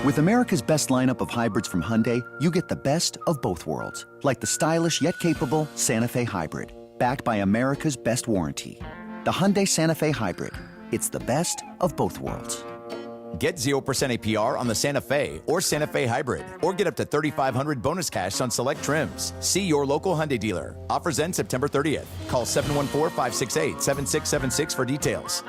With America's best lineup of hybrids from Hyundai, you get the best of both worlds. Like the stylish yet capable Santa Fe Hybrid, backed by America's best warranty. The Hyundai Santa Fe Hybrid. It's the best of both worlds. Get 0% APR on the Santa Fe or Santa Fe Hybrid, or get up to $3,500 bonus cash on select trims. See your local Hyundai dealer. Offers end September 30th. Call 714-568-7676 for details.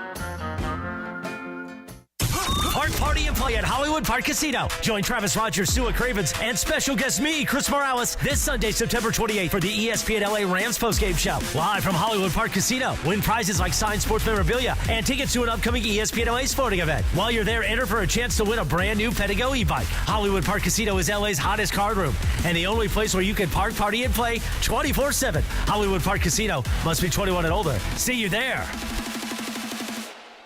Party and play at Hollywood Park Casino. Join Travis Rogers, Sua Cravens, and special guest me, Chris Morales, this Sunday, September 28th for the ESPN LA Rams postgame show. Live from Hollywood Park Casino. Win prizes like signed sports memorabilia and tickets to an upcoming ESPN LA sporting event. While you're there, enter for a chance to win a brand new Pedigo e-bike. Hollywood Park Casino is LA's hottest card room and the only place where you can park, party, and play 24/7. Hollywood Park Casino. Must be 21 and older. See you there.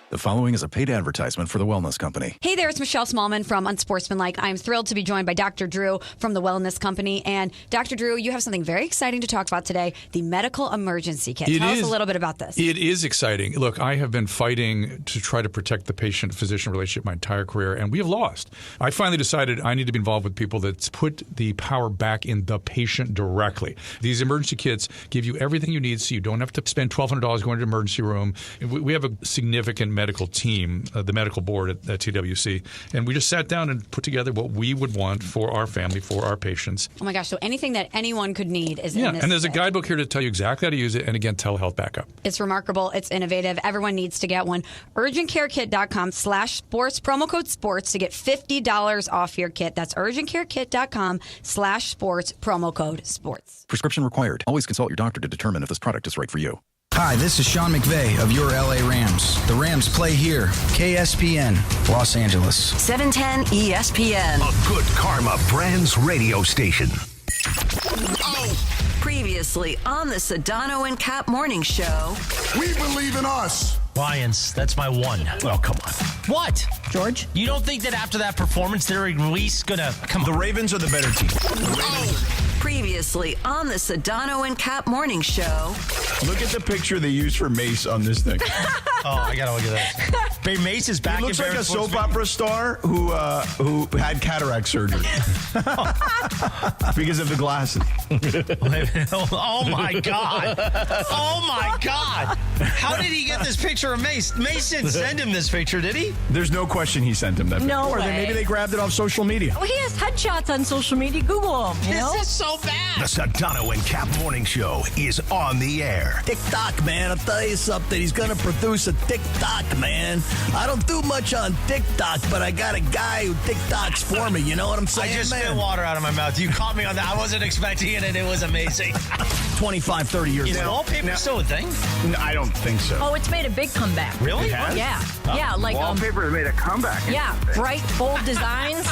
The following is a paid advertisement for the Wellness Company. Hey there, it's Michelle Smallman from Unsportsmanlike. I'm thrilled to be joined by Dr. Drew from the Wellness Company. And Dr. Drew, you have something very exciting to talk about today, the medical emergency kit. Tell us a little bit about this. It is exciting. Look, I have been fighting to try to protect the patient-physician relationship my entire career, and we have lost. I finally decided I need to be involved with people that put the power back in the patient directly. These emergency kits give you everything you need so you don't have to spend $1,200 going to the emergency room. We have a significant medical team, the medical board at TWC, and we just sat down and put together what we would want for our family, for our patients. Oh my gosh, so anything that anyone could need is in this and there's kit. a guidebook here to tell you exactly how to use it, and again, telehealth backup. It's remarkable. It's innovative. Everyone needs to get one. UrgentCareKit.com/sports, promo code sports to get $50 off your kit. That's UrgentCareKit.com/sports, promo code sports. Prescription required. Always consult your doctor to determine if this product is right for you. Hi, this is Sean McVey of your LA Rams. The Rams play here. KSPN, Los Angeles. 710 ESPN. A good karma Brands radio station. Previously on the Sedano and Kap morning show. We believe in us. Lions, that's my one. Oh, come on. What? George? You don't think that after that performance, they're at least going to come The Ravens are the better team. Previously on the Sedano and Kap morning show. Look at the picture they used for Mace on this thing. Oh, I got to look at that. Babe, Mace is back. He looks like a soap opera star who had cataract surgery because of the glasses. Oh, my God. Oh, my God. How did he get this picture of Mace? Mace didn't send him this picture, did he? There's no question he sent him that picture. No Or way. maybe they grabbed it off social media. Well, he has headshots on social media. Google him. This is so bad. The Sedano and Kap morning show is on the air. TikTok, man. I'll tell you something. He's going to produce a TikTok, man. I don't do much on TikTok, but I got a guy who TikToks for me. You know what I'm saying, I just man? spit water out of my mouth. You caught me on that. I wasn't expecting it, and it was amazing. 25, 30 years Is later. wallpaper still a thing? No, I don't think so. Oh, it's made a big comeback. Really? It has? Yeah. Yeah, like Wallpaper made a comeback. yeah, bright, bold designs.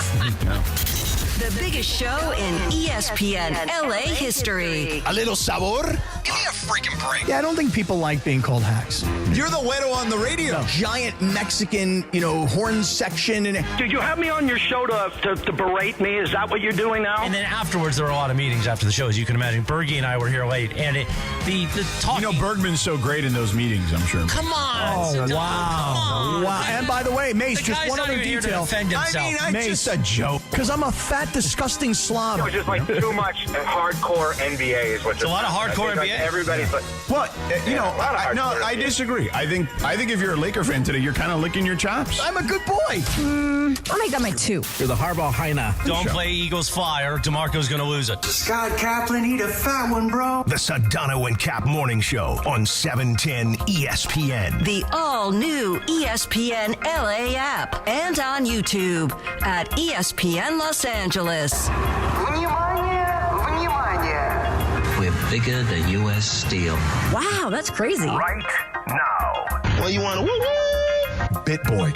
The biggest show in ESPN LA history. A little sabor. Give me a freaking break. Yeah, I don't think people like being called hacks. You're the güero on the radio. Giant Mexican, horn section. And Did you have me on your show to berate me? Is that what you're doing now? And then afterwards, there were a lot of meetings after the show, as you can imagine. Bergie and I were here late, and the talking. Bergman's so great in those meetings, I'm sure. Come on. Oh, Sedano, wow. come on. Wow. And by the way, Mace, The just guy's one not other even here to detail. defend himself. Mace, a joke. Because I'm a fat, disgusting slob. It was just like too much hardcore NBA is what. It's a lot of hardcore NBA. Everybody, but Well, I NBA. disagree. I think if you're a Laker fan today, you're kind of licking your chops. I'm a good boy. I'll make that my 2. You're the Harbaugh Hyena. Don't play Eagles fly, or DeMarco's going to lose it. Scott Kaplan, eat a fat one, bro. The Sedano and Kap morning show on 710 ESPN. The all-new ESPN LA app and on YouTube at ESPN Los Angeles. We're bigger than U.S. Steel. Wow, that's crazy. Right now. Well, you want to woo-woo? Bit boy.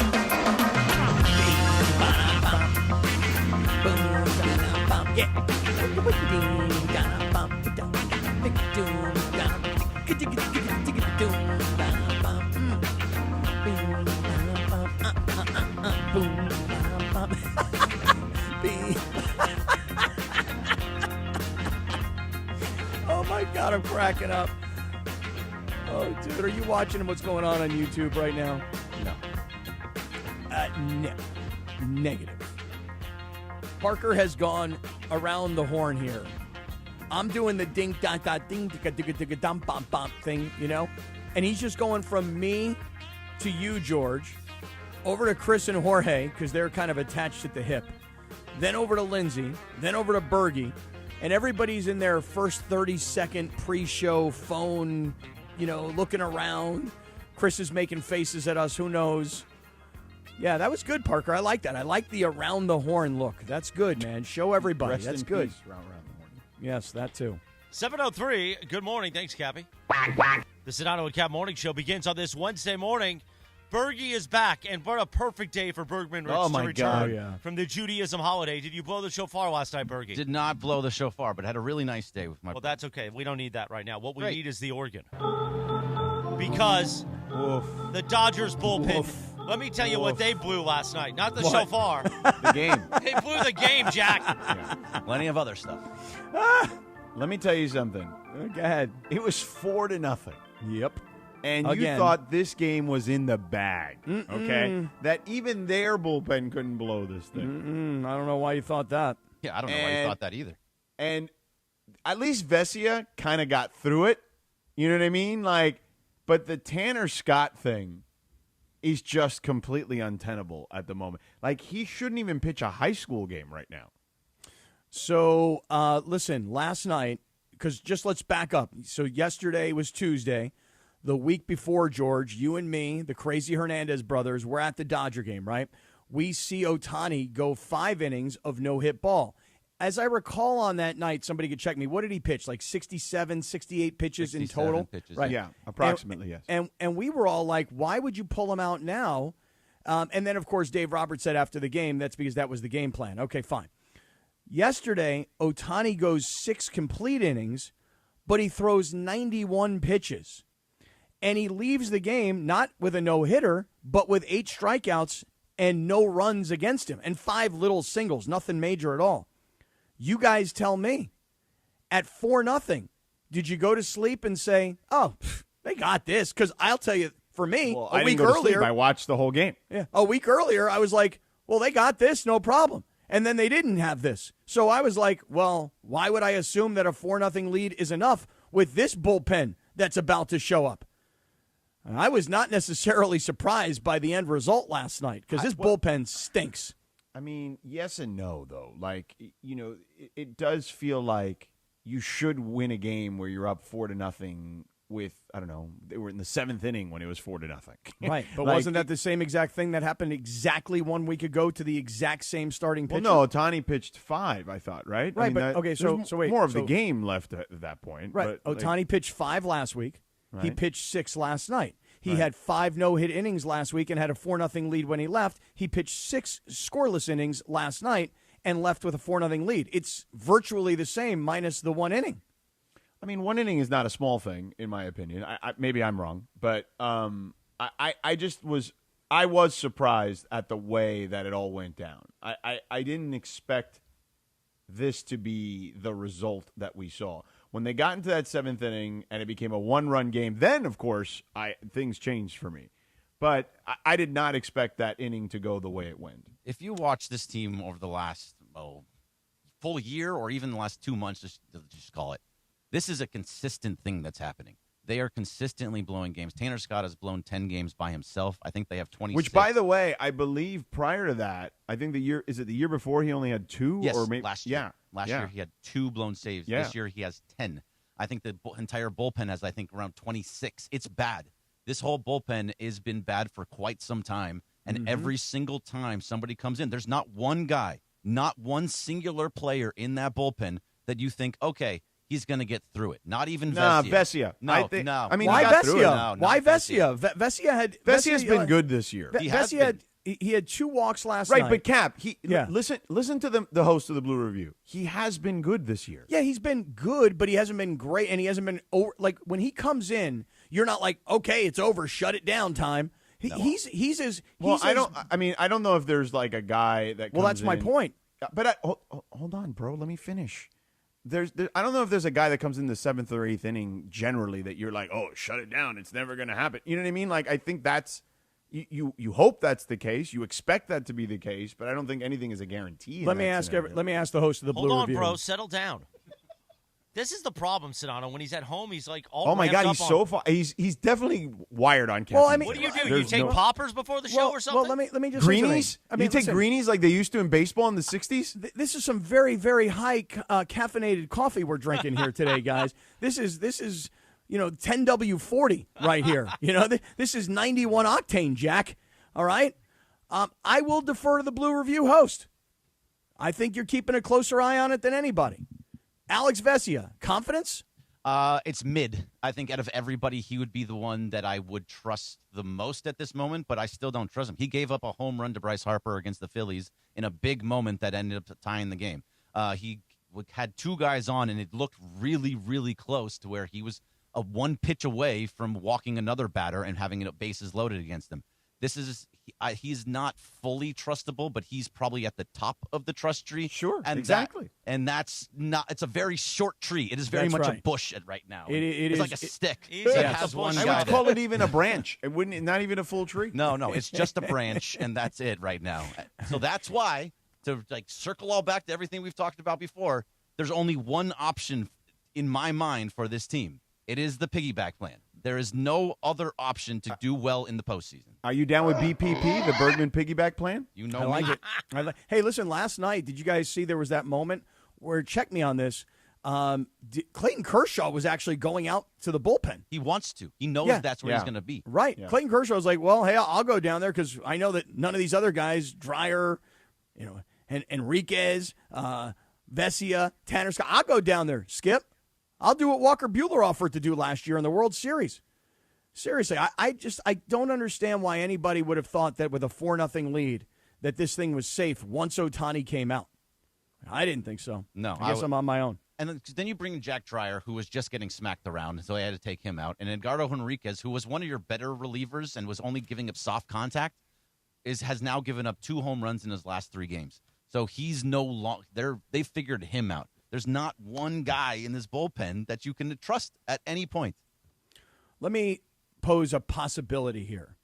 Oh my God, I'm cracking up. Oh, dude, are you watching what's going on YouTube right now? No. No. Negative. Parker has gone around the horn here. I'm doing the ding da da ding digga dum bum bum thing, you know, and he's just going from me to you, George, over to Chris and Jorge because they're kind of attached at the hip, then over to Lindsay, then over to Bergie, and everybody's in their first 30-second pre-show phone, you know, looking around. Chris is making faces at us. Who knows? Yeah, that was good, Parker. I like that. I like the around the horn look. That's good, man. Show everybody. Rest That's in good. Peace, around the horn. Yes, that too. 7:03. Good morning. Thanks, Cappy. The Sedano Kap Morning Show begins on this Wednesday morning. Bergie is back, and what a perfect day for Bergman Rich to return from the Judaism holiday. Did you blow the shofar last night, Bergie? Did not blow the shofar, but had a really nice day with my. Well, that's okay. We don't need that right now. What we need is the organ. Because the Dodgers bullpen, let me tell you what they blew last night. Not the shofar. The game. They blew the game, Jack. Yeah. Plenty of other stuff. Let me tell you something. Go ahead. It was 4-0. Yep. And Again. you thought this game was in the bag, okay? That even their bullpen couldn't blow this thing. I don't know why you thought that. Yeah, I don't know why you thought that either. And at least Vesia kind of got through it. You know what I mean? But the Tanner Scott thing is just completely untenable at the moment. He shouldn't even pitch a high school game right now. So, listen, last night, because just let's back up. So yesterday was Tuesday. The week before, George, you and me, the crazy Hernandez brothers, we're at the Dodger game, right? We see Ohtani go 5 innings of no-hit ball. As I recall on that night, somebody could check me. What did he pitch? 67, 68 pitches in total? Pitches, right. Yeah, approximately, yes. And we were all like, why would you pull him out now? And then, of course, Dave Roberts said after the game, that's because that was the game plan. Okay, fine. Yesterday, Ohtani goes 6 complete innings, but he throws 91 pitches. And he leaves the game not with a no-hitter, but with 8 strikeouts and no runs against him and 5 little singles, nothing major at all. You guys tell me, at 4-0, did you go to sleep and say, oh, they got this? Because I'll tell you, for me, a week earlier, I watched the whole game. Yeah, a week earlier, I was like, well, they got this, no problem. And then they didn't have this. So I was like, well, why would I assume that a 4-0 lead is enough with this bullpen that's about to show up? And I was not necessarily surprised by the end result last night because this bullpen stinks. I mean, yes and no, though. It does feel like you should win a game where you're up 4-0 with, I don't know, they were in the 7th inning when it was 4-0. Right, but wasn't that the same exact thing that happened exactly 1 week ago to the exact same starting pitcher? Well, no, Ohtani pitched 5, I thought, right? Right, so wait. More of the game left at that point. Right, but, Ohtani pitched 5 last week. Right. He pitched 6 last night. He had 5 no-hit innings last week and had a 4-0 lead when he left. He pitched 6 scoreless innings last night and left with a 4-0 lead. It's virtually the same minus the 1 inning. I mean, 1 inning is not a small thing, in my opinion. Maybe I'm wrong, but I was surprised at the way that it all went down. I didn't expect this to be the result that we saw. When they got into that 7th inning and it became a 1-run game, then, of course, things changed for me. But I did not expect that inning to go the way it went. If you watch this team over the last full year or even the last 2 months, just call it, this is a consistent thing that's happening. They are consistently blowing games. Tanner Scott has blown 10 games by himself. I think they have 26. Which, by the way, I believe prior to that, I think the year before he only had 2? Yes, or maybe, last year. Last year he had 2 blown saves. Yeah. This year he has 10. I think the entire bullpen has, around 26. It's bad. This whole bullpen has been bad for quite some time, and every single time somebody comes in, there's not one guy, not one singular player in that bullpen that you think, okay, he's going to get through it. Not even Vesia. No. I mean, why Vesia? Why Vesia? Vesia's been good this year. He had 2 walks last night. Right, but Cap, listen to the host of the Blue Review. He has been good this year. Yeah, he's been good, but he hasn't been great, and he hasn't been over. Like when he comes in, you're not like, okay, it's over, shut it down time. He's as well. I don't know if there's like a guy that. Well, that's my point. But hold on, bro. Let me finish. I don't know if there's a guy that comes in the 7th or 8th inning generally that you're like, oh, shut it down. It's never going to happen. You know what I mean? Like I think that's. You hope that's the case. You expect that to be the case, but I don't think anything is a guarantee. Let me ask the host of the Blue Hold on, Review. bro. Settle down. This is the problem, Sedano. When he's at home, he's like all. Oh my God, he's so far. He's definitely wired on caffeine. Well, I mean, what do? You take poppers before the show or something? Well, let me just say greenies. something. I mean, you take listen, greenies like they used to in baseball in the '60s. This is some very, very high caffeinated coffee we're drinking here today, guys. This is 10W40 right here. This is 91 octane, Jack. All right. I will defer to the Blue Review host. I think you're keeping a closer eye on it than anybody. Alex Vesia, confidence? It's mid. I think out of everybody, he would be the one that I would trust the most at this moment, but I still don't trust him. He gave up a home run to Bryce Harper against the Phillies in a big moment that ended up tying the game. He had two guys on, and it looked really, really close to where he was a one pitch away from walking another batter and having bases loaded against him. He's not fully trustable, but he's probably at the top of the trust tree. Sure, and exactly. That's not. It's a very short tree. It is very much a bush right now. It's like a stick. Yeah, has one I guy would call it even a branch. It wouldn't. Not even a full tree. No, it's just a branch, and that's it right now. So that's why, to circle all back to everything we've talked about before, there's only one option in my mind for this team. It is the piggyback plan. There is no other option to do well in the postseason. Are you down with BPP, the Bergman piggyback plan? You know I like it. Hey, listen, last night, did you guys see there was that moment where, check me on this, Clayton Kershaw was actually going out to the bullpen. He wants to. He knows that's where he's going to be. Right. Yeah. Clayton Kershaw was like, well, hey, I'll go down there because I know that none of these other guys, Dreyer, and Enriquez, Vesia, Tanner Scott, I'll go down there, Skip. I'll do what Walker Buehler offered to do last year in the World Series. Seriously, I don't understand why anybody would have thought that with a 4-0 lead that this thing was safe once Ohtani came out. I didn't think so. No. I guess I'm on my own. And then you bring in Jack Dreyer, who was just getting smacked around, so I had to take him out. And Edgardo Henriquez, who was one of your better relievers and was only giving up soft contact, has now given up 2 home runs in his last 3 games. So he's no longer – they figured him out. There's not one guy in this bullpen that you can trust at any point. Let me pose a possibility here.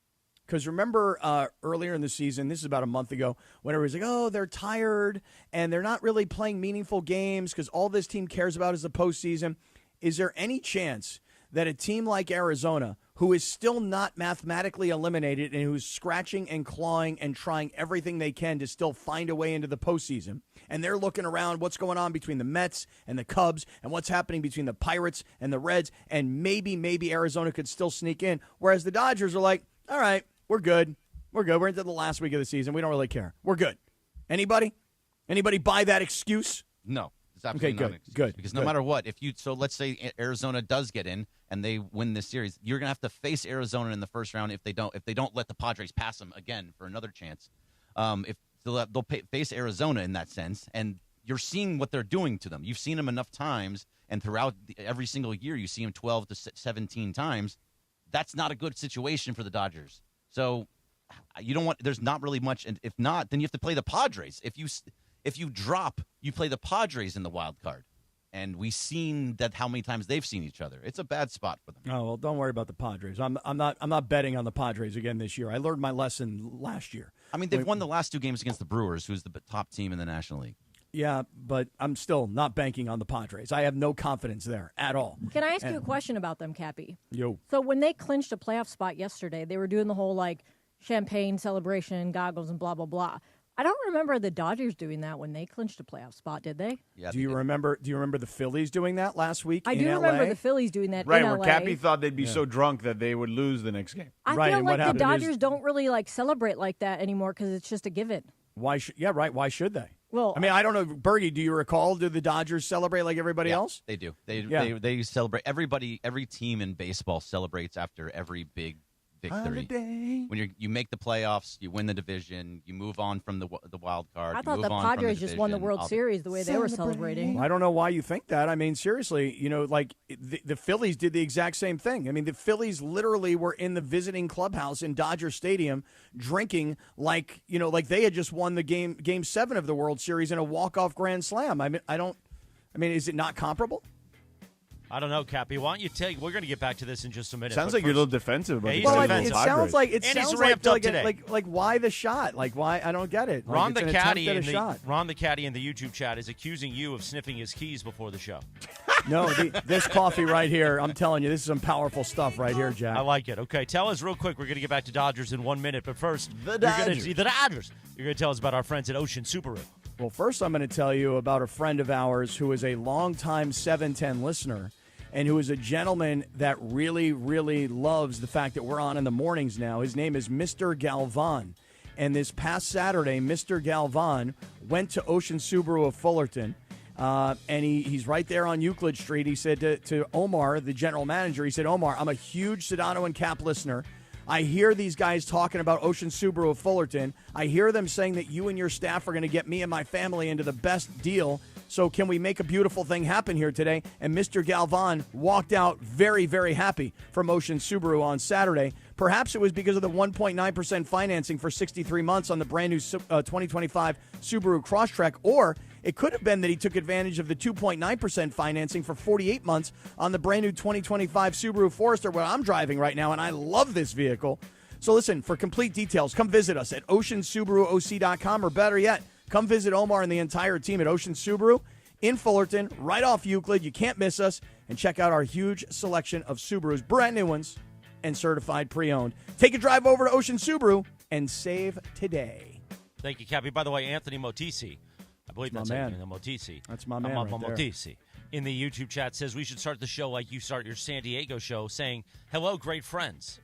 Because remember earlier in the season, this is about a month ago, when everybody's like, oh, they're tired and they're not really playing meaningful games because all this team cares about is the postseason. Is there any chance that a team like Arizona, who is still not mathematically eliminated and who's scratching and clawing and trying everything they can to still find a way into the postseason, and they're looking around what's going on between the Mets and the Cubs and what's happening between the Pirates and the Reds, and maybe Arizona could still sneak in, whereas the Dodgers are like, all right, we're good. We're into the last week of the season. We don't really care. We're good. Anybody buy that excuse? No. It's absolutely not an excuse. Good. Because no matter what, so let's say Arizona does get in and they win this series, you're gonna have to face Arizona in the first round if they don't let the Padres pass them again for another chance. They'll face Arizona in that sense, and you're seeing what they're doing to them. You've seen them enough times, and throughout every single year, you see them 12 to 17 times. That's not a good situation for the Dodgers. So you don't want. There's not really much, and if not, then you have to play the Padres. If you drop, you play the Padres in the wild card. And we've seen that how many times they've seen each other. It's a bad spot for them. Oh, well, don't worry about the Padres. I'm not betting on the Padres again this year. I learned my lesson last year. I mean, they've won the last 2 games against the Brewers, who's the top team in the National League. Yeah, but I'm still not banking on the Padres. I have no confidence there at all. Can I ask you a question about them, Cappy? Yo. So when they clinched a playoff spot yesterday, they were doing the whole, champagne celebration, goggles, and blah, blah, blah. I don't remember the Dodgers doing that when they clinched a playoff spot, did they? Yeah. Do you remember the Phillies doing that last week? I do remember the Phillies doing that right, in where LA. Cappy thought they'd be so drunk that they would lose the next game. I feel like the Dodgers don't really celebrate like that anymore because it's just a given. Why should they? Well, I mean, I don't know, Bergie. Do you recall? Do the Dodgers celebrate like everybody else? They do. They celebrate. Every team in baseball celebrates after every big victory. Holiday. When you make the playoffs, you win the division, you move on from the wild card. I thought the Padres just won the World Series the way they were celebrating. I don't know why you think that. I mean, seriously, the Phillies did the exact same thing. I mean, the Phillies literally were in the visiting clubhouse in Dodger Stadium drinking like they had just won the game 7 of the World Series in a walk-off grand slam. Is it not comparable? I don't know, Cappy. Why don't you take? We're going to get back to this in just a minute. Sounds but like you're a first- little defensive about Yeah, the he's Padres. defensive. It sounds like And he's ramped up today. Like why the shot? Like why? I don't get it. Like, Ron it's the an attempt caddy at a in the shot. Ron the caddy in the YouTube chat is accusing you of sniffing his keys before the show. No, this coffee right here. I'm telling you, this is some powerful stuff right here, Jack. I like it. Okay, tell us real quick. We're going to get back to Dodgers in 1 minute, but first, The You're going to tell us about our friends at Ocean Subaru. Well, first I'm going to tell you about a friend of ours who is a longtime 710 listener and who is a gentleman that really, really loves the fact that we're on in the mornings now. His name is Mr. Galvan. And this past Saturday, Mr. Galvan went to Ocean Subaru of Fullerton, and he's right there on Euclid Street. He said to Omar, the general manager, he said, Omar, I'm a huge Sedano and Kap listener. I hear these guys talking about Ocean Subaru of Fullerton. I hear them saying that you and your staff are going to get me and my family into the best deal. So can we make a beautiful thing happen here today? And Mr. Galvan walked out very, very happy from Ocean Subaru on Saturday. Perhaps it was because of the 1.9% financing for 63 months on the brand new 2025 Subaru Crosstrek, or it could have been that he took advantage of the 2.9% financing for 48 months on the brand new 2025 Subaru Forester, what I'm driving right now, and I love this vehicle. So listen, for complete details, come visit us at oceansubaruoc.com, or better yet, come visit Omar and the entire team at Ocean Subaru in Fullerton, right off Euclid. You can't miss us, and check out our huge selection of Subarus, brand new ones, and certified pre-owned. Take a drive over to Ocean Subaru and save today. Thank you, Cappy. By the way, Anthony Motisi, I believe that's my it. man. Motisi. That's my man right there. Motisi. In the YouTube chat says we should start the show like you start your San Diego show, saying, hello, great friends.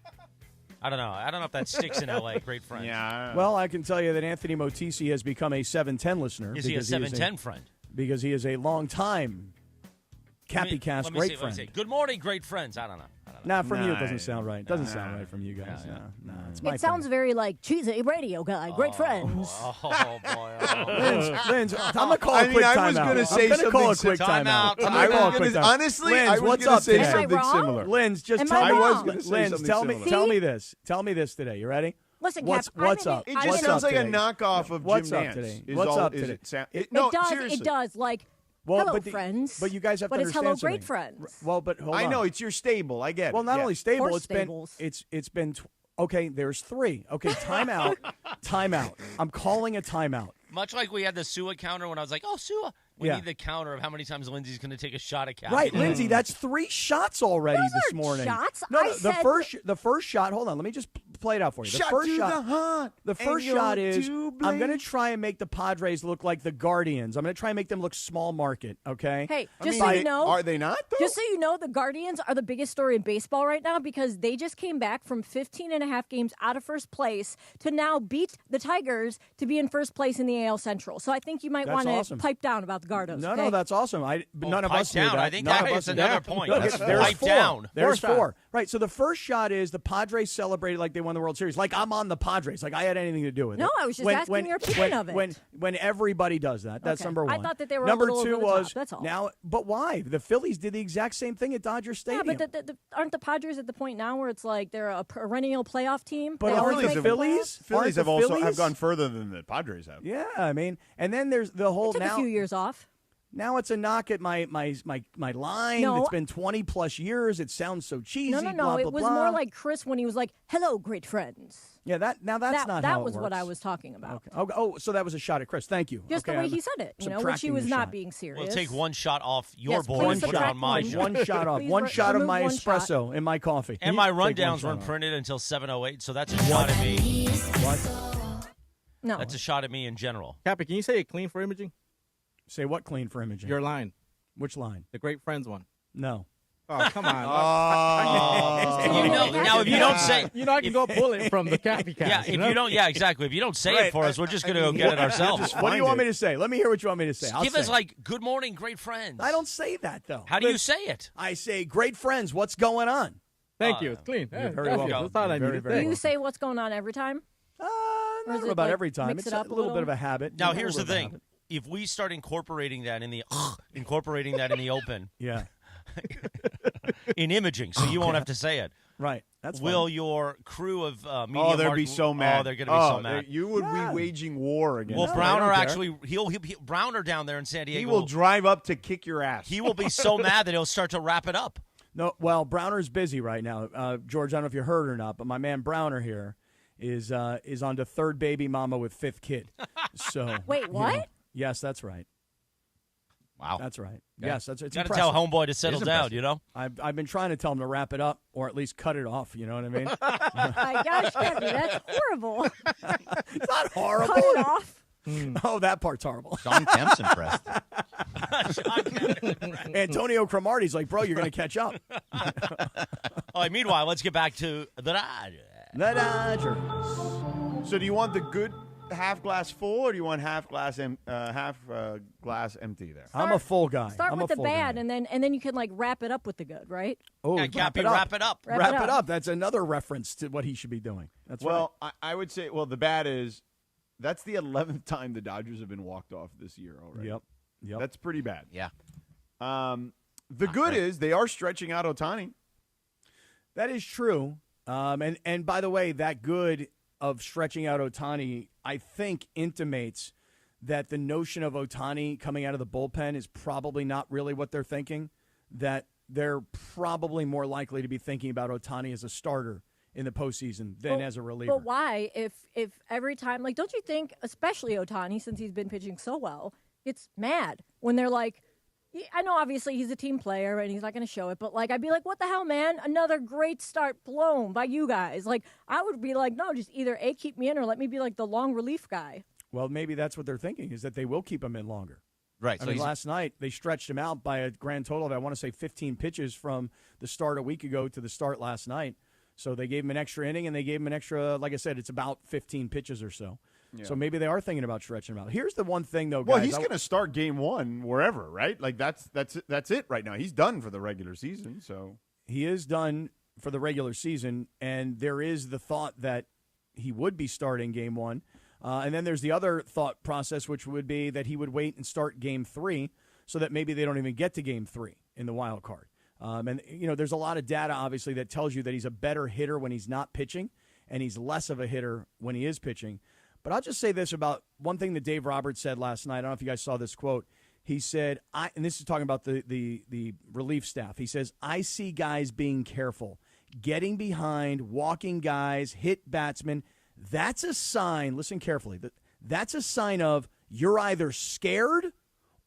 I don't know. I don't know if that sticks in L.A., great friends. Yeah. Well, I can tell you that Anthony Motisi has become a 710 listener. Is he a 710 friend? Because he is a long-time Cappy Cast great friend. Good morning, great friends. I don't know. Nah, from you it doesn't sound right. It doesn't sound right from you guys. No, it's my It sounds very like cheesy radio guy, great friends. Oh, boy. Linz, I'm going to call a quick timeout. I was going to say something. Call a quick timeout. Honestly, Linz, I was what's going up to say today? something similar. Linz, just Am tell I me. wrong? I was going to say Linz, something tell similar. me this. Tell me this today. You ready? Listen, What's up? It just sounds like a knockoff of What's Jim up Nance. today? Is What's all- up is today? it It does. seriously. It does. Like, Well, hello, but friends. But you guys have but to it's understand hello, something. great friends. Well, but hold on. I know it's your stable. I get it. Well, not Yeah. only stable, Horse stables. it's been okay. There's three. Okay, timeout. Timeout. I'm calling a timeout. Much like we had the Sua counter when I was like, oh, Sua. We need the counter of how many times Lindsay's going to take a shot at Cappy. Right, Lindsay. That's 3 shots already Those this aren't morning. shots. No, I the said the first shot. Hold on, let me just play it out for you. The Shot first to shot. the heart, The first and shot you're is to I'm going to blame. try and make the Padres look like the Guardians. I'm going to try and make them look small market. Okay. Hey, I just mean, so you know, are they not, though? just so you know, the Guardians are the biggest story in baseball right now because they just came back from 15 and a half games out of first place to now beat the Tigers to be in first place in the AL Central. So I think you might That's want to awesome. pipe down about the Gardos. No, okay? no, that's awesome. None of pipe us knew down. that. I think None that of is us knew another that. point. Look, That's there's pipe 4. down. There's Four 4. Right. So the first shot is the Padres celebrated like they won the World Series. Like I'm on the Padres. Like I had anything to do with it. No, I was just asking your opinion of it. When everybody does that, that's Okay. number one. I thought that they were a number little 2 over the was top, that's all. now. But why? The Phillies did the exact same thing at Dodger Yeah, Stadium. but aren't the Padres at the point now where it's like they're a perennial playoff team? But They aren't always the make Phillies? playoffs? Aren't the Phillies have Phillies? gone further than the Padres have. Yeah, I mean, and then there's the whole They took now. a few years off. Now it's a knock at my line. No. It's been 20 plus years. It sounds so cheesy. No. Blah, It blah, was blah. more like Chris when he was like, "Hello, great friends." Yeah, that's not that how it was what works. I was talking about. Okay. Oh, so that was a shot at Chris. Thank you. Just Okay, the way I'm he said it, which he subtracting was the not shot. being serious. We'll take one shot off your Yes, board please and put it subtract on my one. shot. One shot off. Please One shot of remove my one shot. espresso in my coffee. And my Take one rundowns shot weren't off. printed until 7:08, so that's a shot at me. What? No. That's a shot at me in general. Cappy, can you say it clean for imaging? Say what clean for imaging? Your line. Which line? The Great Friends one. No. Oh, come on. You know, now, if you don't say, You know, I can go pull it from the Cappy Cast. yeah, if you don't, yeah, exactly. If you don't say it for us, we're just going to go get it ourselves. What do you want me to say? Let me hear what you want me to say. I'll Give say us it. like, "Good morning, great friends." I don't say that though. How do you say it? I say, great friends. What's going on? Thank you. It's clean. You're Yeah, very thank you. welcome. That's all I You're needed. very Do Thank you say what's going on every time? Or Not is it about like every time. mix It's it a up a little bit little? of a habit. Now, A here's the little bit of a thing: habit. if we start incorporating that in the open, Yeah. in imaging, so you won't have to say it. Right. will your crew of media? Oh, they'd be so mad. Oh, they're going to be so mad. You would be waging war against. Well, them. Browner actually, he'll Browner down there in San Diego. He will drive up to kick your ass. He will be so mad that he'll start to wrap it up. No, well, Browner's busy right now. George, I don't know if you heard or not, but my man Browner here is on to third baby mama with fifth kid. So wait, what? Yes, that's right. Wow, that's right. Yes, that's it's got to impressive. tell homeboy to settle down. You know, I've been trying to tell him to wrap it up or at least cut it off. You know what I mean? My gosh, Kathy, that's horrible. It's not horrible. Cut it off. Oh, that part's horrible. Sean Kemp's impressed. Antonio Cromartie's like, bro, you're going to catch up. All right, meanwhile, let's get back to the Dodgers. The Dodgers. So do you want the good half glass full, or do you want half glass empty there? I'm a full guy. Start I'm with a the full bad, guy. and then you can like wrap it up with the good, right? Oh, Yeah, Cappy, wrap it up. Wrap it up. That's another reference to what he should be doing. That's well, I would say, the bad is that's the 11th time the Dodgers have been walked off this year already. Yep. That's pretty bad. Yeah. The good is they are stretching out Ohtani. That is true. And by the way, that good of stretching out Ohtani, I think, intimates that the notion of Ohtani coming out of the bullpen is probably not really what they're thinking, that they're probably more likely to be thinking about Ohtani as a starter in the postseason than as a reliever. But why? If every time, like, don't you think, especially Ohtani, since he's been pitching so well, it's mad when they're like, I know obviously he's a team player and he's not going to show it, but like I'd be like, what the hell, man? Another great start blown by you guys. Like I would be like, no, just either A, keep me in, or let me be like the long relief guy. Well, maybe that's what they're thinking, is that they will keep him in longer. Right. I mean, last night they stretched him out by a grand total of, I want to say, 15 pitches from the start a week ago to the start last night. So they gave him an extra inning, and they gave him an extra, like I said, it's about 15 pitches or so. Yeah. So maybe they are thinking about stretching him out. Here's the one thing, though, guys. Well, he's going to start game one wherever, right? Like that's it right now. He's done for the regular season. So he is done for the regular season, and there is the thought that he would be starting game one. And then there's the other thought process, which would be that he would wait and start game three so that maybe they don't even get to game three in the wild card. And, there's a lot of data, obviously, that tells you that he's a better hitter when he's not pitching, and he's less of a hitter when he is pitching. But I'll just say this about one thing that Dave Roberts said last night. I don't know if you guys saw this quote. He said, and this is talking about the relief staff. He says, I see guys being careful, getting behind, walking guys, hit batsmen. That's a sign, listen carefully, that's a sign of you're either scared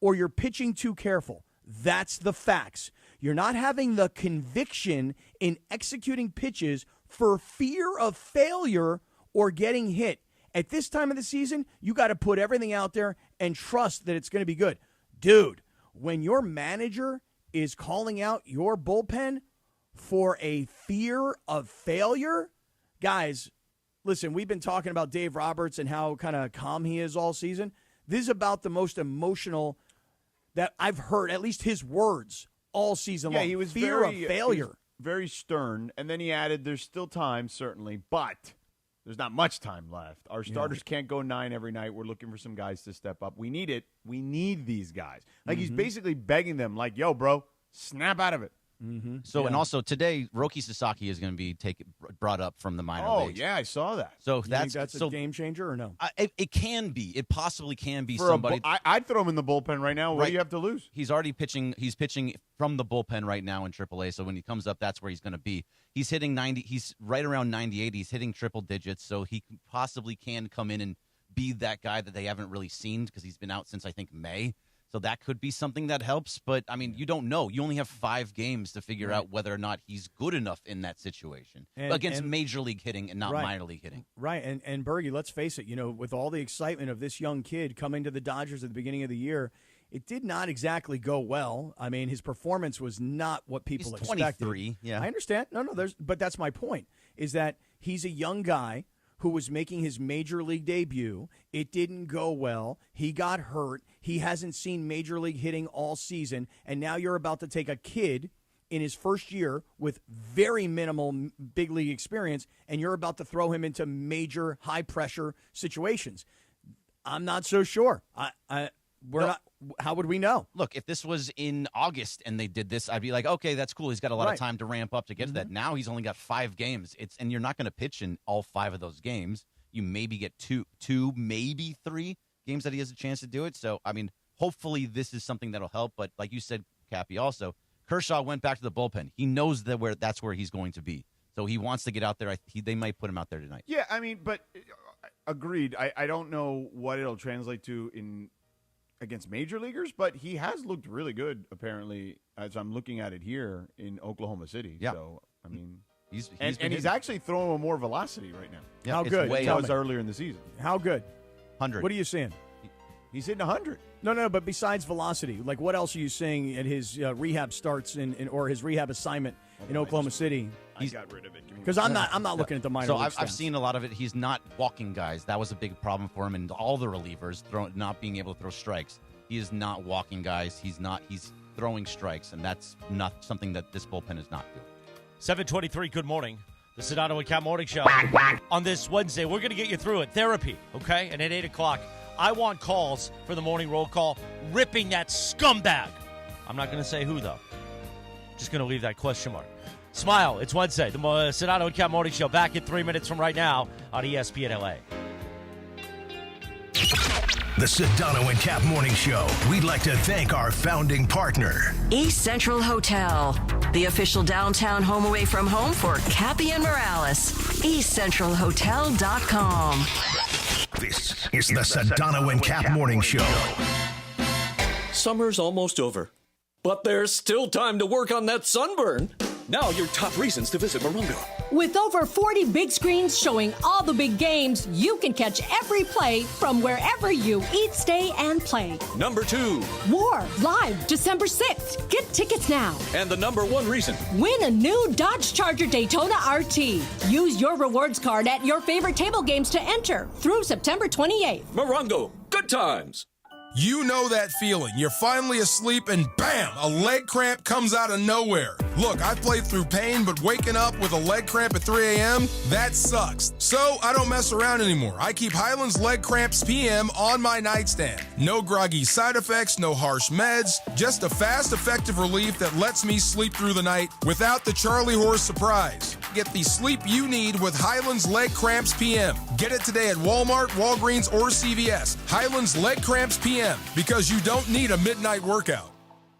or you're pitching too careful. That's the facts. You're not having the conviction in executing pitches for fear of failure or getting hit. At this time of the season, you got to put everything out there and trust that it's going to be good. Dude, when your manager is calling out your bullpen for a fear of failure, guys, listen, we've been talking about Dave Roberts and how kind of calm he is all season. This is about the most emotional that I've heard, at least his words, all season long. He was fear of failure. Very stern. And then he added, there's still time, certainly, but there's not much time left. Our starters can't go 9 every night. We're looking for some guys to step up. We need it. We need these guys. Like, he's basically begging them, like, yo, bro, snap out of it. Mm-hmm. So, and also today, Roki Sasaki is going to be brought up from the minor leagues. Oh, yeah, I saw that. So that's a game changer or no? It can be. It possibly can be For somebody. I'd throw him in the bullpen right now. What do you have to lose? He's already pitching. He's pitching from the bullpen right now in AAA. So when he comes up, that's where he's going to be. He's hitting 90. He's right around 98. He's hitting triple digits. So he possibly can come in and be that guy that they haven't really seen because he's been out since, I think, May. So that could be something that helps. But, I mean, you don't know. You only have 5 games to figure out whether or not he's good enough in that situation against major league hitting and not minor league hitting. Right. And Bergie, let's face it, with all the excitement of this young kid coming to the Dodgers at the beginning of the year, it did not exactly go well. I mean, his performance was not what people expected. He's 23, yeah. I understand. No, but that's my point, is that he's a young guy who was making his major league debut. It didn't go well. He got hurt. He hasn't seen major league hitting all season. And now you're about to take a kid in his first year with very minimal big league experience, and you're about to throw him into major high-pressure situations. I'm not so sure. We're not. How would we know? Look, if this was in August and they did this, I'd be like, okay, that's cool. He's got a lot of time to ramp up to get to that. Now he's only got 5 games. And you're not going to pitch in all 5 of those games. You maybe get two, maybe 3 games that he has a chance to do it. So, I mean, hopefully this is something that'll help. But like you said, Cappy, also, Kershaw went back to the bullpen. He knows that's where he's going to be. So he wants to get out there. They might put him out there tonight. Yeah, I mean, but agreed. I don't know what it'll translate to against major leaguers, but he has looked really good, apparently, as I'm looking at it here in Oklahoma City. Yeah. So, I mean, he's actually throwing with more velocity right now. Yeah, how good? He was earlier in the season. How good? 100. What are you seeing? He's hitting 100. No, but besides velocity, like what else are you seeing at his rehab starts or his rehab assignment in Oklahoma City? I got rid of it. Because I'm not looking at the minor league I've seen a lot of it. He's not walking guys. That was a big problem for him, and all the relievers not being able to throw strikes. He is not walking guys. He's throwing strikes, and that's not something that this bullpen is not doing. 7:23. Good morning. The Sedano and Kap Morning Show. On this Wednesday, we're going to get you through it. Therapy, okay? And at 8 o'clock, I want calls for the morning roll call, ripping that scumbag. I'm not going to say who, though. Just going to leave that question mark. Smile. It's Wednesday. The Sedano and Kap Morning Show back in 3 minutes from right now on ESPN LA. The Sedano and Kap Morning Show. We'd like to thank our founding partner, East Central Hotel, the official downtown home away from home for Cappy and Morales. EastCentralHotel.com. This is the Sedano and Kap Morning Show. Summer's almost over, but there's still time to work on that sunburn. Now your top reasons to visit Morongo. With over 40 big screens showing all the big games, you can catch every play from wherever you eat, stay, and play. Number 2. War, live, December 6th. Get tickets now. And the number 1 reason. Win a new Dodge Charger Daytona RT. Use your rewards card at your favorite table games to enter through September 28th. Morongo, good times. You know that feeling. You're finally asleep and bam, a leg cramp comes out of nowhere. Look, I played through pain, but waking up with a leg cramp at 3 a.m., that sucks. So I don't mess around anymore. I keep Highland's Leg Cramps PM on my nightstand. No groggy side effects, no harsh meds, just a fast, effective relief that lets me sleep through the night without the Charlie horse surprise. Get the sleep you need with Highland's Leg Cramps PM. Get it today at Walmart, Walgreens, or CVS. Highland's Leg Cramps PM, because you don't need a midnight workout.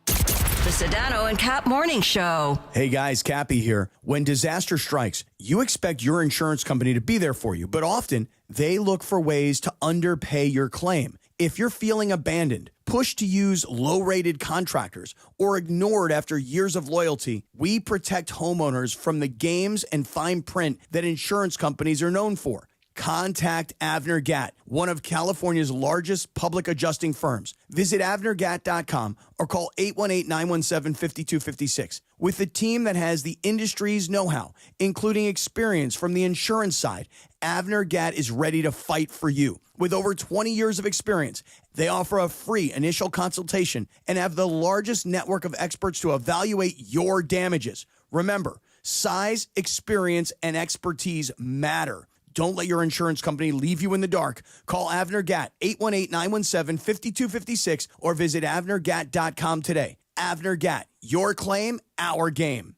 The Sedano and Kap Morning Show. Hey guys, Cappy here. When disaster strikes, you expect your insurance company to be there for you, but often they look for ways to underpay your claim. If you're feeling abandoned, pushed to use low-rated contractors, or ignored after years of loyalty, we protect homeowners from the games and fine print that insurance companies are known for. Contact Avner Gatt, one of California's largest public adjusting firms. Visit avnergatt.com or call 818-917-5256. With a team that has the industry's know-how, including experience from the insurance side, Avner Gatt is ready to fight for you. With over 20 years of experience, they offer a free initial consultation and have the largest network of experts to evaluate your damages. Remember, size, experience, and expertise matter. Don't let your insurance company leave you in the dark. Call Avner Gatt, 818-917-5256, or visit avnergatt.com today. Avner Gatt, your claim, our game.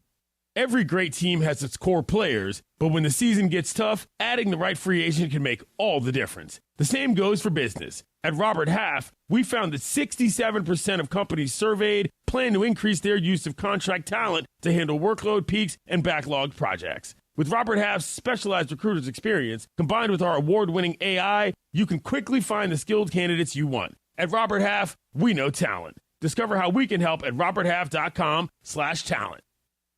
Every great team has its core players, but when the season gets tough, adding the right free agent can make all the difference. The same goes for business. At Robert Half, we found that 67% of companies surveyed plan to increase their use of contract talent to handle workload peaks and backlogged projects. With Robert Half's specialized recruiter's experience, combined with our award-winning AI, you can quickly find the skilled candidates you want. At Robert Half, we know talent. Discover how we can help at roberthalf.com/talent.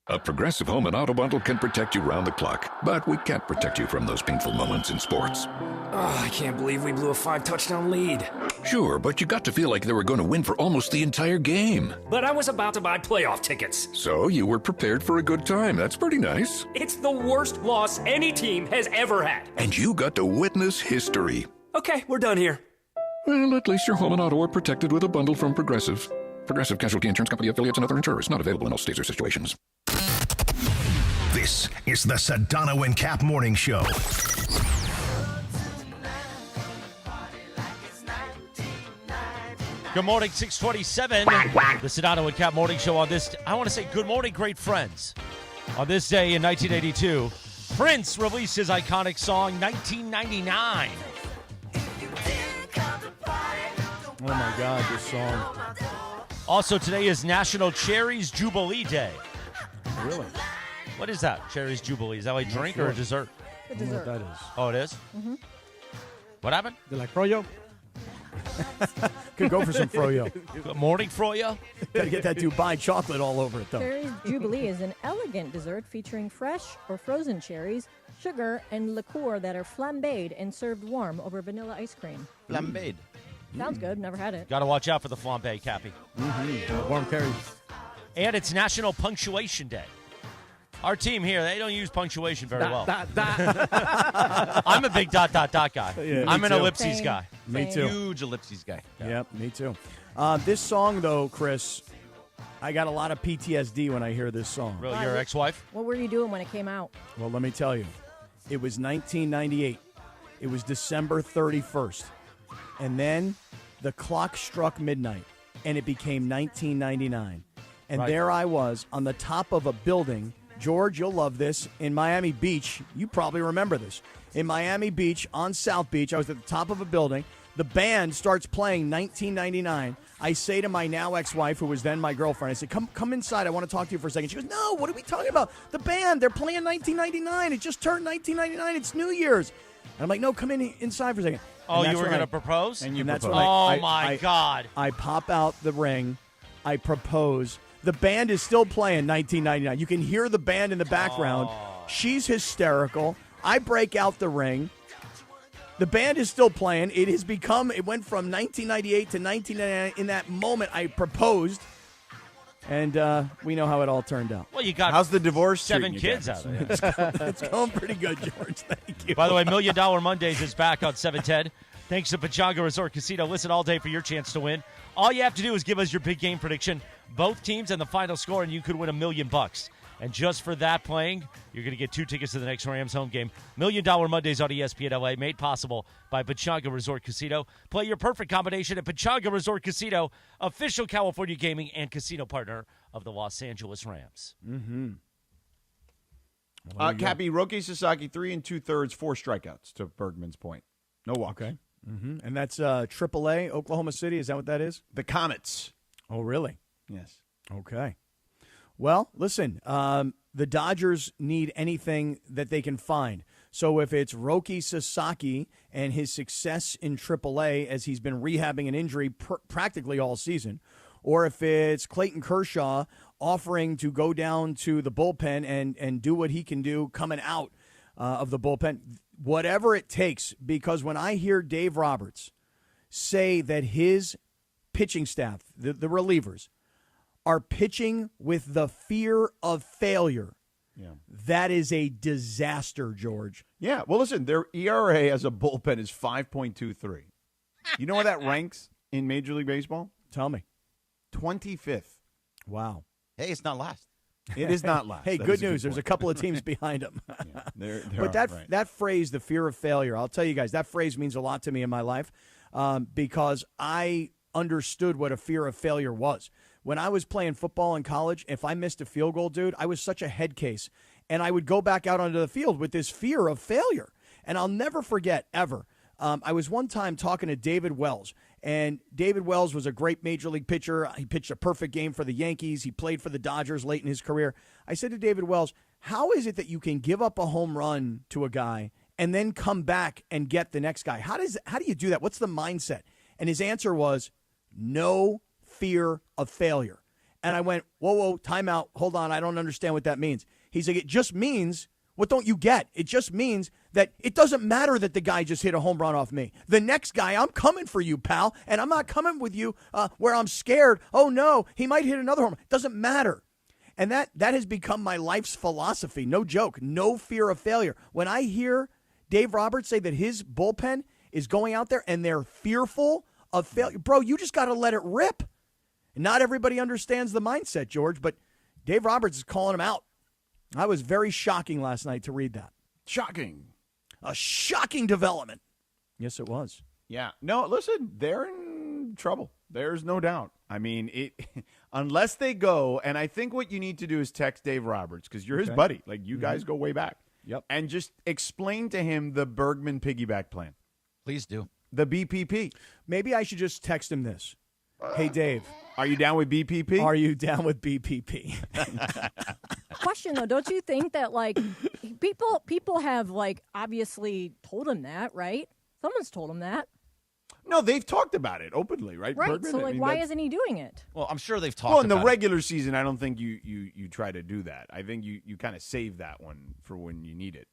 A Progressive Home and Auto Bundle can protect you round the clock, but we can't protect you from those painful moments in sports. Oh, I can't believe we blew a 5-touchdown lead. Sure, but you got to feel like they were going to win for almost the entire game. But I was about to buy playoff tickets. So you were prepared for a good time. That's pretty nice. It's the worst loss any team has ever had. And you got to witness history. Okay, we're done here. Well, at least your home and auto are protected with a bundle from Progressive. Progressive Casualty Insurance Company affiliates and other insurers. Not available in all states or situations. This is the Sedano and Kap Morning Show. Good morning, 627. The Sedano and Kap Morning Show on this. I want to say good morning, great friends. On this day in 1982, Prince released his iconic song, 1999. Oh, my God, this song. Also, today is National Cherries Jubilee Day. Really? What is that, Cherries Jubilee? Is that like drink or a dessert? A I don't know dessert. what that is. Oh, it is? Mm-hmm. What happened? You like froyo? Could go for some froyo. Good morning, froyo. Gotta get that Dubai chocolate all over it, though. Cherries Jubilee is an elegant dessert featuring fresh or frozen cherries, sugar, and liqueur that are flambéed and served warm over vanilla ice cream. Flambéed. Sounds good. Never had it. Got to watch out for the flambe, Cappy. Warm cherries. And it's National Punctuation Day. Our team here, they don't use punctuation very well. I'm a big ... guy. Yeah, I'm me an too. ellipses Same. guy. Me too. Huge ellipses guy. Yep, me too. This song, though, Chris, I got a lot of PTSD when I hear this song. Really, your ex-wife? What were you doing when it came out? Well, let me tell you. It was 1998. It was December 31st. And then the clock struck midnight, and it became 1999. And Right. there I was on the top of a building. George, you'll love this. In Miami Beach, you probably remember this. In Miami Beach, on South Beach, I was at the top of a building. The band starts playing 1999. I say to my now ex-wife, who was then my girlfriend, I said, come inside. I want to talk to you for a second. She goes, no, what are we talking about? The band, they're playing 1999. It just turned 1999. It's New Year's. And I'm like, no, come inside for a second. Oh, And you that's were when going to propose? And that's proposed. when Oh, my God. I pop out the ring. I propose. The band is still playing 1999. You can hear the band in the background. She's hysterical. I break out the ring. The band is still playing. It went from 1998 to 1999. In that moment, I proposed. And we know how it all turned out. Well, you got How's the divorce 7 treating you, kids Captain? out of it. It's going pretty good, George. Thank you. By the way, $1 Million Mondays is back on 710. Thanks to Pechanga Resort Casino. Listen all day for your chance to win. All you have to do is give us your big game prediction, both teams, and the final score, and you could win $1 million. And just for that playing, you're going to get 2 tickets to the next Rams home game. $1 Million Mondays on ESPN LA, made possible by Pechanga Resort Casino. Play your perfect combination at Pechanga Resort Casino, official California gaming and casino partner of the Los Angeles Rams. Mm-hmm. Cappy, Roki Sasaki, 3 2/3, 4 strikeouts to Bergman's point. No walk. Okay. Mm-hmm. And that's AAA, Oklahoma City. Is that what that is? The Comets. Oh, really? Yes. Okay. Well, listen, the Dodgers need anything that they can find. So if it's Roki Sasaki and his success in AAA as he's been rehabbing an injury practically all season, or if it's Clayton Kershaw offering to go down to the bullpen and do what he can do coming out of the bullpen, whatever it takes, because when I hear Dave Roberts say that his pitching staff, the relievers, are pitching with the fear of failure, that is a disaster, George. Yeah, well, listen, their ERA as a bullpen is 5.23. You know where that ranks in Major League Baseball? Tell me. 25th. Wow. Hey, it's not last. It is not last. Hey, That good is a news. There's a point. couple of teams behind them. There But are, right. that phrase, the fear of failure, I'll tell you guys, that phrase means a lot to me in my life because I understood what a fear of failure was. When I was playing football in college, if I missed a field goal, dude, I was such a head case. And I would go back out onto the field with this fear of failure. And I'll never forget, ever. I was one time talking to David Wells, and David Wells was a great Major League pitcher. He pitched a perfect game for the Yankees. He played for the Dodgers late in his career. I said to David Wells, how is it that you can give up a home run to a guy and then come back and get the next guy? How do you do that? What's the mindset? And his answer was, no fear of failure. And I went, whoa, time out. Hold on. I don't understand what that means. He's like, it just means, what don't you get? It just means that it doesn't matter that the guy just hit a home run off me. The next guy, I'm coming for you, pal. And I'm not coming with you where I'm scared. Oh, no, he might hit another home run. It doesn't matter. And that has become my life's philosophy. No joke. No fear of failure. When I hear Dave Roberts say that his bullpen is going out there and they're fearful of failure, bro, you just got to let it rip. Not everybody understands the mindset, George, but Dave Roberts is calling him out. I was very shocking last night to read that. Shocking. A shocking development. Yes, it was. Yeah. No, listen, they're in trouble. There's no doubt. I mean, unless they go, and I think what you need to do is text Dave Roberts because you're his buddy. Like, you guys go way back. Yep. And just explain to him the Bergman piggyback plan. Please do. The BPP. Maybe I should just text him this. Hey, Dave. Are you down with BPP? Are you down with BPP? Question, though. Don't you think that, like, people have, like, obviously told him that, right? Someone's told him that. No, they've talked about it openly, right? Right. Bergman? So, I like, mean, why isn't he doing it? Well, I'm sure they've talked Well, in the about it. regular season, I don't think you try to do that. I think you kind of save that one for when you need it.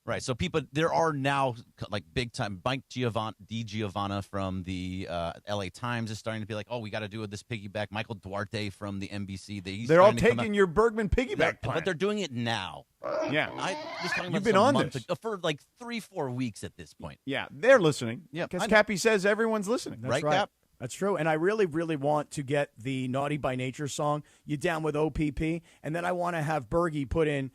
Right. So there are now like big time. Mike DiGiovanna from the LA Times is starting to be like, oh, we got to do this piggyback. Michael Duarte from the NBC. They're all taking your Bergman piggyback plan. But they're doing it now. Yeah. I was talking about You've been this a on month this. ago, for like 3-4 weeks at this point. Yeah, they're listening. Yeah, because Cappy says everyone's listening. That's right. Cap? That's true. And I really, really want to get the Naughty by Nature song, You Down with OPP? And then I want to have Bergie put in,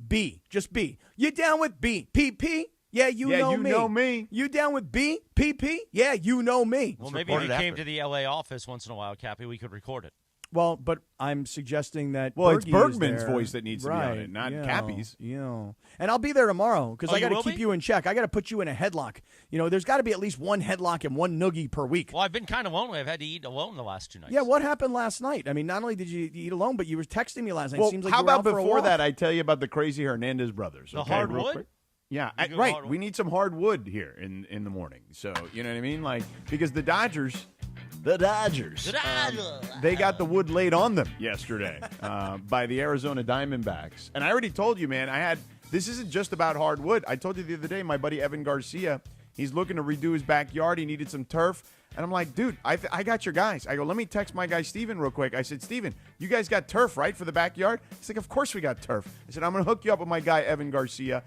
B, just B. You down with B? PP? Yeah, you know me. You down with B? PP? Yeah, you know me. Well, maybe if you came to the L.A. office once in a while, Cappy, we could record it. Well, but I'm suggesting that it's Bergie Bergman's is there. voice that needs to be on it, not Cappy's. And I'll be there tomorrow because I got to will keep be? you in check. I got to put you in a headlock. There's got to be at least one headlock and one noogie per week. Well, I've been kind of lonely. I've had to eat alone the last 2 nights. Yeah, what happened last night? I mean, not only did you eat alone, but you were texting me last night. Well, It seems like how you were about out for a before walk. that, I tell you about the crazy Hernandez brothers. The okay, hardwood? real quick? Yeah, You go right. hardwood. We need some hardwood here in the morning. So, you know what I mean? Like, because the Dodgers, they got the wood laid on them yesterday by the Arizona Diamondbacks. And I already told you, man, this isn't just about hardwood. I told you the other day, my buddy Evan Garcia, he's looking to redo his backyard. He needed some turf. And I'm like, dude, I got your guys. I go, let me text my guy Steven real quick. I said, Steven, you guys got turf, right, for the backyard? He's like, of course we got turf. I said, I'm going to hook you up with my guy Evan Garcia.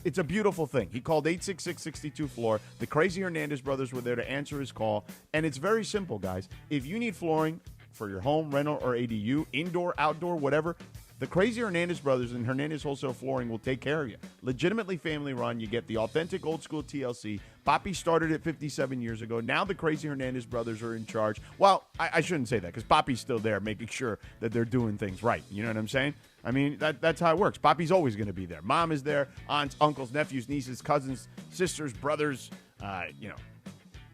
It's a beautiful thing. He called 866-62-FLOOR. The Crazy Hernandez brothers were there to answer his call. And it's very simple, guys. If you need flooring for your home, rental, or ADU, indoor, outdoor, whatever, the Crazy Hernandez brothers and Hernandez Wholesale Flooring will take care of you. Legitimately family run. You get the authentic old school TLC. Papi started it 57 years ago. Now the Crazy Hernandez brothers are in charge. Well, I shouldn't say that because Papi's still there making sure that they're doing things right. You know what I'm saying? I mean, that's how it works. Papi's always going to be there. Mom is there. Aunts, uncles, nephews, nieces, cousins, sisters, brothers,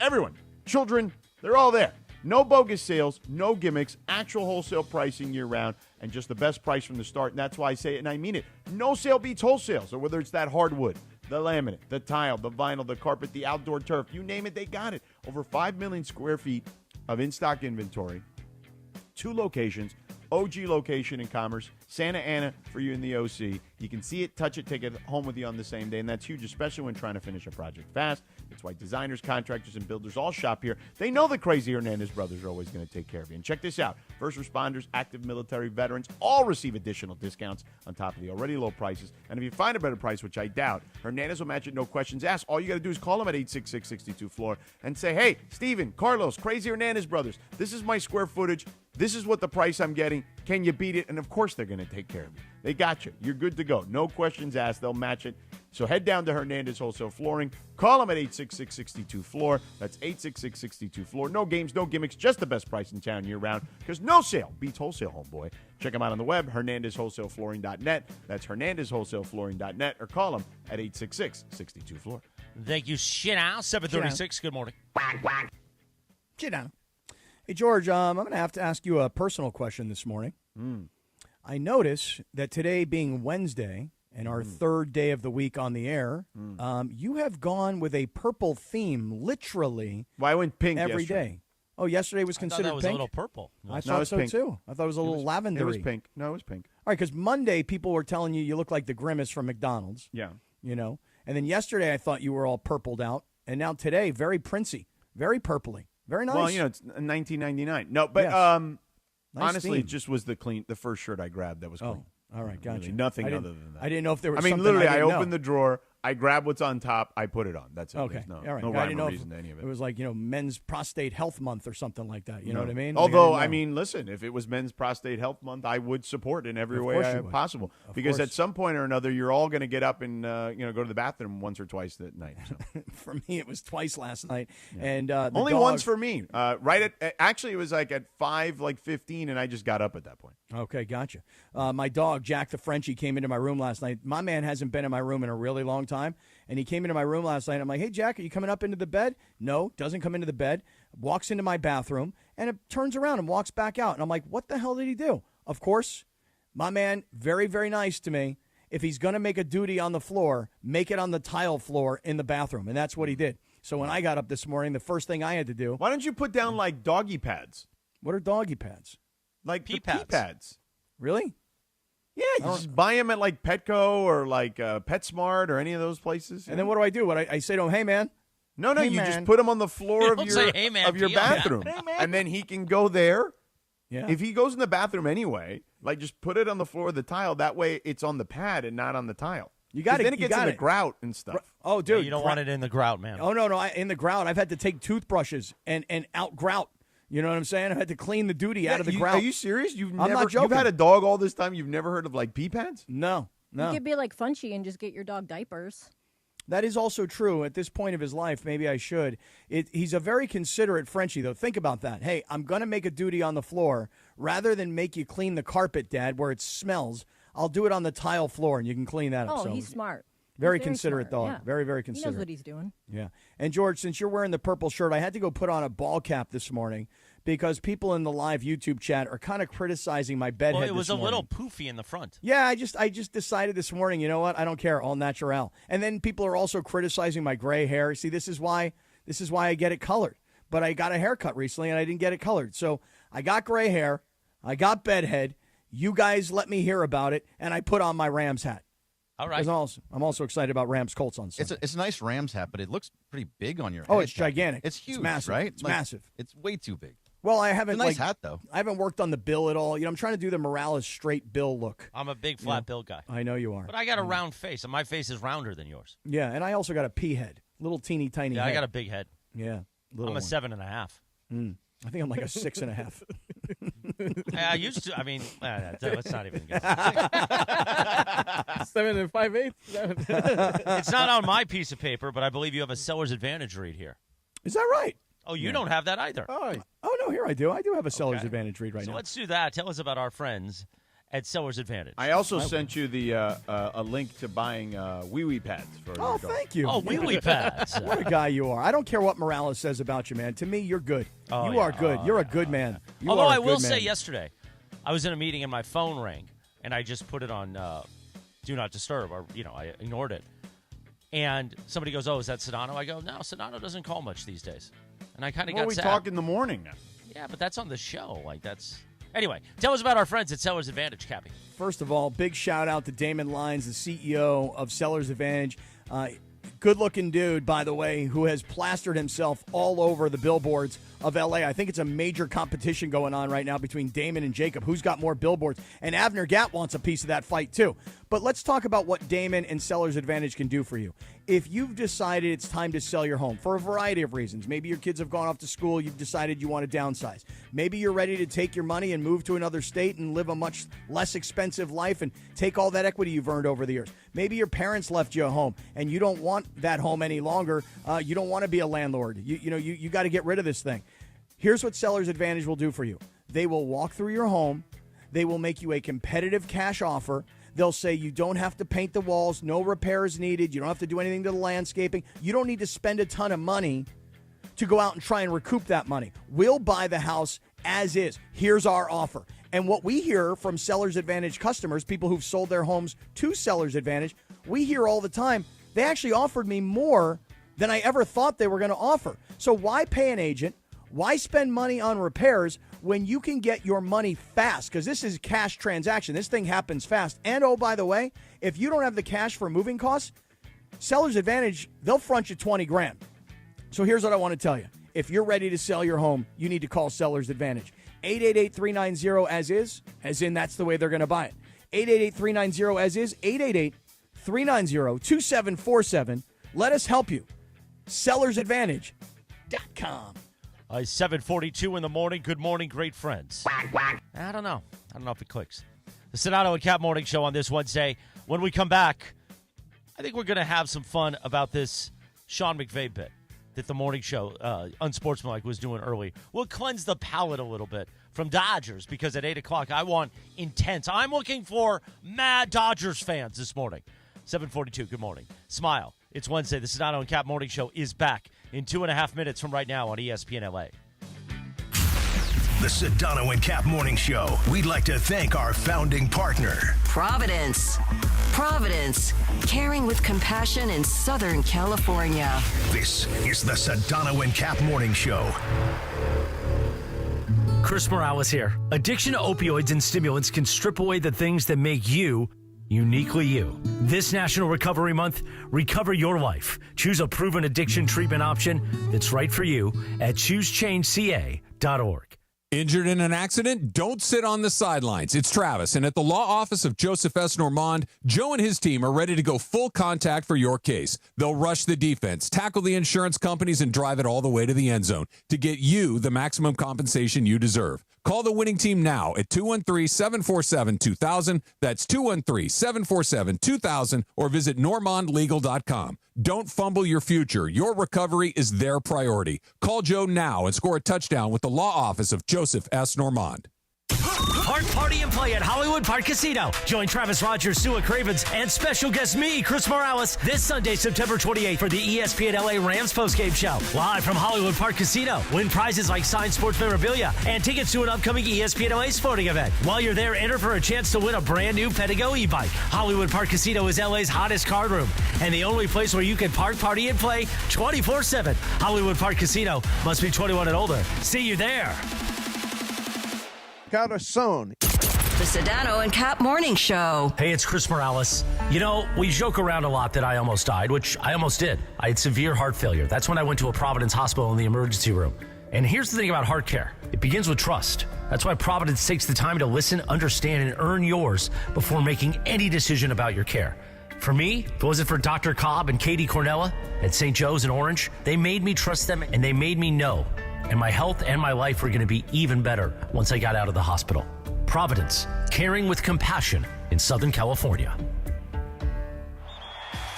everyone. Children, they're all there. No bogus sales, no gimmicks, actual wholesale pricing year-round, and just the best price from the start. And that's why I say it, and I mean it. No sale beats wholesale. So whether it's that hardwood, the laminate, the tile, the vinyl, the carpet, the outdoor turf, you name it, they got it. Over 5 million square feet of in-stock inventory. 2 locations. OG location in Commerce, Santa Ana for you in the OC. You can see it, touch it, take it home with you on the same day, and that's huge, especially when trying to finish a project fast. It's why designers, contractors, and builders all shop here. They know the Crazy Hernandez brothers are always going to take care of you. And check this out. First responders, active military veterans, all receive additional discounts on top of the already low prices. And if you find a better price, which I doubt, Hernandez will match it, no questions asked. All you got to do is call them at 866-62-FLOOR and say, hey, Steven, Carlos, Crazy Hernandez brothers, this is my square footage. This is what the price I'm getting. Can you beat it? And, of course, they're going to take care of you. They got you. You're good to go. No questions asked. They'll match it. So head down to Hernandez Wholesale Flooring. Call them at 866-62-FLOOR. That's 866-62-FLOOR. No games, no gimmicks, just the best price in town year-round because no sale beats wholesale, homeboy. Check them out on the web, HernandezWholesaleFlooring.net. That's HernandezWholesaleFlooring.net or call them at 866-62-FLOOR. Thank you, shit out. 736. Good morning. Sit down. Hey, George, I'm going to have to ask you a personal question this morning. I notice that today being Wednesday and our third day of the week on the air, you have gone with a purple theme literally I went pink every yesterday. day. Oh, yesterday was I thought considered that was pink? a little purple. I No, thought it was so, pink. too. I thought it was a little lavendery. It was pink. No, it was pink. All right, because Monday people were telling you look like the Grimace from McDonald's. Yeah. And then yesterday I thought you were all purpled out. And now today, very princey, very purpley. Very nice. Well, it's 1999. No, but Yes. honestly, theme. it just was the first shirt I grabbed that was clean. All right, gotcha. Really nothing I other didn't- than that. I didn't know if there was I mean, something literally, I I didn't know. opened the drawer. I grab what's on top. I put it on. That's it. Okay. There's no, All right. no I rhyme didn't or know reason to any of it. It was like, Men's Prostate Health Month or something like that. You know what I mean? Although, Like, I didn't know. listen, if it was Men's Prostate Health Month, I would support in every Of way course you would. possible. Of Because course. at some point or another, you're all going to get up and go to the bathroom once or twice at night. So. For me, it was twice last night. And Only once for me. Actually, it was like at 5:15, and I just got up at that point. Okay, gotcha. My dog, Jack the Frenchie, came into my room last night. My man hasn't been in my room in a really long time, and he came into my room last night. I'm like, hey, Jack, are you coming up into the bed? No, doesn't come into the bed. Walks into my bathroom, and it turns around and walks back out. And I'm like, what the hell did he do? Of course, my man, very, very nice to me. If he's going to make a duty on the floor, make it on the tile floor in the bathroom. And that's what he did. So when I got up this morning, the first thing I had to do. Why don't you put down, like, doggy pads? What are doggy pads? Like pee pads. Really? Yeah, you just buy them at, like, Petco or, like, PetSmart or any of those places. And then what do I do? I say to him, hey, man. No, Hey, you man. just put them on the floor of don't your, say, "Hey, man, of your pee on that." bathroom. Hey, man. And then he can go there. Yeah. If he goes in the bathroom anyway, like, just put it on the floor of the tile. That way it's on the pad and not on the tile. You got it. Then it gets in the grout and stuff. Oh, dude. You don't want it in the grout, man. Oh, no. In the grout. I've had to take toothbrushes and out grout. You know what I'm saying? I've had to clean the duty out of the grout. Are you serious? I'm not joking. You've had a dog all this time. You've never heard of, like, pee pads? No. You could be like Funchy and just get your dog diapers. That is also true. At this point of his life, maybe I should. He's a very considerate Frenchie, though. Think about that. Hey, I'm going to make a duty on the floor. Rather than make you clean the carpet, Dad, where it smells, I'll do it on the tile floor, and you can clean that up. Oh, So he's smart. Very He's considerate smart, dog. yeah. Very, very He considerate. knows what he's doing. Yeah. And, George, since you're wearing the purple shirt, I had to go put on a ball cap this morning because people in the live YouTube chat are kind of criticizing my bedhead Well, it was this a little morning. poofy in the front. Yeah, I just decided this morning, you know what? I don't care. All natural. And then people are also criticizing my gray hair. See, this is why I get it colored. But I got a haircut recently and I didn't get it colored. So I got gray hair. I got bedhead. You guys let me hear about it, and I put on my Rams hat. All right. I'm also excited about Rams Colts on Sunday. It's a nice Rams hat, but it looks pretty big on your head. Oh, it's gigantic. It's huge, It's massive. right? It's massive. It's way too big. Well, I haven't It's a nice hat, though. I haven't worked on the bill at all. I'm trying to do the Morales straight bill look. I'm a big flat bill guy. I know you are. But I got a round face, and my face is rounder than yours. Yeah, and I also got a pea head, little teeny tiny. Yeah, head. I got a big head. Yeah, I'm a 7.5. I think I'm like a 6.5. I used to. I mean, let's not even get 7 5/8. It's not on my piece of paper, but I believe you have a seller's advantage read here. Is that right? Oh, you don't have that either. Oh no, here I do. I do have a seller's advantage read right So now. let's do that. Tell us about our friends at Seller's Advantage. I also sent you the a link to buying wee-wee pads for your dog. Thank you. Oh, wee-wee pads. What a guy you are. I don't care what Morales says about you, man. To me, you're good. Oh, you are good. You're a good man. You Although are a I will good say man. yesterday, I was in a meeting and my phone rang, and I just put it on Do Not Disturb, or, I ignored it. And somebody goes, oh, is that Sedano? I go, no, Sedano doesn't call much these days. And I kind of Well, got we sad. talk in the morning now. Yeah, but that's on the show. Anyway, tell us about our friends at Seller's Advantage, Cappy. First of all, big shout out to Damon Lyons, the CEO of Seller's Advantage. Good-looking dude, by the way, who has plastered himself all over the billboards of L.A. I think it's a major competition going on right now between Damon and Jacob. Who's got more billboards? And Avner Gatt wants a piece of that fight, too. But let's talk about what Damon and Seller's Advantage can do for you. If you've decided it's time to sell your home for a variety of reasons, maybe your kids have gone off to school, you've decided you want to downsize. Maybe you're ready to take your money and move to another state and live a much less expensive life and take all that equity you've earned over the years. Maybe your parents left you a home and you don't want that home any longer. You don't want to be a landlord. You got to get rid of this thing. Here's what Seller's Advantage will do for you. They will walk through your home. They will make you a competitive cash offer. They'll say you don't have to paint the walls, no repairs needed, you don't have to do anything to the landscaping. You don't need to spend a ton of money to go out and try and recoup that money. We'll buy the house as is. Here's our offer. And what we hear from Seller's Advantage customers, people who've sold their homes to Seller's Advantage, we hear all the time, they actually offered me more than I ever thought they were going to offer. So why pay an agent? Why spend money on repairs when you can get your money fast? Because this is a cash transaction. This thing happens fast. And, oh, by the way, if you don't have the cash for moving costs, Seller's Advantage, they'll front you $20,000. So here's what I want to tell you. If you're ready to sell your home, you need to call Seller's Advantage. 888-390-AS-IS, as in that's the way they're going to buy it. 888-390-AS-IS, 390-2747. Let us help you. SellersAdvantage.com. 7:42 in the morning. Good morning, great friends. I don't know if it clicks. The Sedano and Kap Morning Show on this Wednesday. When we come back, I think we're going to have some fun about this Sean McVey bit that the morning show, Unsportsmanlike, was doing early. We'll cleanse the palate a little bit from Dodgers because at 8 o'clock I want intense. I'm looking for mad Dodgers fans this morning. 7:42, good morning. Smile. It's Wednesday. The Sedano and Kap Morning Show is back in 2.5 minutes from right now on ESPN LA. The Sedano and Kap Morning Show. We'd like to thank our founding partner, Providence. Providence, caring with compassion in Southern California. This is the Sedano and Kap Morning Show. Chris Morales here. Addiction to opioids and stimulants can strip away the things that make you uniquely you. This National Recovery Month, recover your life. Choose a proven addiction treatment option that's right for you at choosechangeca.org. Injured in an accident? Don't sit on the sidelines. It's Travis, and at the law office of Joseph S. Normand, Joe and his team are ready to go full contact for your case. They'll rush the defense, tackle the insurance companies, and drive it all the way to the end zone to get you the maximum compensation you deserve. Call the winning team now at 213-747-2000. That's 213-747-2000, or visit normandlegal.com. Don't fumble your future. Your recovery is their priority. Call Joe now and score a touchdown with the law office of Joseph S. Normand. Park, party, and play at Hollywood Park Casino. Join Travis Rogers, Sua Cravens, and special guest me, Chris Morales, this Sunday, September 28th for the ESPN LA Rams postgame show. Live from Hollywood Park Casino. Win prizes like signed sports memorabilia and tickets to an upcoming ESPN LA sporting event. While you're there, enter for a chance to win a brand new Pedigo e-bike. Hollywood Park Casino is LA's hottest card room and the only place where you can park, party, and play 24/7. Hollywood Park Casino must be 21 and older. See you there. Corazon. The Sedano and Kap Morning Show. Hey, it's Chris Morales. You know, we joke around a lot that I almost died, which I almost did. I had severe heart failure. That's when I went to a Providence hospital in the emergency room. And here's the thing about heart care. It begins with trust. That's why Providence takes the time to listen, understand, and earn yours before making any decision about your care. For me, if it wasn't for Dr. Cobb and Katie Cornella at St. Joe's in Orange, they made me trust them and they made me know. And my health and my life were going to be even better once I got out of the hospital. Providence, caring with compassion in Southern California.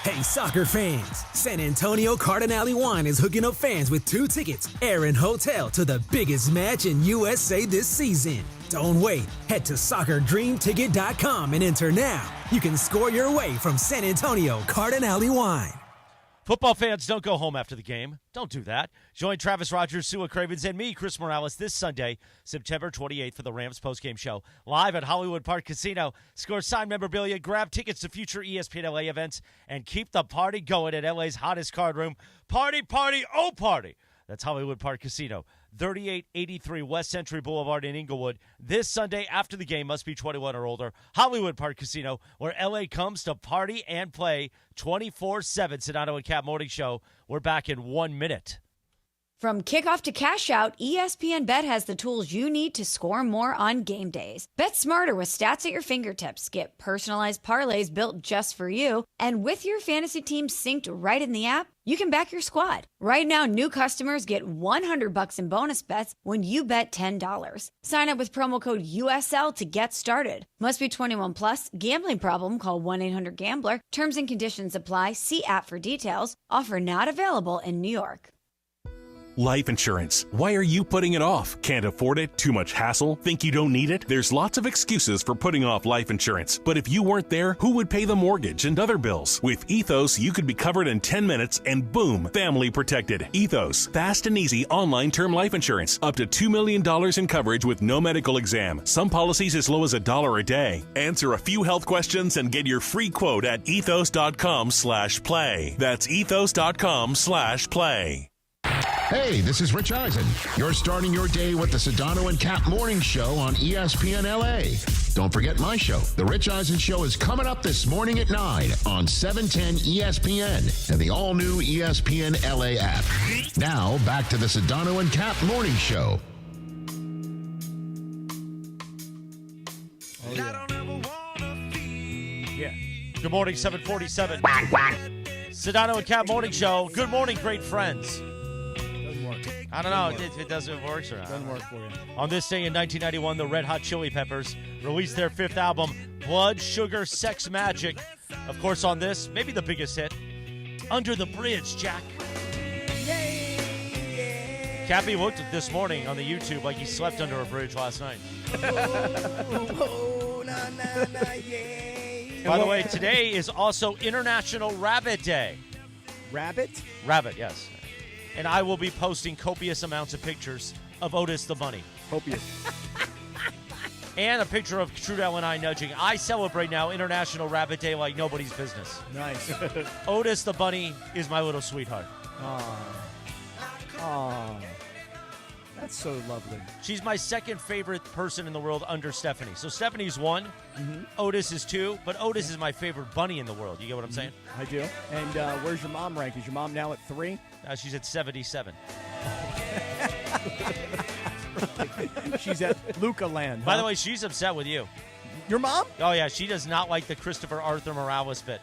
Hey, soccer fans! San Antonio Cardinale Wine is hooking up fans with 2 tickets, air and hotel, to the biggest match in USA this season. Don't wait. Head to SoccerDreamTicket.com and enter now. You can score your way from San Antonio Cardinale Wine. Football fans, don't go home after the game. Don't do that. Join Travis Rogers, Sua Cravens, and me, Chris Morales, this Sunday, September 28th for the Rams postgame show. Live at Hollywood Park Casino. Score signed memorabilia, grab tickets to future ESPN LA events, and keep the party going at LA's hottest card room. Party, party, oh party. That's Hollywood Park Casino, 3883 West Century Boulevard in Inglewood. This Sunday after the game, must be 21 or older. Hollywood Park Casino, where LA comes to party and play 24/7. Sedano and Kap Morning Show. We're back in 1 minute. From kickoff to cash out, ESPN Bet has the tools you need to score more on game days. Bet smarter with stats at your fingertips. Get personalized parlays built just for you. And with your fantasy team synced right in the app, you can back your squad. Right now, new customers get $100 in bonus bets when you bet $10. Sign up with promo code USL to get started. Must be 21 plus. Gambling problem? Call 1-800-GAMBLER. Terms and conditions apply. See app for details. Offer not available in New York. Life insurance. Why are you putting it off? Can't afford it? Too much hassle? Think you don't need it? There's lots of excuses for putting off life insurance. But if you weren't there, who would pay the mortgage and other bills? With Ethos, you could be covered in 10 minutes and boom, family protected. Ethos, fast and easy online term life insurance. Up to $2 million in coverage with no medical exam. Some policies as low as $1 a day. Answer a few health questions and get your free quote at ethos.com/play. That's ethos.com/play. Hey, this is Rich Eisen. You're starting your day with the Sedano and Kap Morning Show on ESPN LA. Don't forget my show. The Rich Eisen Show is coming up this morning at 9 on 710 ESPN and the all-new ESPN LA app. Now, back to the Sedano and Kap Morning Show. Yeah. Good morning, 747. Sedano and Kap Morning Show. Good morning, great friends. Doesn't work. I don't know if it doesn't work or not. Doesn't work for you. On this day in 1991, the Red Hot Chili Peppers released their 5th album, Blood, Sugar, Sex, Magic. Of course, on this, maybe the biggest hit, Under the Bridge, Jack. Cappy looked at this morning on the YouTube like he slept under a bridge last night. By the way, today is also International Rabbit Day. Rabbit? Rabbit, yes. And I will be posting copious amounts of pictures of Otis the Bunny. Copious. And a picture of Trudell and I nudging. I celebrate now International Rabbit Day like nobody's business. Nice. Otis the Bunny is my little sweetheart. Oh, that's so lovely. She's my second favorite person in the world under Stephanie. So Stephanie's 1, Otis is 2, but Otis is my favorite bunny in the world. You get what I'm saying? I do. And where's your mom rank? Is your mom now at 3? She's at 77. She's at Luca Land. By the way, she's upset with you. Your mom? Oh, yeah. She does not like the Christopher Arthur Morales bit.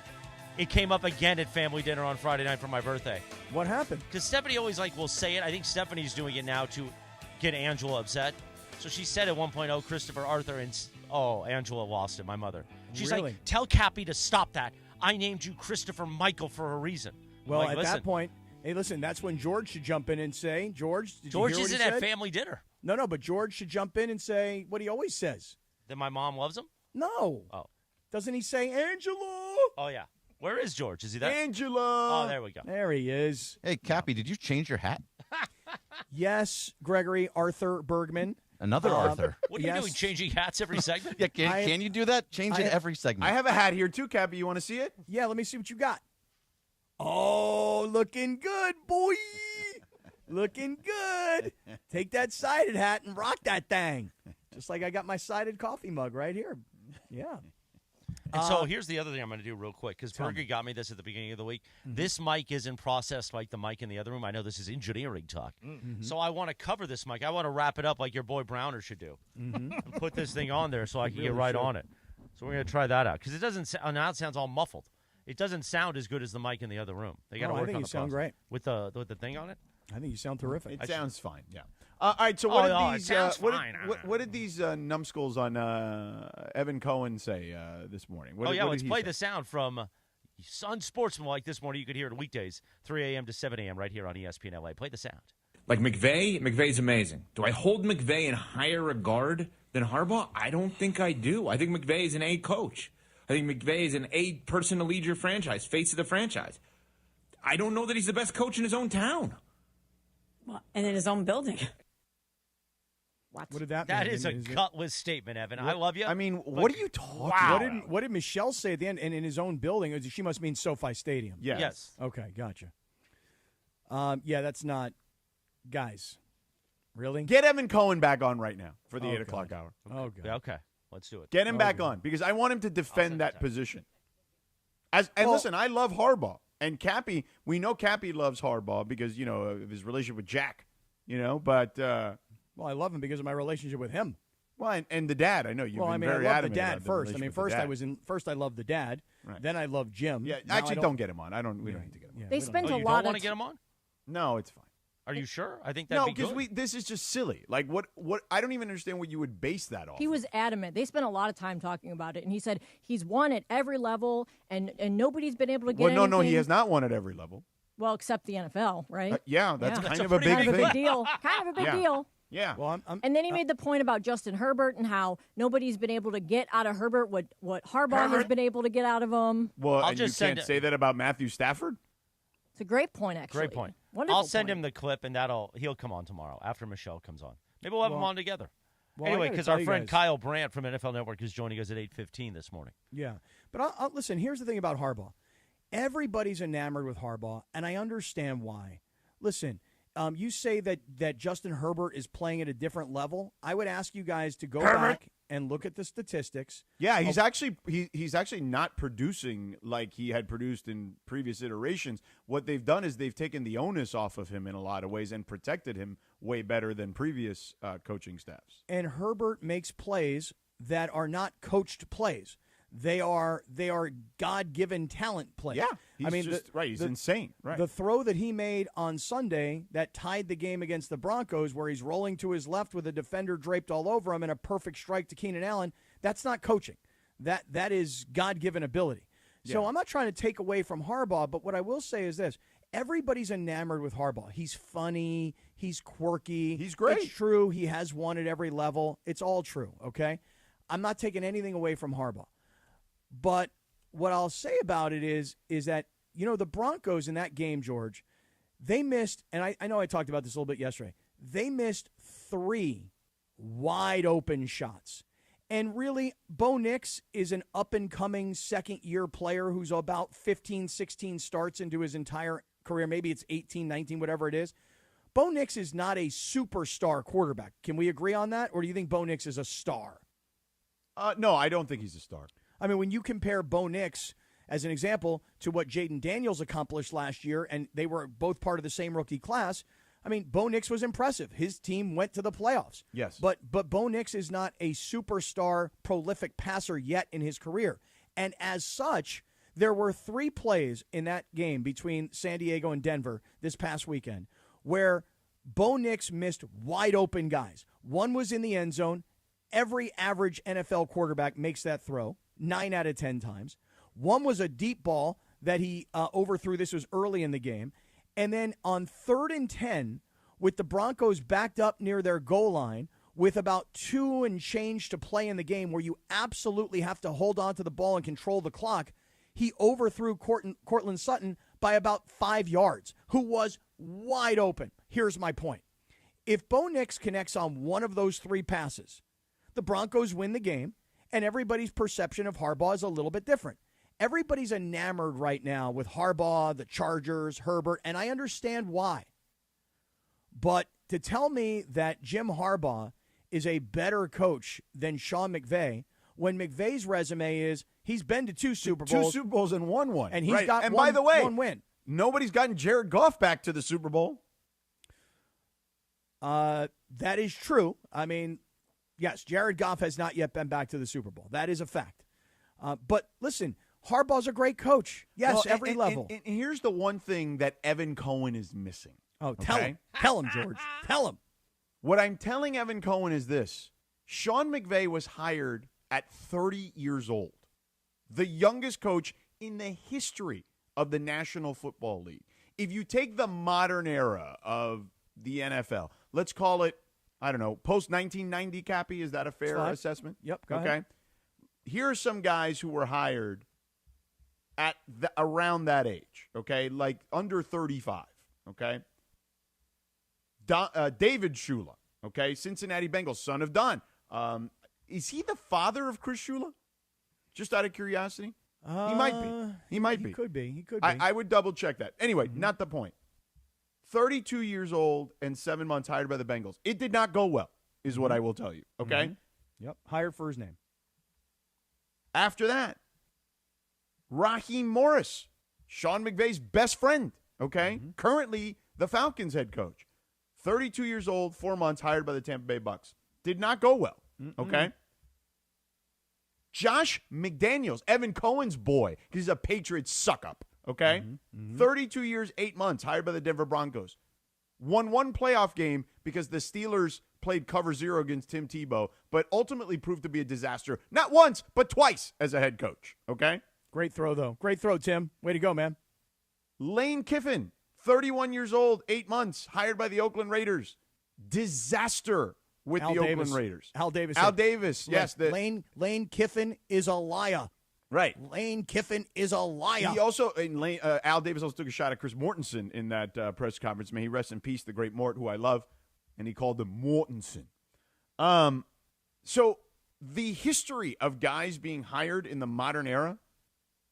It came up again at family dinner on Friday night for my birthday. What happened? Because Stephanie always will say it. I think Stephanie's doing it now to get Angela upset. So she said at one point, oh, Christopher Arthur, and Angela lost it, my mother. She's Really? like, tell Cappy to stop that. I named you Christopher Michael for a reason. Well, I'm like, at listen. that point, hey, listen, that's when George should jump in and say, George, did George you hear what isn't he at said? family dinner. No, but George should jump in and say what he always says. That my mom loves him? No. Oh. Doesn't he say, Angela? Oh, yeah. Where is George? Is he there? Angela. Oh, there we go. There he is. Hey, Cappy, did you change your hat? Yes, Gregory Arthur Bergman. Another Arthur. What are you doing, changing hats every segment? Yeah, can you do that? Change it every segment. I have a hat here too, Cappy. You want to see it? Yeah, let me see what you got. Oh, looking good, boy. Looking good. Take that sided hat and rock that thing. Just like I got my sided coffee mug right here. Yeah. And so here's the other thing I'm going to do real quick, because Berger got me this at the beginning of the week. This mic isn't processed like the mic in the other room. I know this is engineering talk. So I want to cover this mic. I want to wrap it up like your boy Browner should do. And put this thing on there so I can get right on it. So we're going to try that out. Because it doesn't now it sounds all muffled. It doesn't sound as good as the mic in the other room. They got to work I think on you the sound process. great. With the thing on it? I think you sound terrific. It sounds fine, yeah. All right, so what did these what did these numbskulls on Evan Cohen say this morning? Let's play the sound from Unsportsmanlike this morning. You could hear it weekdays, 3 a.m. to 7 a.m. right here on ESPN LA. Play the sound. Like McVey's amazing. Do I hold McVey in higher regard than Harbaugh? I don't think I do. I think McVey is an A coach. I think McVey is an A person to lead your franchise, face of the franchise. I don't know that he's the best coach in his own town. Well, and in his own building. What did that mean? That is a gutless statement, Evan. I love you. I mean, what are you talking about? What did Michelle say at the end? And in his own building? She must mean SoFi Stadium. Yes. Okay, gotcha. Yeah, that's not. Guys, really? Get Evan Cohen back on right now for the 8 o'clock hour. Oh, God. Okay, let's do it. Get him back on because I want him to defend that position. Listen, I love Harbaugh. And Cappy, we know Cappy loves Harbaugh because, of his relationship with Jack, but... well, I love him because of my relationship with him. Well, and the dad, I know you've been very I love adamant the dad about first. the First I loved the dad. Right. Then I loved Jim. Yeah, Now actually, don't get him on. We don't need to get him on. Yeah, They spent a you lot don't want of to get him on? No, it's fine. Are you sure? I think that'd be good. No, because this is just silly. Like, what? I don't even understand what you would base that off. He was adamant. They spent a lot of time talking about it, and he said he's won at every level, and nobody's been able to get no, he anything. has not won at every level. Well, except the NFL, right? That's kind of a big kind thing. of a big deal. Kind of a big deal. Yeah. Well, and then he made the point about Justin Herbert and how nobody's been able to get out of Herbert what Harbaugh has been able to get out of him. Well, and you can't say that about Matthew Stafford? It's a great point, actually. Great point. Wonderful I'll send point. him the clip, and he'll come on tomorrow after Michelle comes on. Maybe we'll have them on together. Well, anyway, I gotta because tell our you friend guys- Kyle Brandt from NFL Network is joining us at 8:15 this morning. Yeah. But I'll listen, here's the thing about Harbaugh. Everybody's enamored with Harbaugh, and I understand why. Listen, you say that Justin Herbert is playing at a different level. I would ask you guys to go back and look at the statistics. Yeah, he's actually not producing like he had produced in previous iterations. What they've done is they've taken the onus off of him in a lot of ways and protected him way better than previous coaching staffs. And Herbert makes plays that are not coached plays. They are God-given talent players. Yeah, he's insane. Right. The throw that he made on Sunday that tied the game against the Broncos, where he's rolling to his left with a defender draped all over him and a perfect strike to Keenan Allen, that's not coaching. That is God-given ability. So I'm not trying to take away from Harbaugh, but what I will say is this. Everybody's enamored with Harbaugh. He's funny. He's quirky. He's great. It's true. He has won at every level. It's all true, okay? I'm not taking anything away from Harbaugh. But what I'll say about it is that, the Broncos in that game, George, they missed, and I know I talked about this a little bit yesterday, they missed 3 wide-open shots. And really, Bo Nix is an up-and-coming second-year player who's about 15, 16 starts into his entire career. Maybe it's 18, 19, whatever it is. Bo Nix is not a superstar quarterback. Can we agree on that? Or do you think Bo Nix is a star? No, I don't think he's a star. I mean, when you compare Bo Nix, as an example, to what Jaden Daniels accomplished last year, and they were both part of the same rookie class, I mean, Bo Nix was impressive. His team went to the playoffs. Yes. But Bo Nix is not a superstar, prolific passer yet in his career. And as such, there were 3 plays in that game between San Diego and Denver this past weekend where Bo Nix missed wide-open guys. One was in the end zone. Every average NFL quarterback makes that throw 9 out of 10 times. One was a deep ball that he overthrew. This was early in the game. And then on 3rd and 10, with the Broncos backed up near their goal line, with about 2 and change to play in the game where you absolutely have to hold on to the ball and control the clock, he overthrew Cortland Sutton by about 5 yards, who was wide open. Here's my point. If Bo Nix connects on one of those 3 passes, the Broncos win the game, and everybody's perception of Harbaugh is a little bit different. Everybody's enamored right now with Harbaugh, the Chargers, Herbert, and I understand why. But to tell me that Jim Harbaugh is a better coach than Sean McVey, when McVay's resume is he's been to 2 Super Bowls. 2 Super Bowls and won one. And he's got and one, by the way, one win. Nobody's gotten Jared Goff back to the Super Bowl. That is true. I mean, yes, Jared Goff has not yet been back to the Super Bowl. That is a fact. But listen, Harbaugh's a great coach. Yes, every level. And here's the one thing that Evan Cohen is missing. Oh, tell him. Tell him, George. Tell him. What I'm telling Evan Cohen is this. Sean McVay was hired at 30 years old, the youngest coach in the history of the National Football League. If you take the modern era of the NFL, let's call it, I don't know, post-1990, Cappy, is that a fair assessment? Yep, go okay. ahead. Here are some guys who were hired at around that age, okay, like under 35, okay? David Shula, okay, Cincinnati Bengals, son of Don. Is he the father of Chris Shula? Just out of curiosity? He might be. He might be. He could be. He could be. I would double check that. Anyway, not the point. 32 years old and 7 months hired by the Bengals. It did not go well, is what I will tell you, okay? Yep, hired for his name. After that, Raheem Morris, Sean McVay's best friend, okay? Currently the Falcons head coach. 32 years old, 4 months, hired by the Tampa Bay Bucks. Did not go well, okay? Josh McDaniels, Evan Cohen's boy, he's a Patriots suck-up, okay? 32 years, 8 months, hired by the Denver Broncos. Won 1 playoff game because the Steelers played cover 0 against Tim Tebow, but ultimately proved to be a disaster, not once, but twice as a head coach, okay? Great throw, though. Great throw, Tim. Way to go, man. Lane Kiffin, 31 years old, 8 months, hired by the Oakland Raiders. Disaster with the Oakland Raiders. Al Davis. Al Davis, yes. Lane Kiffin is a liar. Right. Lane Kiffin is a liar. He also, Al Davis also took a shot at Chris Mortensen in that press conference. May he rest in peace, the great Mort, who I love, and he called him Mortensen. So the history of guys being hired in the modern era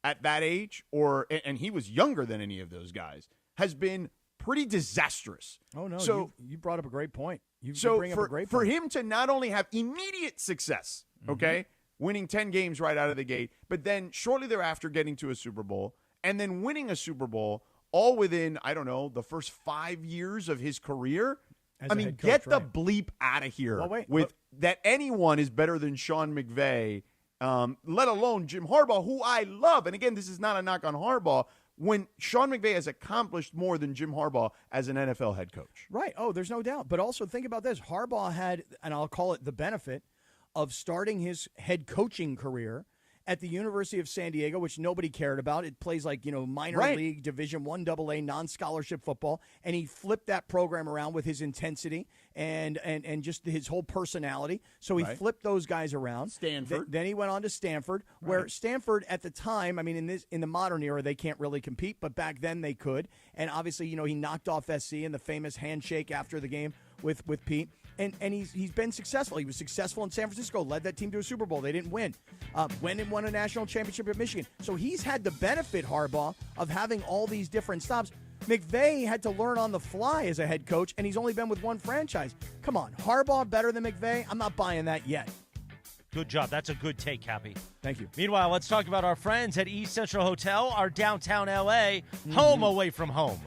at that age, and he was younger than any of those guys, has been pretty disastrous. Oh, no, so you brought up a great point. You bring up a great point. For him to not only have immediate success, okay, winning 10 games right out of the gate, but then shortly thereafter getting to a Super Bowl, and then winning a Super Bowl all within, I don't know, the first 5 years of his career. I mean, get the bleep out of here that anyone is better than Sean McVay let alone Jim Harbaugh, who I love. And again, this is not a knock on Harbaugh, when Sean McVay has accomplished more than Jim Harbaugh as an NFL head coach. Right. Oh, there's no doubt. But also think about this. Harbaugh had, and I'll call it the benefit, of starting his head coaching career at the University of San Diego, which nobody cared about. It plays like, minor league, Division I AA, non-scholarship football. And he flipped that program around with his intensity and just his whole personality. So he flipped those guys around. Stanford. Then he went on to Stanford, where Stanford at the time, in the modern era, they can't really compete, but back then they could. And obviously, he knocked off SC in the famous handshake after the game with Pete. And he's been successful. He was successful in San Francisco, led that team to a Super Bowl. They didn't win. Went and won a national championship at Michigan. So he's had the benefit, Harbaugh, of having all these different stops. McVay had to learn on the fly as a head coach, and he's only been with one franchise. Come on, Harbaugh better than McVay? I'm not buying that yet. Good job. That's a good take, Cappy. Thank you. Meanwhile, let's talk about our friends at East Central Hotel, our downtown L.A. home away from home.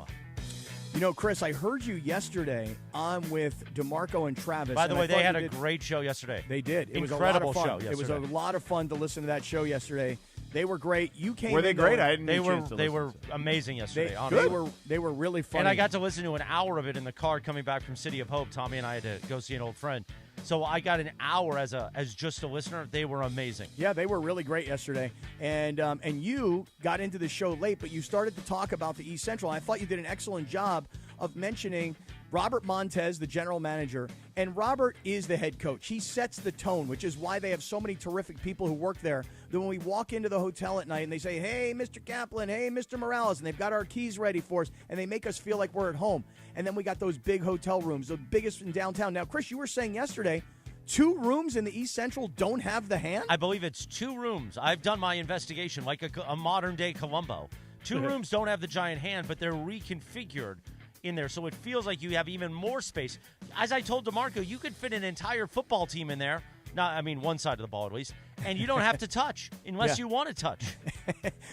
Chris, I heard you yesterday on with DeMarco and Travis. By the way, they had a great show yesterday. They did. It Incredible was a lot of fun. show yesterday. It was a lot of fun to listen to that show yesterday. They were great. You came. Were they great? I didn't. They were amazing yesterday. They were really funny. And I got to listen to an hour of it in the car coming back from City of Hope. Tommy and I had to go see an old friend. So I got an hour as just a listener. They were amazing. Yeah, they were really great yesterday. And you got into the show late, but you started to talk about the East Central. I thought you did an excellent job of mentioning Robert Montez, the general manager, and Robert is the head coach. He sets the tone, which is why they have so many terrific people who work there. That when we walk into the hotel at night and they say, hey, Mr. Kaplan, hey, Mr. Morales, and they've got our keys ready for us, and they make us feel like we're at home. And then we got those big hotel rooms, the biggest in downtown. Now, Chris, you were saying yesterday, 2 rooms in the East Central don't have the hand? I believe it's 2 rooms. I've done my investigation, like a modern-day Columbo. 2 rooms don't have the giant hand, but they're reconfigured in there, so it feels like you have even more space. As I told DeMarco, you could fit an entire football team in there. One side of the ball at least, and you don't have to touch unless you want to touch.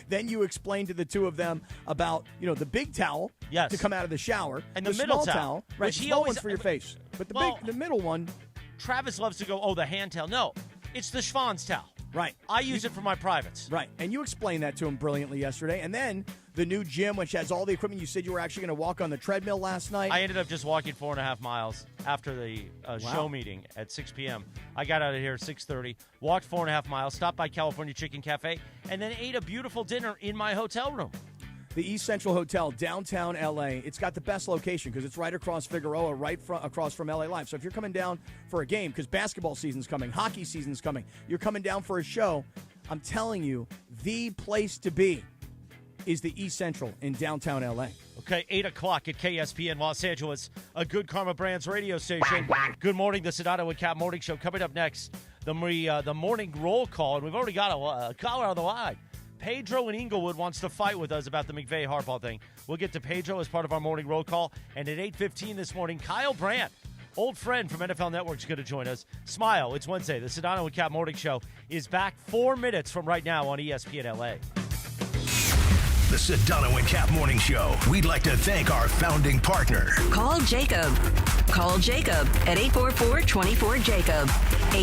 Then you explain to the 2 of them about the big towel to come out of the shower, and the middle small towel, right? Which the he small always one's for your face, but the middle one. Travis loves to go, the hand towel. No, it's the Schwann's towel. Right. I use it for my privates. Right. And you explained that to him brilliantly yesterday. And then the new gym, which has all the equipment. You said you were actually going to walk on the treadmill last night. I ended up just walking 4.5 miles after the show meeting at 6 p.m. I got out of here at 6:30, walked 4.5 miles, stopped by California Chicken Cafe, and then ate a beautiful dinner in my hotel room. The East Central Hotel, downtown L.A. It's got the best location because it's right across Figueroa, across from L.A. Live. So if you're coming down for a game, because basketball season's coming, hockey season's coming, you're coming down for a show, I'm telling you, the place to be is the East Central in downtown L.A. Okay, 8 o'clock at KSPN Los Angeles, a Good Karma Brands radio station. Good morning, the Sedano and Kap Morning Show. Coming up next, the morning roll call, and we've already got a caller on the line. Pedro in Inglewood wants to fight with us about the McVey Harbaugh thing. We'll get to Pedro as part of our morning roll call. And at 8:15 this morning, Kyle Brandt, old friend from NFL Network, is going to join us. Smile, it's Wednesday. The Sedano and Kap Morning Show is back 4 minutes from right now on ESPN LA. The Sedano and Kap Morning Show. We'd like to thank our founding partner. Call Jacob. Call Jacob at 844-24-JACOB.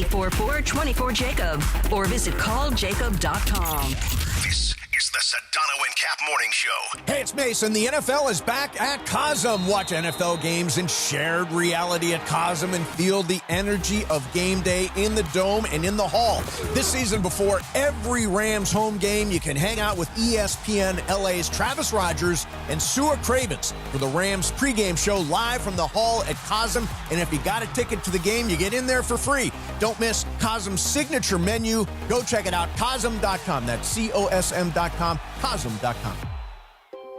844-24-JACOB. Or visit calljacob.com. This is the Sedano and Kap Morning Show. Hey, it's Mason. The NFL is back at Cosm. Watch NFL games in shared reality at Cosm and feel the energy of game day in the Dome and in the Hall. This season, before every Rams home game, you can hang out with ESPN LA's Travis Rogers and Sua Cravens for the Rams pregame show live from the Hall at Cosm. And if you got a ticket to the game, you get in there for free. Don't miss Cosm's signature menu. Go check it out, Cosm.com. That's COSM.com, Cosm.com.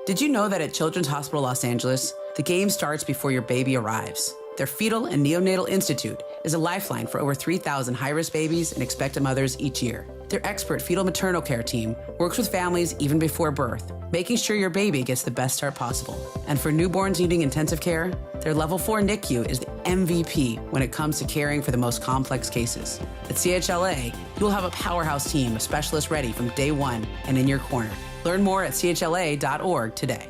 Did you know that at Children's Hospital Los Angeles, the game starts before your baby arrives? Their Fetal and Neonatal Institute is a lifeline for over 3,000 high-risk babies and expectant mothers each year. Their expert fetal maternal care team works with families even before birth, making sure your baby gets the best start possible. And for newborns needing intensive care, their Level 4 NICU is the MVP when it comes to caring for the most complex cases. At CHLA, you'll have a powerhouse team of specialists ready from day one and in your corner. Learn more at chla.org today.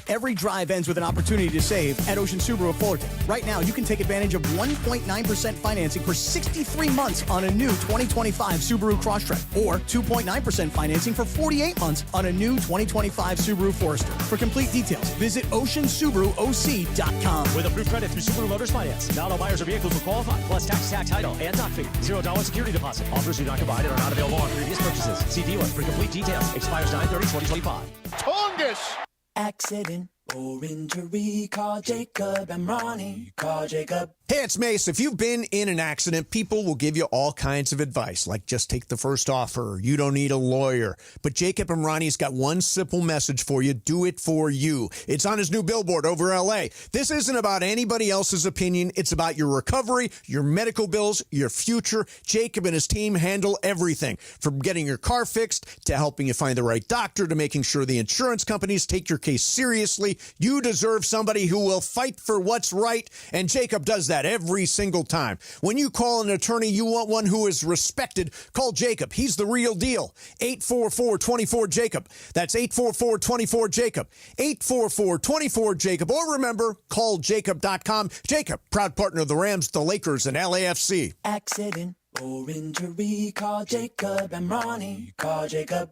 Every drive ends with an opportunity to save at Ocean Subaru of Fullerton. Right now, you can take advantage of 1.9% financing for 63 months on a new 2025 Subaru Crosstrek, or 2.9% financing for 48 months on a new 2025 Subaru Forester. For complete details, visit OceanSubaruOC.com. With approved credit through Subaru Motors Finance. Not all buyers or vehicles will qualify, plus tax, title, and dock fee. $0 security deposit. Offers do not combine and are not available on previous purchases. See dealer for complete details. Expires 9/30/2025. Tongus! Accident or injury, call Jacob and Ronnie. Call Jacob. Hey, it's Mace. If you've been in an accident, people will give you all kinds of advice, like just take the first offer. You don't need a lawyer. But Jacob and Ronnie's got one simple message for you. Do it for you. It's on his new billboard over L.A. This isn't about anybody else's opinion. It's about your recovery, your medical bills, your future. Jacob and his team handle everything, from getting your car fixed to helping you find the right doctor to making sure the insurance companies take your case seriously. You deserve somebody who will fight for what's right, and Jacob does that every single time. When you call an attorney, you want one who is respected. Call Jacob. He's the real deal. 844-24-JACOB. That's 844-24-JACOB. 844-24-JACOB. Or remember, call Jacob.com. Jacob, proud partner of the Rams, the Lakers, and LAFC. Accident or injury, call Jacob and Ronnie. Call Jacob.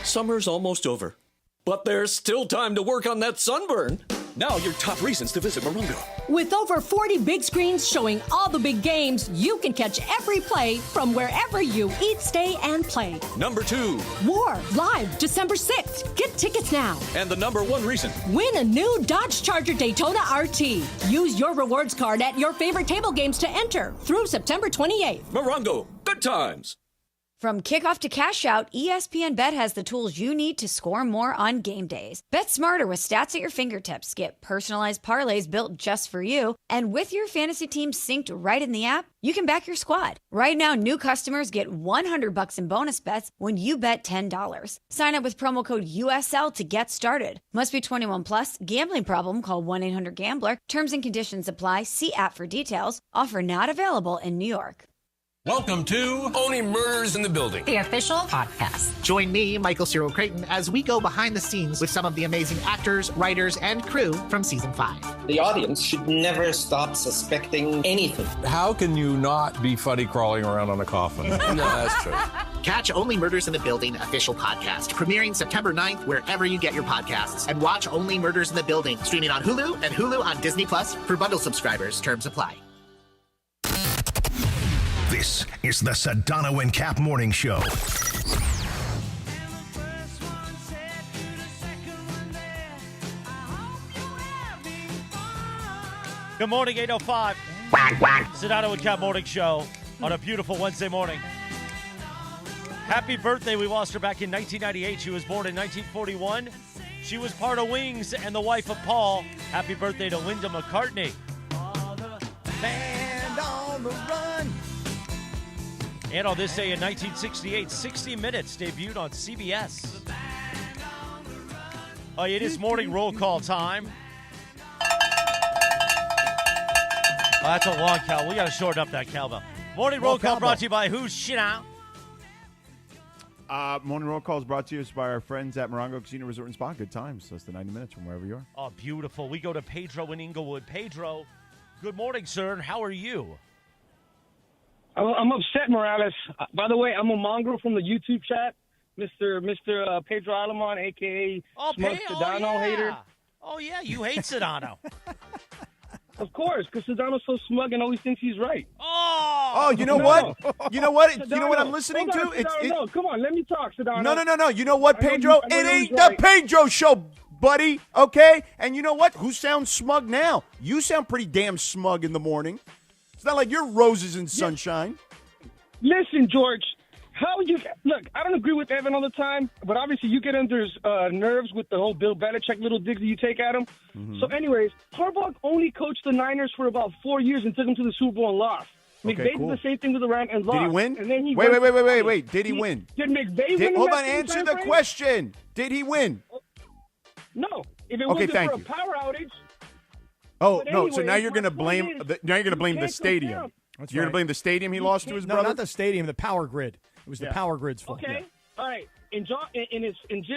Summer's almost over, but there's still time to work on that sunburn. Now your top reasons to visit Morongo. With over 40 big screens showing all the big games, you can catch every play from wherever you eat, stay, and play. Number 2. War, live December 6th. Get tickets now. And the number 1 reason. Win a new Dodge Charger Daytona RT. Use your rewards card at your favorite table games to enter through September 28th. Morongo, good times. From kickoff to cash out, ESPN Bet has the tools you need to score more on game days. Bet smarter with stats at your fingertips. Get personalized parlays built just for you. And with your fantasy team synced right in the app, you can back your squad. Right now, new customers get $100 in bonus bets when you bet $10. Sign up with promo code USL to get started. Must be 21 plus. Gambling problem? Call 1-800-GAMBLER. Terms and conditions apply. See app for details. Offer not available in New York. Welcome to Only Murders in the Building, the official podcast. Join me, Michael Cyril Creighton, as we go behind the scenes with some of the amazing actors, writers, and crew from season 5. The audience should never stop suspecting anything. How can you not be funny crawling around on a coffin? No, that's true. Catch Only Murders in the Building official podcast, premiering September 9th wherever you get your podcasts. And watch Only Murders in the Building, streaming on Hulu and Hulu on Disney Plus for bundle subscribers. Terms apply. This is the Sedano and Kap Morning Show. Good morning, 8:05. Sedano and Kap Morning Show on a beautiful Wednesday morning. Happy birthday. We lost her back in 1998. She was born in 1941. She was part of Wings and the wife of Paul. Happy birthday to Linda McCartney. Band on the run. And on this day in 1968, 60 Minutes debuted on CBS. It is morning roll call time. That's a long cowbell. We got to shorten up that cowbell. Morning roll call brought to you by who's shit out? Morning roll call is brought to you by our friends at Morongo Casino Resort and Spa. Good times. Less than 90 minutes from wherever you are. Oh, beautiful. We go to Pedro in Inglewood. Pedro, good morning, sir. How are you? I'm upset, Morales. By the way, I'm a mongrel from the YouTube chat, Mr. Pedro Alemán, a.k.a. Smug Sedano hater. Oh, yeah, you hate Sedano. Of course, because Sedano's so smug and always thinks he's right. Oh, you know what? You know what? Sedano, you know what I'm listening to? No, come on, let me talk, Sedano. No. You know what, Pedro? It ain't the Pedro show, buddy, okay? And you know what? Who sounds smug now? You sound pretty damn smug in the morning. It's not like you're roses and sunshine. Listen, George, look, I don't agree with Evan all the time, but obviously you get under his nerves with the whole Bill Belichick little digs that you take at him. Mm-hmm. So anyways, Harbaugh only coached the Niners for about 4 years and took them to the Super Bowl and lost. McVey did the same thing with the Rams and lost. Did he win? And then Wait. Did he win? Did McVey win? Hold on, answer the question. Did he win? No. If it wasn't for a power outage. Oh, no, so now you're going to blame the stadium. You're going to blame the stadium he lost to his brother? No, not the stadium, the power grid. It was the power grid's fault. Okay. All right, in Jim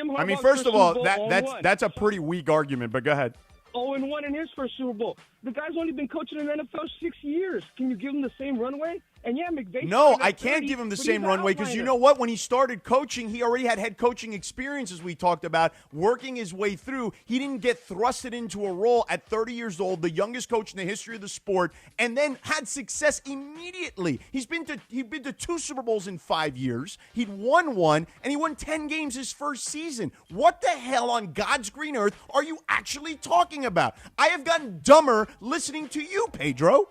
Harbaugh's I mean, first of all, Super Bowl, that's a pretty weak argument, but go ahead. 0-1 in his first Super Bowl. The guy's only been coaching in the NFL 6 years. Can you give him the same runway? And yeah, McVay. No, I can't give him the same runway because you know what? When he started coaching, he already had head coaching experience, as we talked about, working his way through. He didn't get thrusted into a role at 30 years old, the youngest coach in the history of the sport, and then had success immediately. He'd been to 2 Super Bowls in 5 years. He'd won 1, and he won 10 games his first season. What the hell on God's green earth are you actually talking about? I have gotten dumber listening to you, Pedro.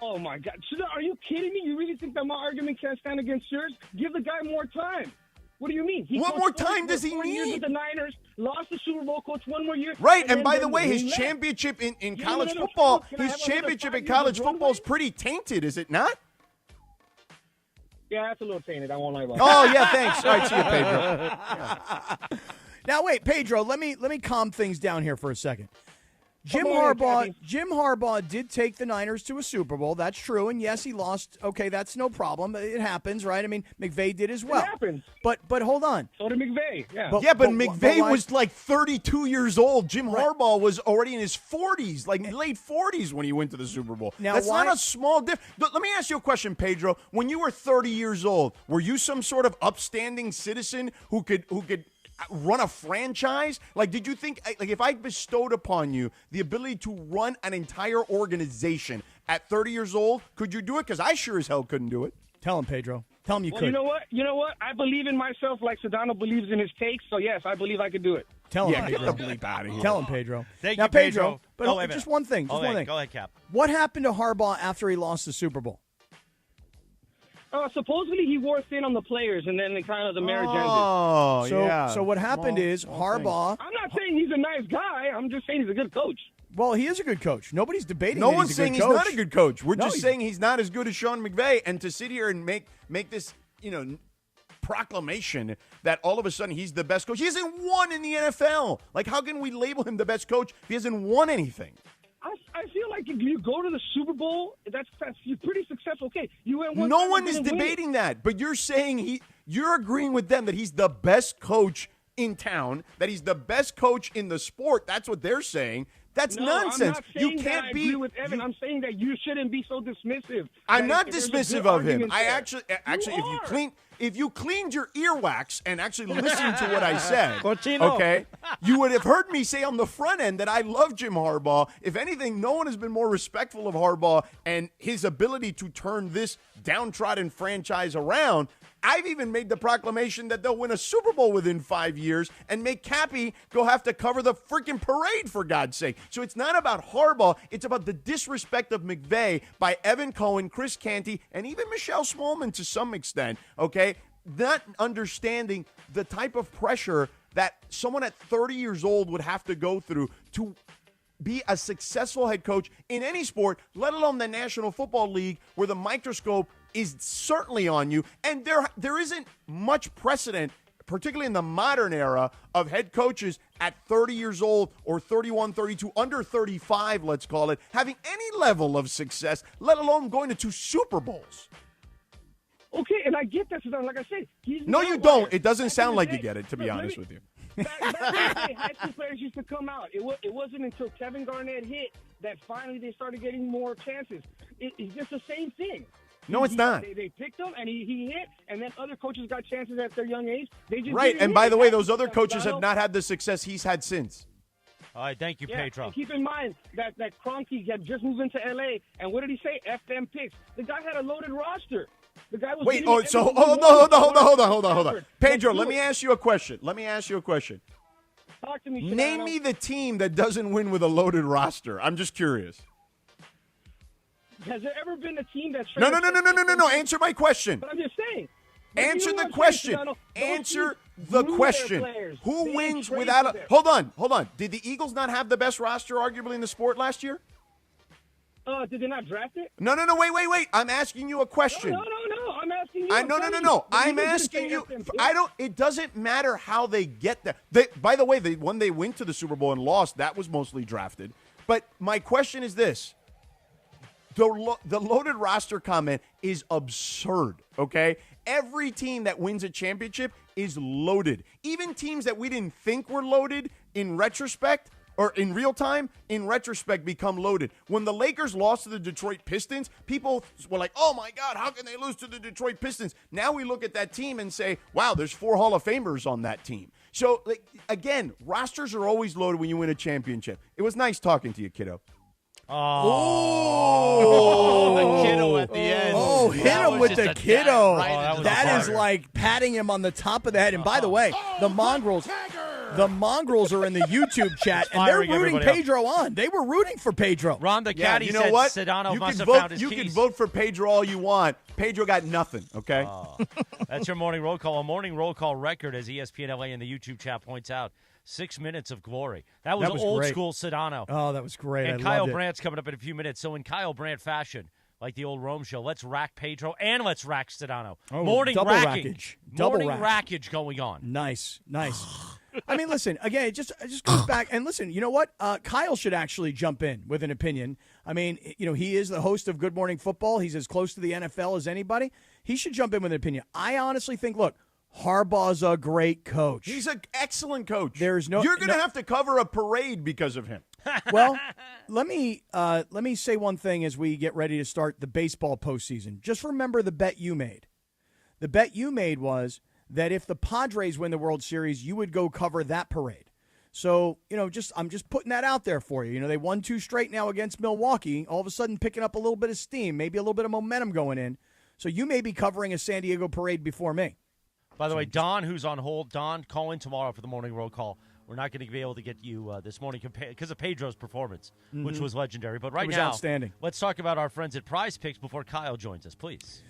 Oh, my God. Are you kidding me? You really think that my argument can't stand against yours? Give the guy more time. What do you mean? What more time does he need? With the Niners, lost the Super Bowl, coach 1 more year. Right, and by the way, his championship in college football, his championship in college football is pretty tainted, is it not? Yeah, that's a little tainted. I won't lie about that. Oh, yeah, thanks. All right, see you, Pedro. Yeah. Now, wait, Pedro, let me calm things down here for a second. Jim Harbaugh did take the Niners to a Super Bowl. That's true. And yes, he lost. Okay, that's no problem. It happens, right? I mean, McVey did as well. It happens. But hold on. So did McVey. Yeah. But McVey was like 32 years old. Jim Harbaugh was already in his 40s, like late 40s when he went to the Super Bowl. Now, that's not a small difference. Let me ask you a question, Pedro. When you were 30 years old, were you some sort of upstanding citizen who could run a franchise? Like, did you think, like, if I bestowed upon you the ability to run an entire organization at 30 years old, could you do it? Because I sure as hell couldn't do it. Tell him, Pedro. Tell him you could. You know what? I believe in myself like Sedano believes in his takes, so yes, I believe I could do it. Tell him, yeah, Pedro. get the bleep out of here. Tell him, Pedro. Thank now, you, Pedro. But just one thing. Just one thing. Go ahead, Cap. What happened to Harbaugh after he lost the Super Bowl? Supposedly he wore thin on the players, and then kind of the marriage ended. Oh, yeah. So what happened is Harbaugh. I'm not saying he's a nice guy. I'm just saying he's a good coach. Well, he is a good coach. Nobody's debating. No that one's he's saying he's not a good coach. We're just he's saying he's not as good as Sean McVay. And to sit here and make this, proclamation that all of a sudden he's the best coach. He hasn't won in the NFL. Like, how can we label him the best coach if he hasn't won anything? I feel like if you go to the Super Bowl, that's you're pretty successful. Okay, you went one. No one is debating that, but you're saying you're agreeing with them that he's the best coach in town, that he's the best coach in the sport. That's what they're saying. That's nonsense. I'm not saying you can't that I be. agree with Evan. I'm saying that you shouldn't be so dismissive. I'm not dismissive of him. I there. actually, if you cleaned your earwax and actually listened to what I said, Cochino. okay, you would have heard me say on the front end that I love Jim Harbaugh. If anything, no one has been more respectful of Harbaugh and his ability to turn this downtrodden franchise around. I've even made the proclamation that they'll win a Super Bowl within 5 years and make Cappy go have to cover the freaking parade, for God's sake. So it's not about Harbaugh. It's about the disrespect of McVay by Evan Cohen, Chris Canty, and even Michelle Smallman to some extent, okay? Not understanding the type of pressure that someone at 30 years old would have to go through to be a successful head coach in any sport, let alone the National Football League, where the microscope is certainly on you. And there isn't much precedent, particularly in the modern era, of head coaches at 30 years old or 31, 32, under 35, let's call it, having any level of success, let alone going to 2 Super Bowls. Okay, and I get that. Like I said, no, you don't. It doesn't sound like you get it, to be honest with you. Back in the day, high school players used to come out. It wasn't until Kevin Garnett hit that finally they started getting more chances. It's just the same thing. No, it's not. They picked him, and he hit, and then other coaches got chances at their young age. They just right, didn't and hit. by the way, those other coaches have not had the success he's had since. All right, thank you, Pedro. And keep in mind that Kroenke had just moved into L.A., and what did he say? F them picks. The guy had a loaded roster. The guy was hold on. Pedro, let me ask you a question. Talk to me, Name me the team that doesn't win with a loaded roster. I'm just curious. Has there ever been a team that's... No. Answer my question. But I'm just saying. Answer the question. Answer the question. Who wins without a... Hold on. Did the Eagles not have the best roster, arguably, in the sport last year? Did they not draft it? No. Wait. I'm asking you a question. No. I'm asking you. No. I'm asking you. It doesn't matter how they get there. By the way, when they went to the Super Bowl and lost, that was mostly drafted. But my question is this. The loaded roster comment is absurd, okay? Every team that wins a championship is loaded. Even teams that we didn't think were loaded in retrospect or in real time, in retrospect, become loaded. When the Lakers lost to the Detroit Pistons, people were like, oh, my God, how can they lose to the Detroit Pistons? Now we look at that team and say, wow, there's 4 Hall of Famers on that team. So, again, rosters are always loaded when you win a championship. It was nice talking to you, kiddo. Oh, the kiddo at the end. Oh, hit him with the kiddo. That is like patting him on the top of the head. And by the way, the Mongrels are in the YouTube chat, and they're rooting Pedro on. They were rooting for Pedro. Ron the caddy said Sedano must have found his keys. You can vote for Pedro all you want. Pedro got nothing, okay? That's your morning roll call. A morning roll call record, as ESPN LA in the YouTube chat points out. 6 minutes of glory. That was old great. School Sedano. Oh, that was great. And Kyle Brandt's coming up in a few minutes. So in Kyle Brandt fashion, like the old Rome show, let's rack Pedro and let's rack Sedano. Oh, morning double racking. rackage. Morning rackage going on. Nice. I mean, listen, again, it just goes back. And listen, you know what? Kyle should actually jump in with an opinion. I mean, he is the host of Good Morning Football. He's as close to the NFL as anybody. He should jump in with an opinion. I honestly think, look, Harbaugh's a great coach. He's an excellent coach. You're going to have to cover a parade because of him. Well, let me say one thing as we get ready to start the baseball postseason. Just remember the bet you made. The bet you made was that if the Padres win the World Series, you would go cover that parade. So, I'm just putting that out there for you. They won 2 straight now against Milwaukee, all of a sudden picking up a little bit of steam, maybe a little bit of momentum going in. So you may be covering a San Diego parade before me. By the way, Don, who's on hold, Don, call in tomorrow for the morning roll call. We're not going to be able to get you this morning because of Pedro's performance, which was legendary. But right now, outstanding. Let's talk about our friends at Prize Picks before Kyle joins us, please.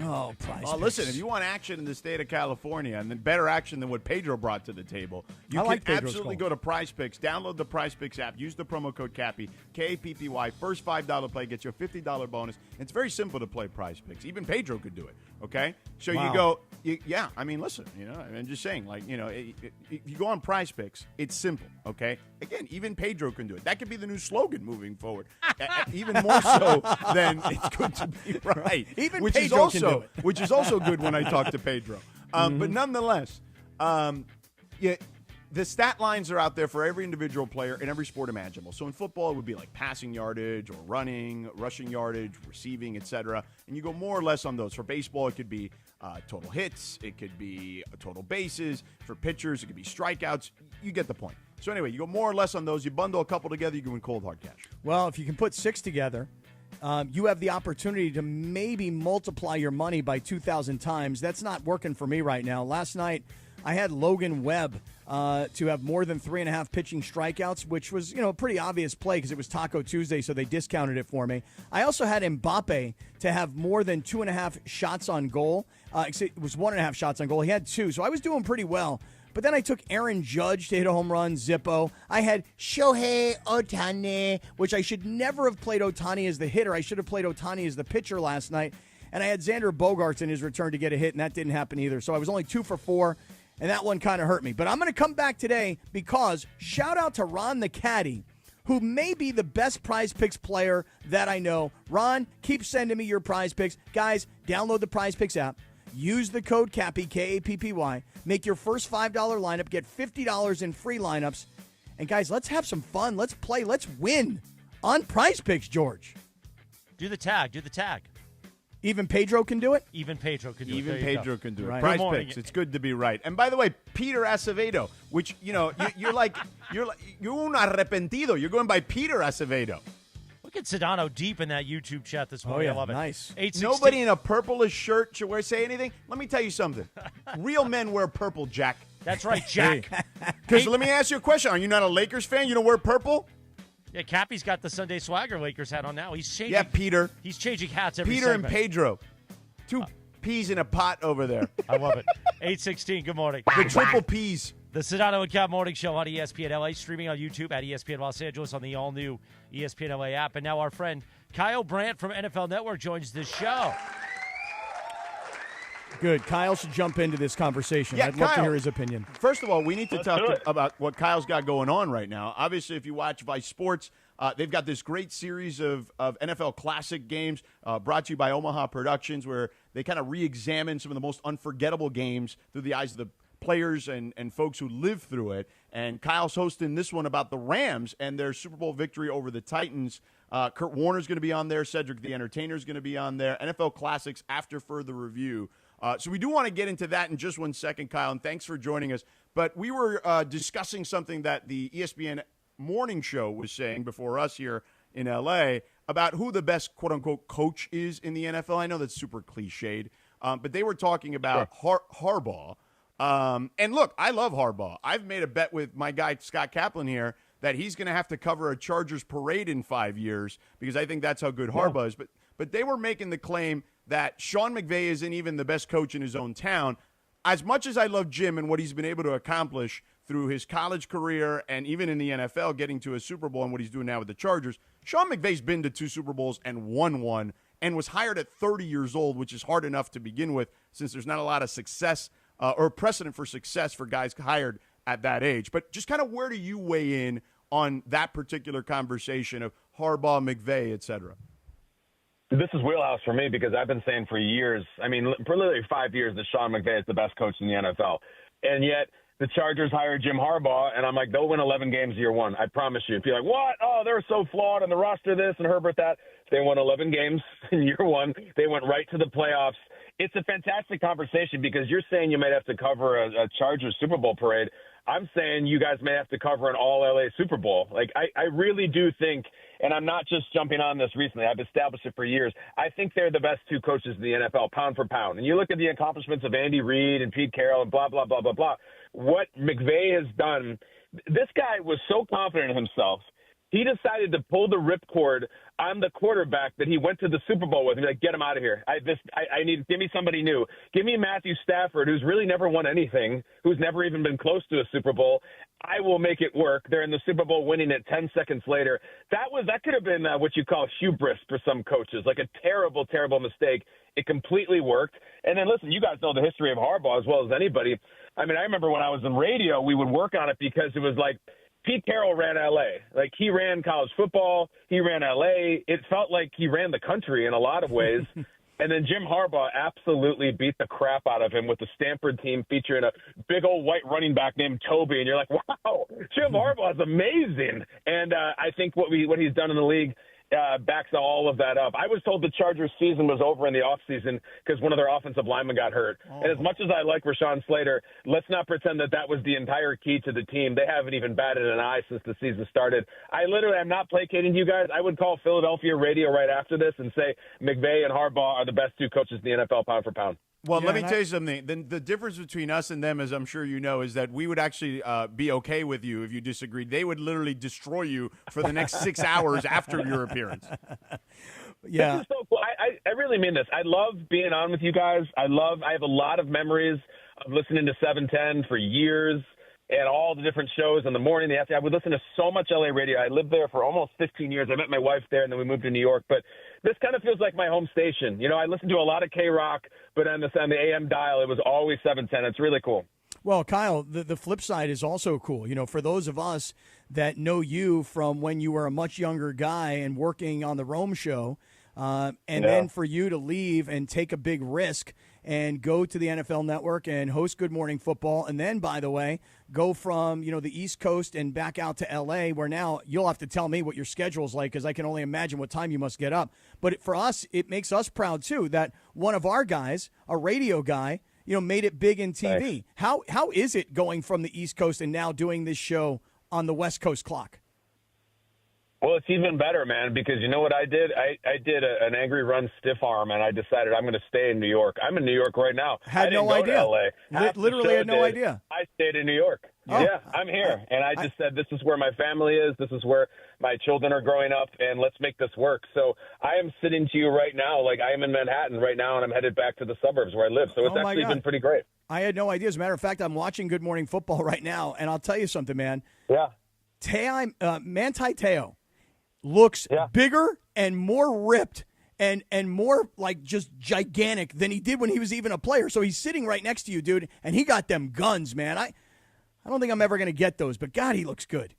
Oh, Prize Picks. Listen, if you want action in the state of California, and then better action than what Pedro brought to the table, you can absolutely go to Prize Picks, download the Prize Picks app, use the promo code CAPPY, K-A-P-P-Y, first $5 play gets you a $50 bonus. And it's very simple to play Prize Picks. Even Pedro could do it, okay? So you go, listen, I'm just saying, if you go on Prize Picks, it's simple, okay? Again, even Pedro can do it. That could be the new slogan moving forward. Even more so than it's good to be right. Even which Pedro is can do it. which is also good when I talk to Pedro. But nonetheless, the stat lines are out there for every individual player in every sport imaginable. So in football, it would be like passing yardage or running, rushing yardage, receiving, etc. And you go more or less on those. For baseball, it could be total hits. It could be total bases. For pitchers, it could be strikeouts. You get the point. So anyway, you go more or less on those. You bundle a couple together, you can win cold hard cash. Well, if you can put 6 together, you have the opportunity to maybe multiply your money by 2,000 times. That's not working for me right now. Last night, I had Logan Webb to have more than 3.5 pitching strikeouts, which was, a pretty obvious play because it was Taco Tuesday, so they discounted it for me. I also had Mbappe to have more than 2.5 shots on goal. It was 1.5 shots on goal. He had 2, so I was doing pretty well. But then I took Aaron Judge to hit a home run, Zippo. I had Shohei Ohtani, which I should never have played Ohtani as the hitter. I should have played Ohtani as the pitcher last night. And I had Xander Bogaerts in his return to get a hit, and that didn't happen either. So I was only 2 for 4, and that one kind of hurt me. But I'm going to come back today because shout out to Ron the Caddy, who may be the best Prize Picks player that I know. Ron, keep sending me your Prize Picks. Guys, download the Prize Picks app. Use the code CAPPY, K-A-P-P-Y. Make your first $5 lineup. Get $50 in free lineups. And, guys, let's have some fun. Let's play. Let's win on Prize Picks, George. Do the tag. Even Pedro can do it? Even Pedro can do it. Even Pedro can do it. Right. Prize Picks. It's good to be right. And, by the way, Peter Acevedo, which, you're un arrepentido. You're going by Peter Acevedo. Look at Sedano deep in that YouTube chat this morning. I love it. Nice. Nobody in a purplish shirt should say anything. Let me tell you something. Real men wear purple, Jack. That's right, Jack. Because let me ask you a question. Are you not a Lakers fan? You don't wear purple? Yeah, Cappy's got the Sunday Swagger Lakers hat on now. He's changing. Yeah, Peter. He's changing hats every Peter segment. and Pedro. 2 peas in a pot over there. I love it. 8:16, good morning. The triple peas. The Sedano and Kap Morning Show on ESPN LA, streaming on YouTube at ESPN Los Angeles on the all-new ESPN LA app. And now our friend Kyle Brandt from NFL Network joins the show. Good. Kyle should jump into this conversation. Yeah, I'd love to Kyle, hear his opinion. First of all, we need to talk about what Kyle's got going on right now. Obviously, if you watch Vice Sports, they've got this great series of NFL Classic games brought to you by Omaha Productions, where they kind of re-examine some of the most unforgettable games through the eyes of the players and folks who live through it. And Kyle's hosting this one about the Rams and their Super Bowl victory over the Titans. Kurt Warner's going to be on there. Cedric the Entertainer's going to be on there. NFL Classics after further review. So we do want to get into that in just 1 second, Kyle, and thanks for joining us. But we were discussing something that the ESPN morning show was saying before us here in L.A. about who the best, quote-unquote, coach is in the NFL. I know that's super cliched, but they were talking about Harbaugh. And look, I love Harbaugh. I've made a bet with my guy Scott Kaplan here that he's going to have to cover a Chargers parade in 5 years because I think that's how good Harbaugh is. But they were making the claim that Sean McVey isn't even the best coach in his own town. As much as I love Jim and what he's been able to accomplish through his college career and even in the NFL, getting to a Super Bowl and what he's doing now with the Chargers, Sean McVay's been to 2 Super Bowls and won one and was hired at 30 years old, which is hard enough to begin with since there's not a lot of success or precedent for success for guys hired at that age. But just kind of where do you weigh in on that particular conversation of Harbaugh, McVay, et cetera? This is wheelhouse for me because I've been saying for years, I mean, for literally 5 years, that Sean McVay is the best coach in the NFL. And yet the Chargers hired Jim Harbaugh, and I'm like, they'll win 11 games year one. I promise you. If you're like, what? Oh, they're so flawed on the roster this and Herbert that. They won 11 games in year one. They went right to the playoffs. It's a fantastic conversation because you're saying you might have to cover a Chargers Super Bowl parade. I'm saying you guys may have to cover an all-LA Super Bowl. Like, I really do think, and I'm not just jumping on this recently, I've established it for years, I think they're the best 2 coaches in the NFL, pound for pound. And you look at the accomplishments of Andy Reid and Pete Carroll and blah, blah, blah, blah, blah. What McVay has done, this guy was so confident in himself, he decided to pull the ripcord on the quarterback that he went to the Super Bowl with and be like, get him out of here. I need, give me somebody new. Give me Matthew Stafford, who's really never won anything, who's never even been close to a Super Bowl. I will make it work. They're in the Super Bowl winning it 10 seconds later. That could have been what you call hubris for some coaches, like a terrible, terrible mistake. It completely worked. And then listen, you guys know the history of Harbaugh as well as anybody. I mean, I remember when I was in radio, we would work on it because it was like, Pete Carroll ran L.A. Like, he ran college football. He ran L.A. It felt like he ran the country in a lot of ways. And then Jim Harbaugh absolutely beat the crap out of him with the Stanford team featuring a big old white running back named Toby. And you're like, wow, Jim Harbaugh is amazing. And I think what he's done in the league backs all of that up. I was told the Chargers season was over in the offseason because one of their offensive linemen got hurt. Oh. And as much as I like Rashawn Slater, let's not pretend that was the entire key to the team. They haven't even batted an eye since the season started. I'm not placating you guys. I would call Philadelphia radio right after this and say McVay and Harbaugh are the best 2 coaches in the NFL pound for pound. Well, let me tell you something. The difference between us and them, as I'm sure you know, is that we would actually be okay with you if you disagreed. They would literally destroy you for the next 6 hours after your appearance. Yeah. This is so cool. I really mean this. I love being on with you guys. I have a lot of memories of listening to 710 for years and all the different shows in the morning, the afternoon. I would listen to so much LA radio. I lived there for almost 15 years. I met my wife there, and then we moved to New York. But this kind of feels like my home station. You know, I listened to a lot of K-Rock, but on the AM dial, it was always 710. It's really cool. Well, Kyle, the flip side is also cool. You know, for those of us that know you from when you were a much younger guy and working on the Rome show, then for you to leave and take a big risk and go to the NFL Network and host Good Morning Football, and then, by the way, go from, the East Coast and back out to L.A., where now you'll have to tell me what your schedule's like because I can only imagine what time you must get up. But for us, it makes us proud, too, that one of our guys, a radio guy, made it big in TV. Thanks. How is it going from the East Coast and now doing this show on the West Coast clock? Well, it's even better, man, because you know what I did? I did an angry run stiff arm, and I decided I'm going to stay in New York. I'm in New York right now. Had no idea. Literally had no idea. I stayed in New York. Oh. Yeah, I'm here. And I just said, this is where my family is. This is where my children are growing up, and let's make this work. So I am sitting to you right now, like I am in Manhattan right now, and I'm headed back to the suburbs where I live. So it's actually been pretty great. I had no idea. As a matter of fact, I'm watching Good Morning Football right now, and I'll tell you something, man. Yeah. Manti Te'o looks bigger and more ripped and more like just gigantic than he did when he was even a player. So he's sitting right next to you, dude, and he got them guns, man. I don't think I'm ever going to get those, but God, he looks good.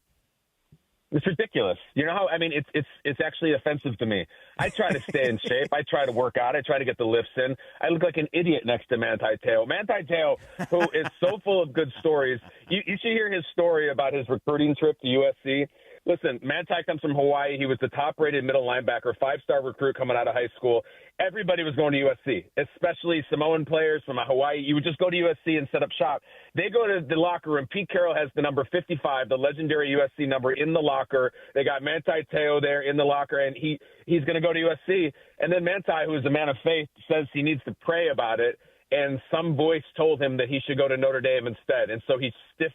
It's ridiculous. You know how, I mean, it's actually offensive to me. I try to stay in shape. I try to work out. I try to get the lifts in. I look like an idiot next to Manti Te'o. Manti Te'o, who is so full of good stories. You should hear his story about his recruiting trip to USC. Listen, Manti comes from Hawaii. He was the top-rated middle linebacker, 5-star recruit coming out of high school. Everybody was going to USC, especially Samoan players from Hawaii. You would just go to USC and set up shop. They go to the locker room. Pete Carroll has the number 55, the legendary USC number, in the locker. They got Manti Te'o there in the locker, and he's going to go to USC. And then Manti, who is a man of faith, says he needs to pray about it. And some voice told him that he should go to Notre Dame instead. And so he stiffs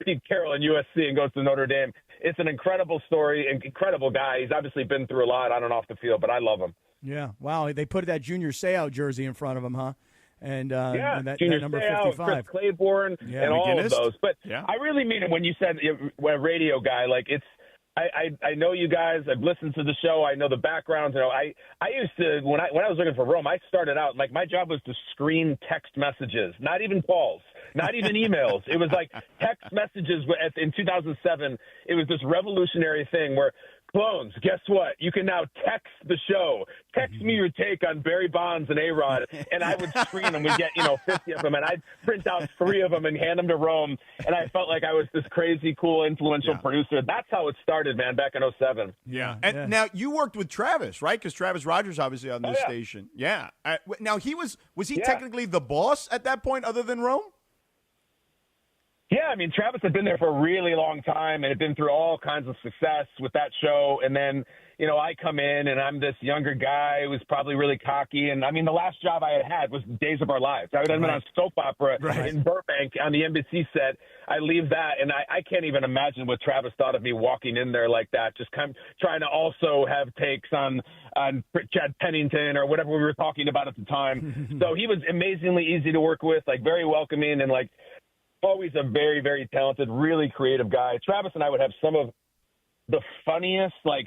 Pete Carroll in USC and goes to Notre Dame. It's an incredible story, incredible guy. He's obviously been through a lot on and off the field, but I love him. Yeah, wow. They put that Junior Seau jersey in front of him, huh? And and that Junior number Seau, 55. Chris Claiborne, and all of those. But I really mean it when you said a radio guy. Like, it's I know you guys. I've listened to the show. I know the backgrounds. You know, I used to when I was looking for Rome. I started out like my job was to screen text messages, not even calls, not even emails. It was like text messages. In 2007, it was this revolutionary thing where clones. Guess what? You can now text the show. Text me your take on Barry Bonds and A-Rod, and I would screen them. We'd get 50 of them, and I'd print out 3 of them and hand them to Rome. And I felt like I was this crazy, cool, influential producer. That's how it started, man, back in 07. Yeah. And now you worked with Travis, right? Because Travis Rogers obviously on this station. Yeah. Now was he technically the boss at that point, other than Rome? Yeah, I mean, Travis had been there for a really long time and had been through all kinds of success with that show. And then, I come in and I'm this younger guy who was probably really cocky. And, I mean, the last job I had was Days of Our Lives. I had been on a soap opera in Burbank on the NBC set. I leave that, and I can't even imagine what Travis thought of me walking in there like that, just kind of trying to also have takes on Chad Pennington or whatever we were talking about at the time. So he was amazingly easy to work with, like very welcoming and, like, always a very, very talented, really creative guy. Travis and I would have some of the funniest, like,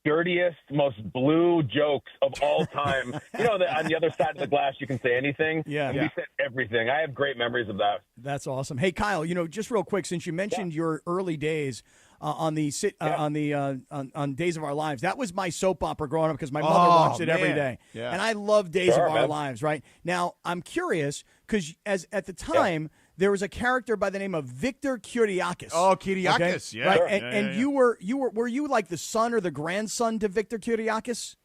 dirtiest, most blue jokes of all time. That on the other side of the glass, you can say anything. Yeah. And we said everything. I have great memories of that. That's awesome. Hey, Kyle, just real quick, since you mentioned your early days on Days of Our Lives, that was my soap opera growing up because my mother watched it every day. Yeah. And I love Days of Our Lives, right? Now, I'm curious because at the time, there was a character by the name of Victor Kiriakis. Oh, Kiriakis, yeah. Right? Sure. And you were you like the son or the grandson to Victor Kiriakis?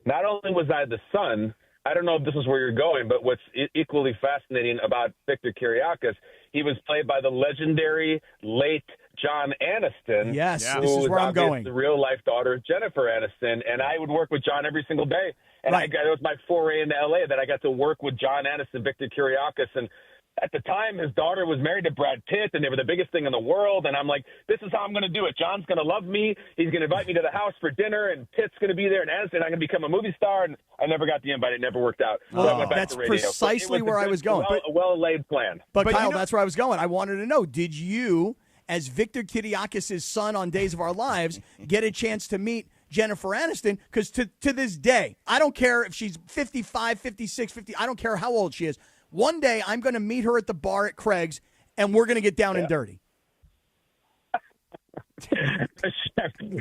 Not only was I the son, I don't know if this is where you're going, but what's equally fascinating about Victor Kiriakis, he was played by the legendary late John Aniston. Yes, who this is where I'm going. The real-life daughter, Jennifer Aniston, and I would work with John every single day. And it was my foray into L.A. that I got to work with John Aniston, Victor Kiriakis, and at the time, his daughter was married to Brad Pitt, and they were the biggest thing in the world. And I'm like, this is how I'm going to do it. John's going to love me. He's going to invite me to the house for dinner, and Pitt's going to be there, and Aniston, I'm going to become a movie star. And I never got the invite. It never worked out. So I went back that's to radio. precisely where I was going. A well-laid plan. But Kyle, that's where I was going. I wanted to know, did you, as Victor Kiriakis' son on Days of Our Lives, get a chance to meet Jennifer Aniston? Because to this day, I don't care if she's 55, 56, 50, I don't care how old she is. One day, I'm going to meet her at the bar at Craig's, and we're going to get down and dirty.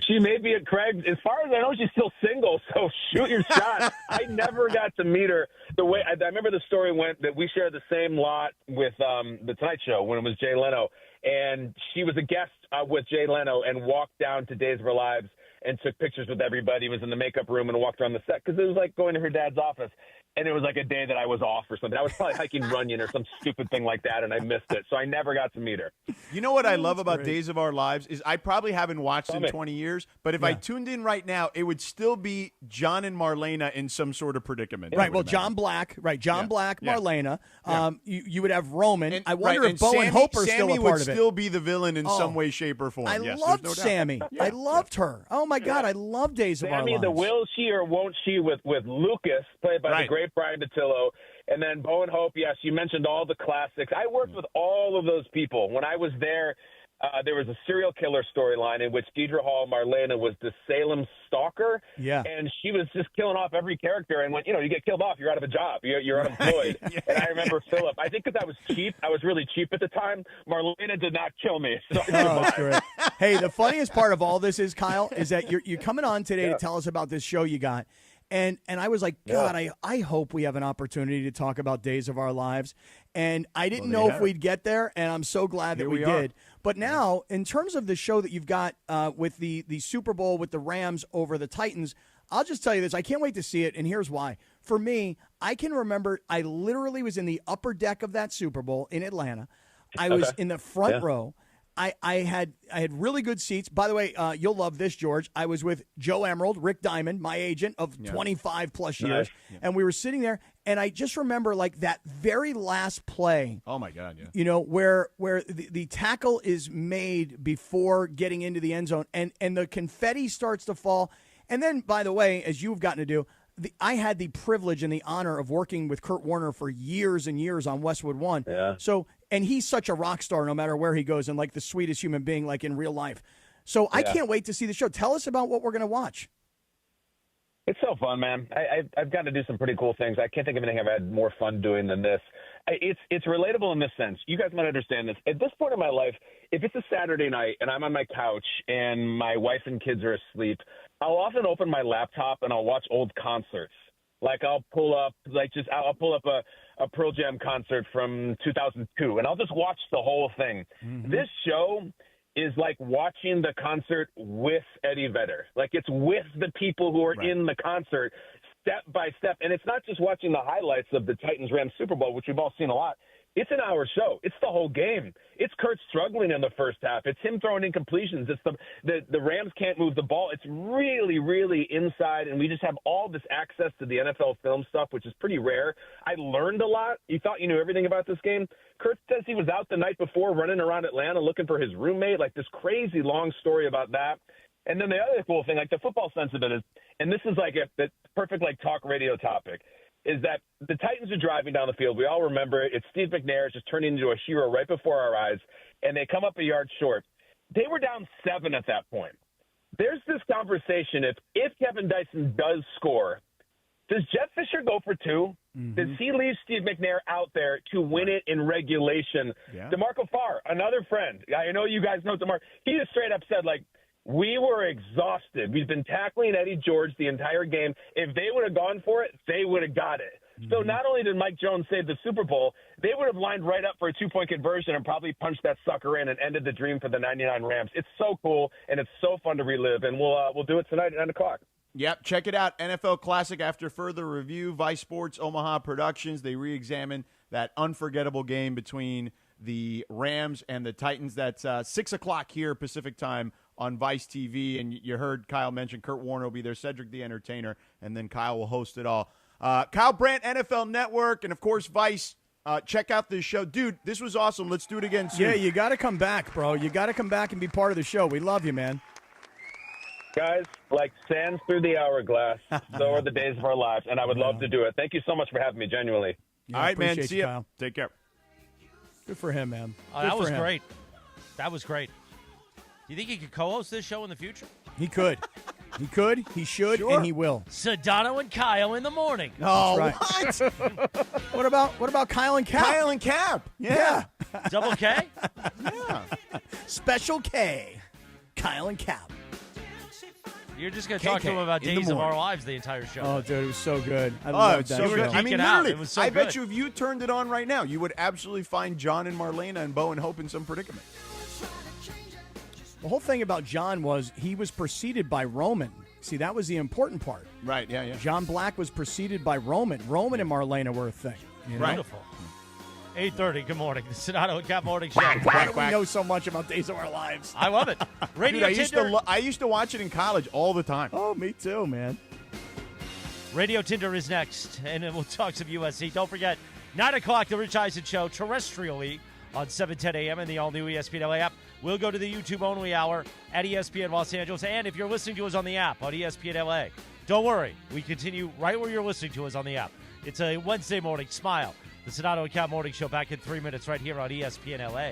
She may be at Craig's. As far as I know, she's still single, so shoot your shot. I never got to meet her. The way I remember the story went that we shared the same lot with The Tonight Show when it was Jay Leno, and she was a guest with Jay Leno and walked down to Days of Our Lives and took pictures with everybody, was in the makeup room and walked around the set because it was like going to her dad's office. And it was like a day that I was off or something. I was probably hiking Runyon or some stupid thing like that, and I missed it. So I never got to meet her. You know what I love about Days of Our Lives is I probably haven't watched in 20 years, but if I tuned in right now, it would still be John and Marlena in some sort of predicament. Right, well, John Black, Black, Marlena. You would have Roman. And, I wonder if Bo and Hope are still a part of it. Sammy would still be the villain in some way, shape, or form. I loved Sammy. I loved her. Oh, my God, I love Days of Our Lives. Sammy, the will she or won't she with Lucas, played by the great Brian Datillo. And then Bo and Hope, yes, you mentioned all the classics. I worked with all of those people. When I was there, there was a serial killer storyline in which Deidre Hall Marlena was the Salem stalker. Yeah. And she was just killing off every character. And when, you get killed off, you're out of a job. You're unemployed. And I remember Philip. I think because I was cheap. I was really cheap at the time. Marlena did not kill me. So that's great. Hey, the funniest part of all this is, Kyle, is that you're coming on today to tell us about this show you got. And I was like, God, I hope we have an opportunity to talk about Days of Our Lives. And I didn't know if we'd get there, and I'm so glad that we did. But now, in terms of the show that you've got with the Super Bowl with the Rams over the Titans, I'll just tell you this. I can't wait to see it, and here's why. For me, I can remember I literally was in the upper deck of that Super Bowl in Atlanta. I was in the front row. I had really good seats. By the way, you'll love this, George. I was with Joe Emerald, Rick Diamond, my agent of 25 plus years, and we were sitting there. And I just remember like that very last play. Oh my God! Yeah. You know where the tackle is made before getting into the end zone, and the confetti starts to fall. And then, by the way, as you've gotten to do, I had the privilege and the honor of working with Kurt Warner for years and years on Westwood One. Yeah. So, and he's such a rock star no matter where he goes, and like the sweetest human being, like in real life. So I can't wait to see the show. Tell us about what we're going to watch. It's so fun, man. I've got to do some pretty cool things. I can't think of anything I've had more fun doing than this. It's relatable in this sense. You guys might understand this. At this point in my life, if it's a Saturday night and I'm on my couch and my wife and kids are asleep, I'll often open my laptop and I'll watch old concerts. Like I'll pull up a Pearl Jam concert from 2002 and I'll just watch the whole thing. Mm-hmm. This show is like watching the concert with Eddie Vedder. Like it's with the people who are in the concert step by step. And it's not just watching the highlights of the Titans-Rams Super Bowl, which we've all seen a lot. It's an hour show. It's the whole game. It's Kurt struggling in the first half. It's him throwing incompletions. It's the Rams can't move the ball. It's really, really inside, and we just have all this access to the NFL film stuff, which is pretty rare. I learned a lot. You thought you knew everything about this game. Kurt says he was out the night before running around Atlanta looking for his roommate, like this crazy long story about that. And then the other cool thing, like the football sense of it is, and this is like the perfect like talk radio topic, is that the Titans are driving down the field. We all remember it. It's Steve McNair just turning into a hero right before our eyes, and they come up a yard short. They were down 7 at that point. There's this conversation, if Kevin Dyson does score, does Jeff Fisher go for 2? Mm-hmm. Does he leave Steve McNair out there to win it in regulation? Yeah. DeMarco Farr, another friend. I know you guys know DeMarco. He just straight up said, like, we were exhausted. We've been tackling Eddie George the entire game. If they would have gone for it, they would have got it. Mm-hmm. So not only did Mike Jones save the Super Bowl, they would have lined right up for a 2-point conversion and probably punched that sucker in and ended the dream for the 99 Rams. It's so cool, and it's so fun to relive, and we'll do it tonight at 9 o'clock. Yep, check it out. NFL Classic after further review. Vice Sports Omaha Productions. They re-examine that unforgettable game between the Rams and the Titans. That's 6 o'clock here Pacific time on Vice TV. And you heard Kyle mention Kurt Warner will be there, Cedric the Entertainer, and then Kyle will host it all. Kyle Brandt, NFL Network, and, of course, Vice. Check out this show. Dude, this was awesome. Let's do it again soon. Yeah, you got to come back, bro. You got to come back and be part of the show. We love you, man. Guys, like sands through the hourglass, so are the days of our lives, and I would love to do it. Thank you so much for having me, genuinely. Yeah, all right, man. See you. Kyle. Take care. Good for him, man. That was great. That was great. Do you think he could co-host this show in the future? He could. He could, he should, and he will. Sedano and Kyle in the morning. Oh, right. What? what about Kyle and Cap? Kyle and Cap. Yeah. Double K? Yeah. Special K. Kyle and Cap. You're just going to talk to him about Days of Our Lives the entire show. Oh, dude, it was so good. I loved that. So good. I mean, literally, it was so I good. bet you if you turned it on right now, you would absolutely find John and Marlena and Bo and Hope in some predicament. The whole thing about John was he was preceded by Roman. See, that was the important part. Right, yeah. John Black was preceded by Roman. Roman and Marlena were a thing. You know? Wonderful. 8:30, good morning. The Sedano and Kap Morning Show. Why do we know so much about Days of Our Lives? I love it. Radio Dude, I used to watch it in college all the time. Oh, me too, man. Radio Tinder is next, and then we'll talk some USC. Don't forget, 9 o'clock, The Rich Eisen Show, terrestrially on 7:10 a.m. in the all-new ESPN LA app. We'll go to the YouTube-only hour at ESPN Los Angeles. And if you're listening to us on the app on ESPN LA, don't worry. We continue right where you're listening to us on the app. It's a Wednesday morning. Smile. The Sedano and Kap Morning Show back in 3 minutes right here on ESPN LA.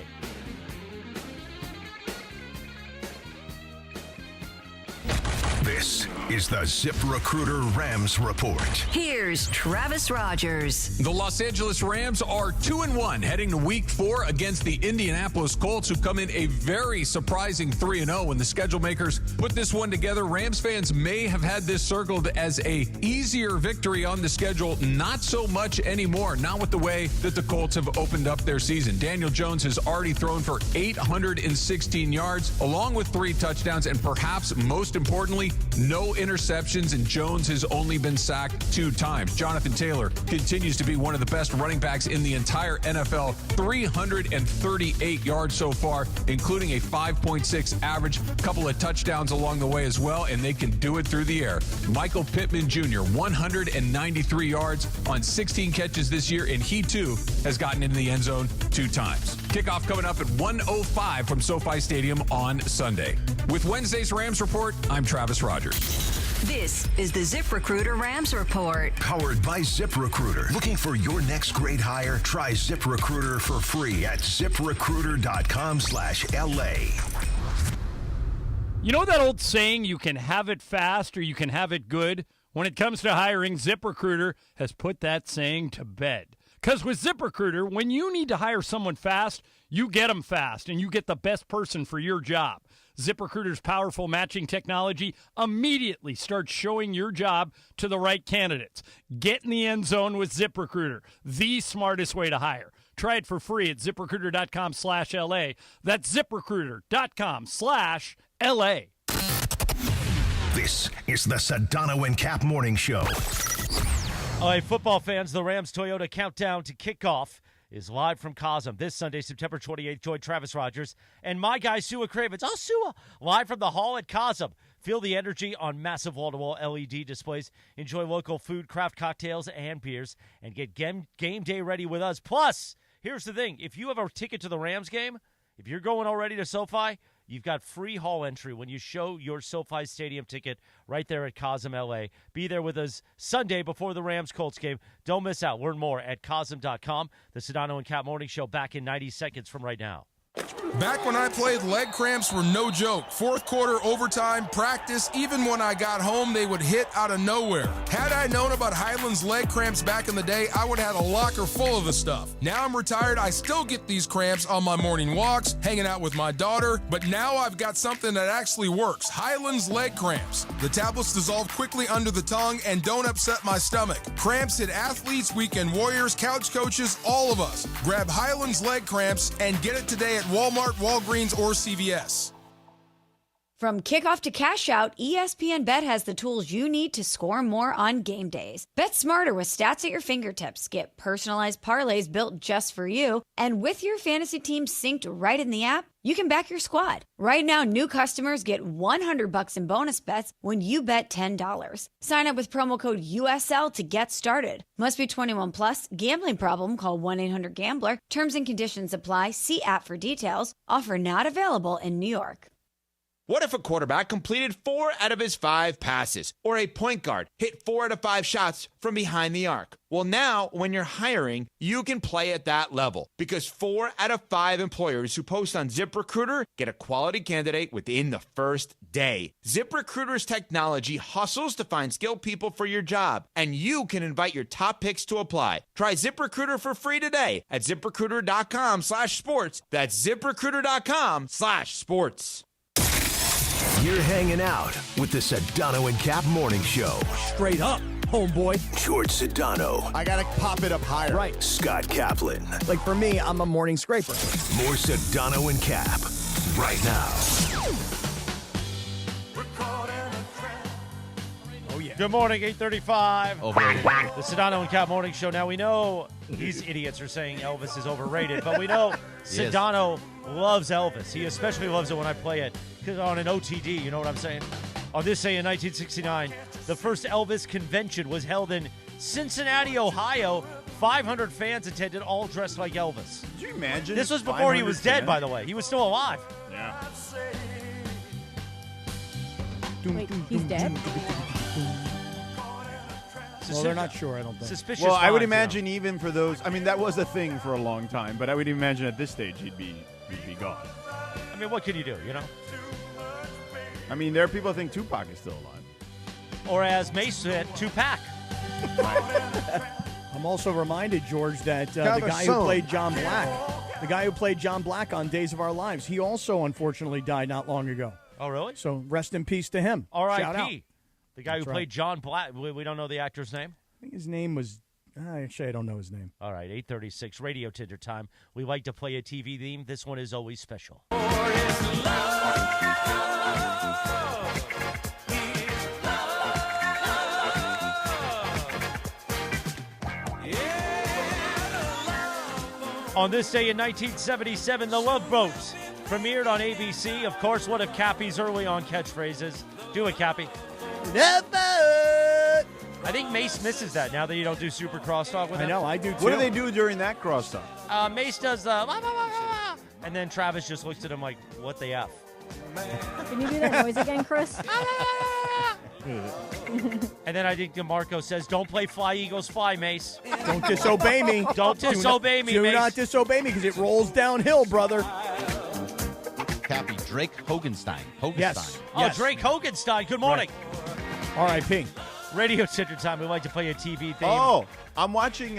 This is the ZipRecruiter Rams Report. Here's Travis Rogers. The Los Angeles Rams are 2-1 heading to Week 4 against the Indianapolis Colts, who come in a very surprising 3-0. When the schedule makers put this one together, Rams fans may have had this circled as a easier victory on the schedule. Not so much anymore, not with the way that the Colts have opened up their season. Daniel Jones has already thrown for 816 yards, along with 3 touchdowns, and perhaps most importantly, no interceptions, and Jones has only been sacked 2 times. Jonathan Taylor continues to be one of the best running backs in the entire NFL, 338 yards so far, including a 5.6 average, couple of touchdowns along the way as well, and they can do it through the air. Michael Pittman Jr., 193 yards on 16 catches this year, and he too has gotten into the end zone 2 times. Kickoff coming up at 1:05 from SoFi Stadium on Sunday. With Wednesday's Rams Report, I'm Travis Rogers. This is the ZipRecruiter Rams Report. Powered by ZipRecruiter. Looking for your next great hire? Try ZipRecruiter for free at ZipRecruiter.com/LA. You know that old saying, you can have it fast or you can have it good? When it comes to hiring, ZipRecruiter has put that saying to bed. Because with ZipRecruiter, when you need to hire someone fast, you get them fast and you get the best person for your job. ZipRecruiter's powerful matching technology immediately starts showing your job to the right candidates. Get in the end zone with ZipRecruiter, the smartest way to hire. Try it for free at ZipRecruiter.com/LA. That's ZipRecruiter.com/LA. This is the Sedano and Kap Morning Show. All right, football fans, the Rams Toyota countdown to kickoff is live from Cosm this Sunday, September 28th. Join Travis Rogers and my guy, Sua Cravens. Oh, Sua! Live from the hall at Cosm. Feel the energy on massive wall-to-wall LED displays. Enjoy local food, craft cocktails, and beers, and get game day ready with us. Plus, here's the thing. If you have a ticket to the Rams game, if you're going already to SoFi, you've got free hall entry when you show your SoFi Stadium ticket right there at Cosm LA. Be there with us Sunday before the Rams-Colts game. Don't miss out. Learn more at Cosm.com. The Sedano and Kap Morning Show back in 90 seconds from right now. Back when I played, leg cramps were no joke. Fourth quarter, overtime, practice, even when I got home, they would hit out of nowhere. Had I known about Highland's leg cramps back in the day, I would have had a locker full of the stuff. Now I'm retired, I still get these cramps on my morning walks, hanging out with my daughter, but now I've got something that actually works. Highland's leg cramps. The tablets dissolve quickly under the tongue and don't upset my stomach. Cramps hit athletes, weekend warriors, couch coaches, all of us. Grab Highland's leg cramps and get it today at Walmart, Walgreens, or CVS. From kickoff to cash out, ESPN Bet has the tools you need to score more on game days. Bet smarter with stats at your fingertips. Get personalized parlays built just for you. And with your fantasy team synced right in the app, you can back your squad. Right now, new customers get $100 in bonus bets when you bet $10. Sign up with promo code USL to get started. Must be 21 plus. Gambling problem? Call 1-800-GAMBLER. Terms and conditions apply. See app for details. Offer not available in New York. What if a quarterback completed 4 out of his 5 passes, or a point guard hit 4 out of 5 shots from behind the arc? Well, now, when you're hiring, you can play at that level, because 4 out of 5 employers who post on ZipRecruiter get a quality candidate within the first day. ZipRecruiter's technology hustles to find skilled people for your job, and you can invite your top picks to apply. Try ZipRecruiter for free today at ZipRecruiter.com/sports. That's ZipRecruiter.com/sports. You're hanging out with the Sedano and Kap Morning Show. Straight up, homeboy. George Sedano. I gotta pop it up higher. Right. Scott Kaplan. Like for me, I'm a morning scraper. More Sedano and Kap right now. Oh, yeah. Good morning, 8:35. Overrated. The Sedano and Kap Morning Show. Now, we know these idiots are saying Elvis is overrated, but we know Sedano loves Elvis. He especially loves it when I play it on an OTD, you know what I'm saying? On this day in 1969, the first Elvis convention was held in Cincinnati, Ohio. 500 fans attended, all dressed like Elvis. Could you imagine? This was before he was dead, by the way. He was still alive. Yeah. Wait, he's dead? Well, they're not sure, I don't think. Suspicious. Well, I would minds, imagine even for those, I mean, that was a thing for a long time, but I would imagine at this stage he'd be gone. I mean, what can you do, you know? I mean, there are people who think Tupac is still alive. or as Mace said, 2-pack. I'm also reminded, George, that the guy who played John Black on Days of Our Lives, he also unfortunately died not long ago. Oh, really? So rest in peace to him. Shout out. R.I.P. The guy who played John Black. We don't know the actor's name? I think his name was... Actually, I don't know his name. All right, 8:36, Radio Tinder time. We like to play a TV theme. This one is always special. On this day in 1977, The Love Boat premiered on ABC. Of course, one of Cappy's early on catchphrases. Do it, Cappy. Love Boat! I think Mace misses that now that you don't do super crosstalk with him. I know, I do too. What do they do during that crosstalk? Mace does the and then Travis just looks at him like, what the F? Can you do that noise again, Chris? And then I think DeMarco says, don't play Fly Eagles Fly, Mace. Don't disobey me. Don't disobey me, Do Mace. not disobey me because it rolls downhill, brother. Cappy, Drake Hogenstein. Yes. Oh, Drake Hogenstein. Good morning. R.I.P. Radio Tinder time. We like to play a TV theme. Oh, I'm watching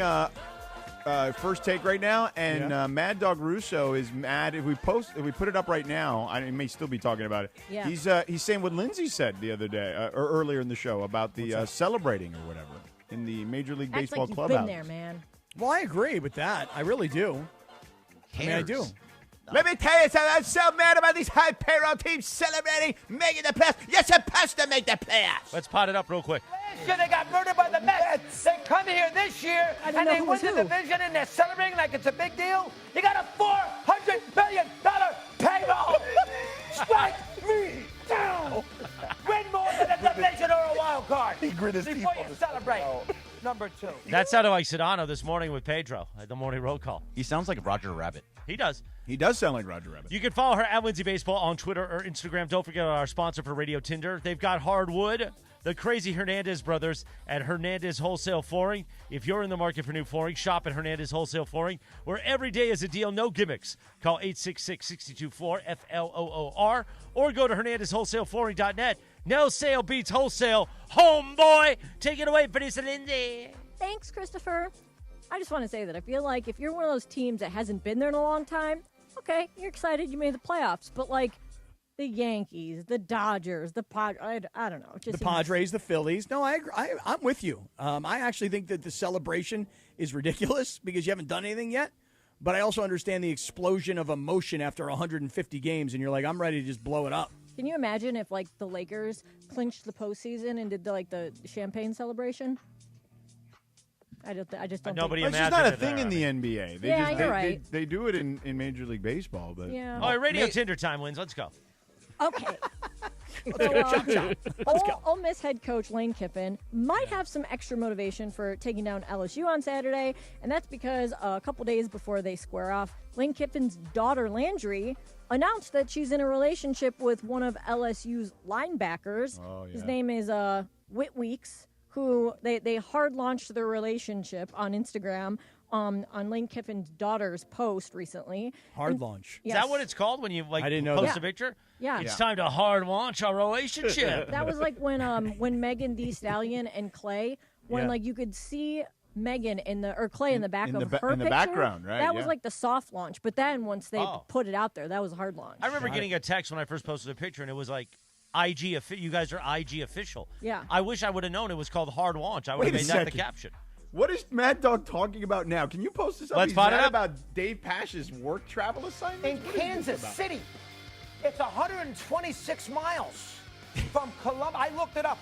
First Take right now, and Mad Dog Russo is mad. If we put it up right now, I may still be talking about it. Yeah. He's saying what Lindsay said the other day or earlier in the show about the celebrating or whatever in the Major League Acts Baseball like clubhouse. you've been there, man. Well, I agree with that. I really do. I mean, I do. Let me tell you something. I'm so mad about these high payroll teams celebrating making the playoffs. You're supposed to make the playoffs. Let's pot it up real quick. Last year they got murdered by the Mets. They come here this year and they win the division and they're celebrating like it's a big deal. You got a $400 billion payroll. Strike me down. Win more than a division or a wild card. Before you celebrate. Number 2. That sounded like Sedano this morning with Pedro at the morning roll call. He sounds like Roger Rabbit. He does. He does sound like Roger Rabbit. You can follow her at Lindsay Baseball on Twitter or Instagram. Don't forget our sponsor for Radio Tinder. They've got hardwood, the crazy Hernandez brothers at Hernandez Wholesale Flooring. If you're in the market for new flooring, shop at Hernandez Wholesale Flooring, where every day is a deal, no gimmicks. Call 866-62-FLOOR, F-L-O-O-R, or go to HernandezWholesaleFlooring.net. No sale beats wholesale. Homeboy, take it away, producer Lindsay. Thanks, Christopher. I just want to say that I feel like if you're one of those teams that hasn't been there in a long time, okay, you're excited you made the playoffs. But, like, the Yankees, the Dodgers, the Padres, I don't know. The Padres, the Phillies. No, I agree. I'm with you. I actually think that the celebration is ridiculous because you haven't done anything yet. But I also understand the explosion of emotion after 150 games, and you're like, I'm ready to just blow it up. Can you imagine if, like, the Lakers clinched the postseason and did, the champagne celebration? I just don't. Nobody It's imagined just not a it thing there. in the NBA. You're right. They do it in Major League Baseball, but Yeah. All right, Radio Tinder time, Linz. Let's go. Okay. Ole Miss head coach Lane Kiffin might have some extra motivation for taking down LSU on Saturday, and that's because a couple days before they square off, Lane Kiffin's daughter Landry announced that she's in a relationship with one of LSU's linebackers. Oh, yeah. His name is Whit Weeks, who they hard launched their relationship on Instagram on Lane Kiffin's daughter's post recently. Hard launch. Is that what it's called when you I didn't know post that. a picture? Yeah. It's time to hard launch our relationship. That was like when Megan Thee Stallion and Clay, when you could see Megan Clay in the back of her in the picture. background, right? That was like the soft launch. But then once they Oh. put it out there, that was a hard launch. I remember getting a text when I first posted a picture, and it was like, you guys are IG official. Yeah. I wish I would have known it was called hard launch. I would have Wait a made that the second. caption. What is Mad Dog talking about now? Can you post this up? Let's He's find it mad up. about Dave Pash's work travel assignment? In Kansas City, it's 126 miles from Columbia. I looked it up.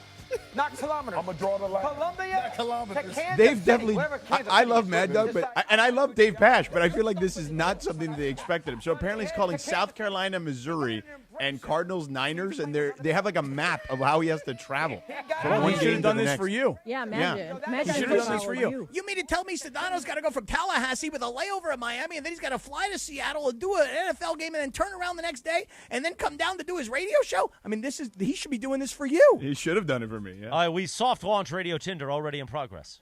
Not kilometers. I'm going to draw the line. Columbia to Kansas They've City, definitely. wherever Kansas I City love is. Mad Dog, and I love Dave Pash, but I feel like this is not something they expected him. So apparently, he's calling South Carolina, Missouri, and Cardinals, Niners, and they have like a map of how he has to travel. From one He should game have to done the this next. for you. Yeah, imagine. Yeah. Imagine He should I have done this follow for you. You mean to tell me Sedano's got to go from Tallahassee with a layover in Miami, and then he's got to fly to Seattle and do an NFL game, and then turn around the next day, and then come down to do his radio show? I mean, he should be doing this for you. He should have done it for me. Yeah. We soft launch Radio Tinder already in progress.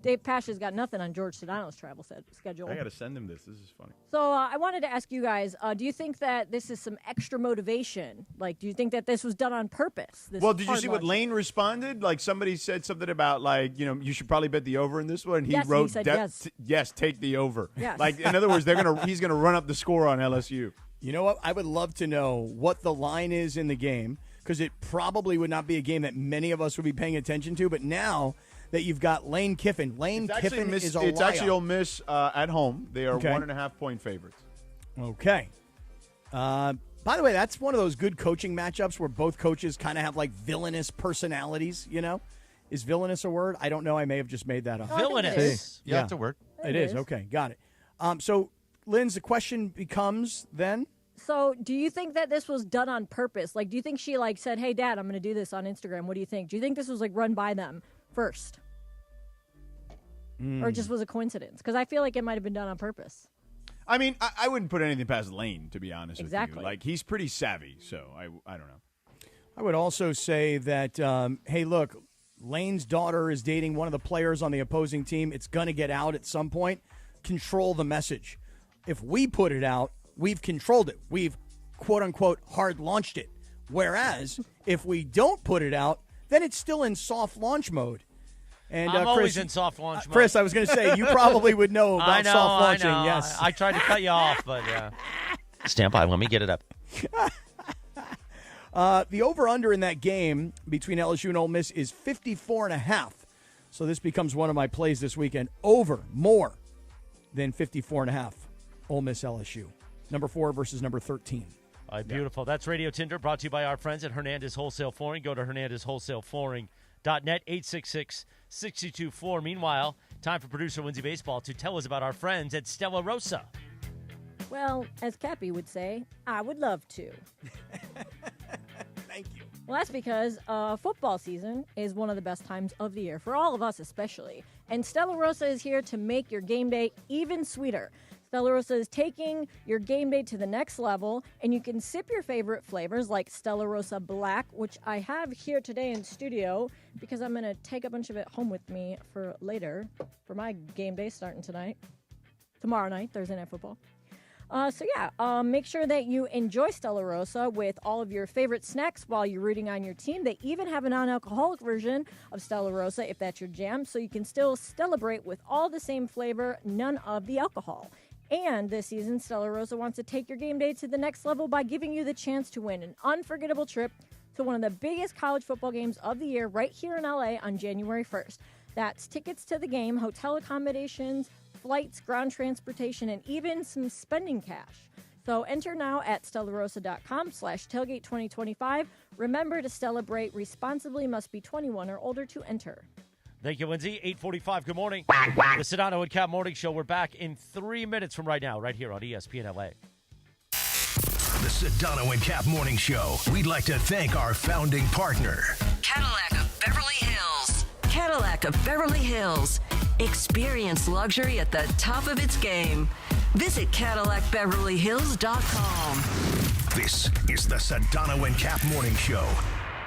Dave Pasha's got nothing on George Sedano's travel schedule. I got to send him this. This is funny. So I wanted to ask you guys, do you think that this is some extra motivation? Like, do you think that this was done on purpose? Well, did you see what Lane responded? Like, somebody said something about, like, you should probably bet the over in this one. He wrote, he said yes, take the over. Yes. Like, in other words, he's going to run up the score on LSU. You know what? I would love to know what the line is in the game, because it probably would not be a game that many of us would be paying attention to. But now that you've got Lane Kiffin is a It's actually Ole Miss at home. They are 1.5-point favorites. Okay. By the way, that's one of those good coaching matchups where both coaches kind of have like villainous personalities, Is villainous a word? I don't know. I may have just made that up. Villainous. Yeah, it's a word. It is. Okay, got it. So, Linz, the question becomes then? So do you think that this was done on purpose? Like, do you think she, said, hey, Dad, I'm going to do this on Instagram. What do you think? Do you think this was, run by them first? Or just was a coincidence? Because I feel like it might have been done on purpose. I mean, I wouldn't put anything past Lane, to be honest with Exactly. you. Like, he's pretty savvy, so I don't know. I would also say that, hey, look, Lane's daughter is dating one of the players on the opposing team. It's going to get out at some point. Control the message. If we put it out, we've controlled it. We've, quote-unquote, hard-launched it. Whereas, if we don't put it out, then it's still in soft launch mode. And I'm Chris, always in soft launch mode. Chris, I was going to say, you probably would know about soft launching. I know. Yes. I tried to cut you off, but stand by. Let me get it up. The over-under in that game between LSU and Ole Miss is 54.5. So this becomes one of my plays this weekend. Over more than 54.5. Ole Miss LSU. Number 4 versus number 13. All right, beautiful. That's Radio Tinder, brought to you by our friends at Hernandez Wholesale Flooring. Go to HernandezWholesaleFlooring.net, 866-62-FLOOR. Meanwhile, time for producer Lindsay Baseball to tell us about our friends at Stella Rosa. Well, as Cappy would say, I would love to. Thank you. Well, that's because football season is one of the best times of the year, for all of us especially. And Stella Rosa is here to make your game day even sweeter. Stella Rosa is taking your game day to the next level, and you can sip your favorite flavors like Stella Rosa Black, which I have here today in studio because I'm going to take a bunch of it home with me for later for my game day starting tomorrow night, Thursday Night Football. Make sure that you enjoy Stella Rosa with all of your favorite snacks while you're rooting on your team. They even have a non-alcoholic version of Stella Rosa if that's your jam, so you can still celebrate with all the same flavor, none of the alcohol. And this season, Stella Rosa wants to take your game day to the next level by giving you the chance to win an unforgettable trip to one of the biggest college football games of the year right here in LA on January 1st. That's tickets to the game, hotel accommodations, flights, ground transportation, and even some spending cash. So enter now at stellarosa.com/tailgate2025. Remember to celebrate responsibly, must be 21 or older to enter. Thank you, Lindsay. 8:45, good morning. The Sedano and Kap Morning Show. We're back in 3 minutes from right now, right here on ESPN LA. The Sedano and Kap Morning Show. We'd like to thank our founding partner, Cadillac of Beverly Hills. Cadillac of Beverly Hills. Experience luxury at the top of its game. Visit CadillacBeverlyHills.com. This is the Sedano and Kap Morning Show.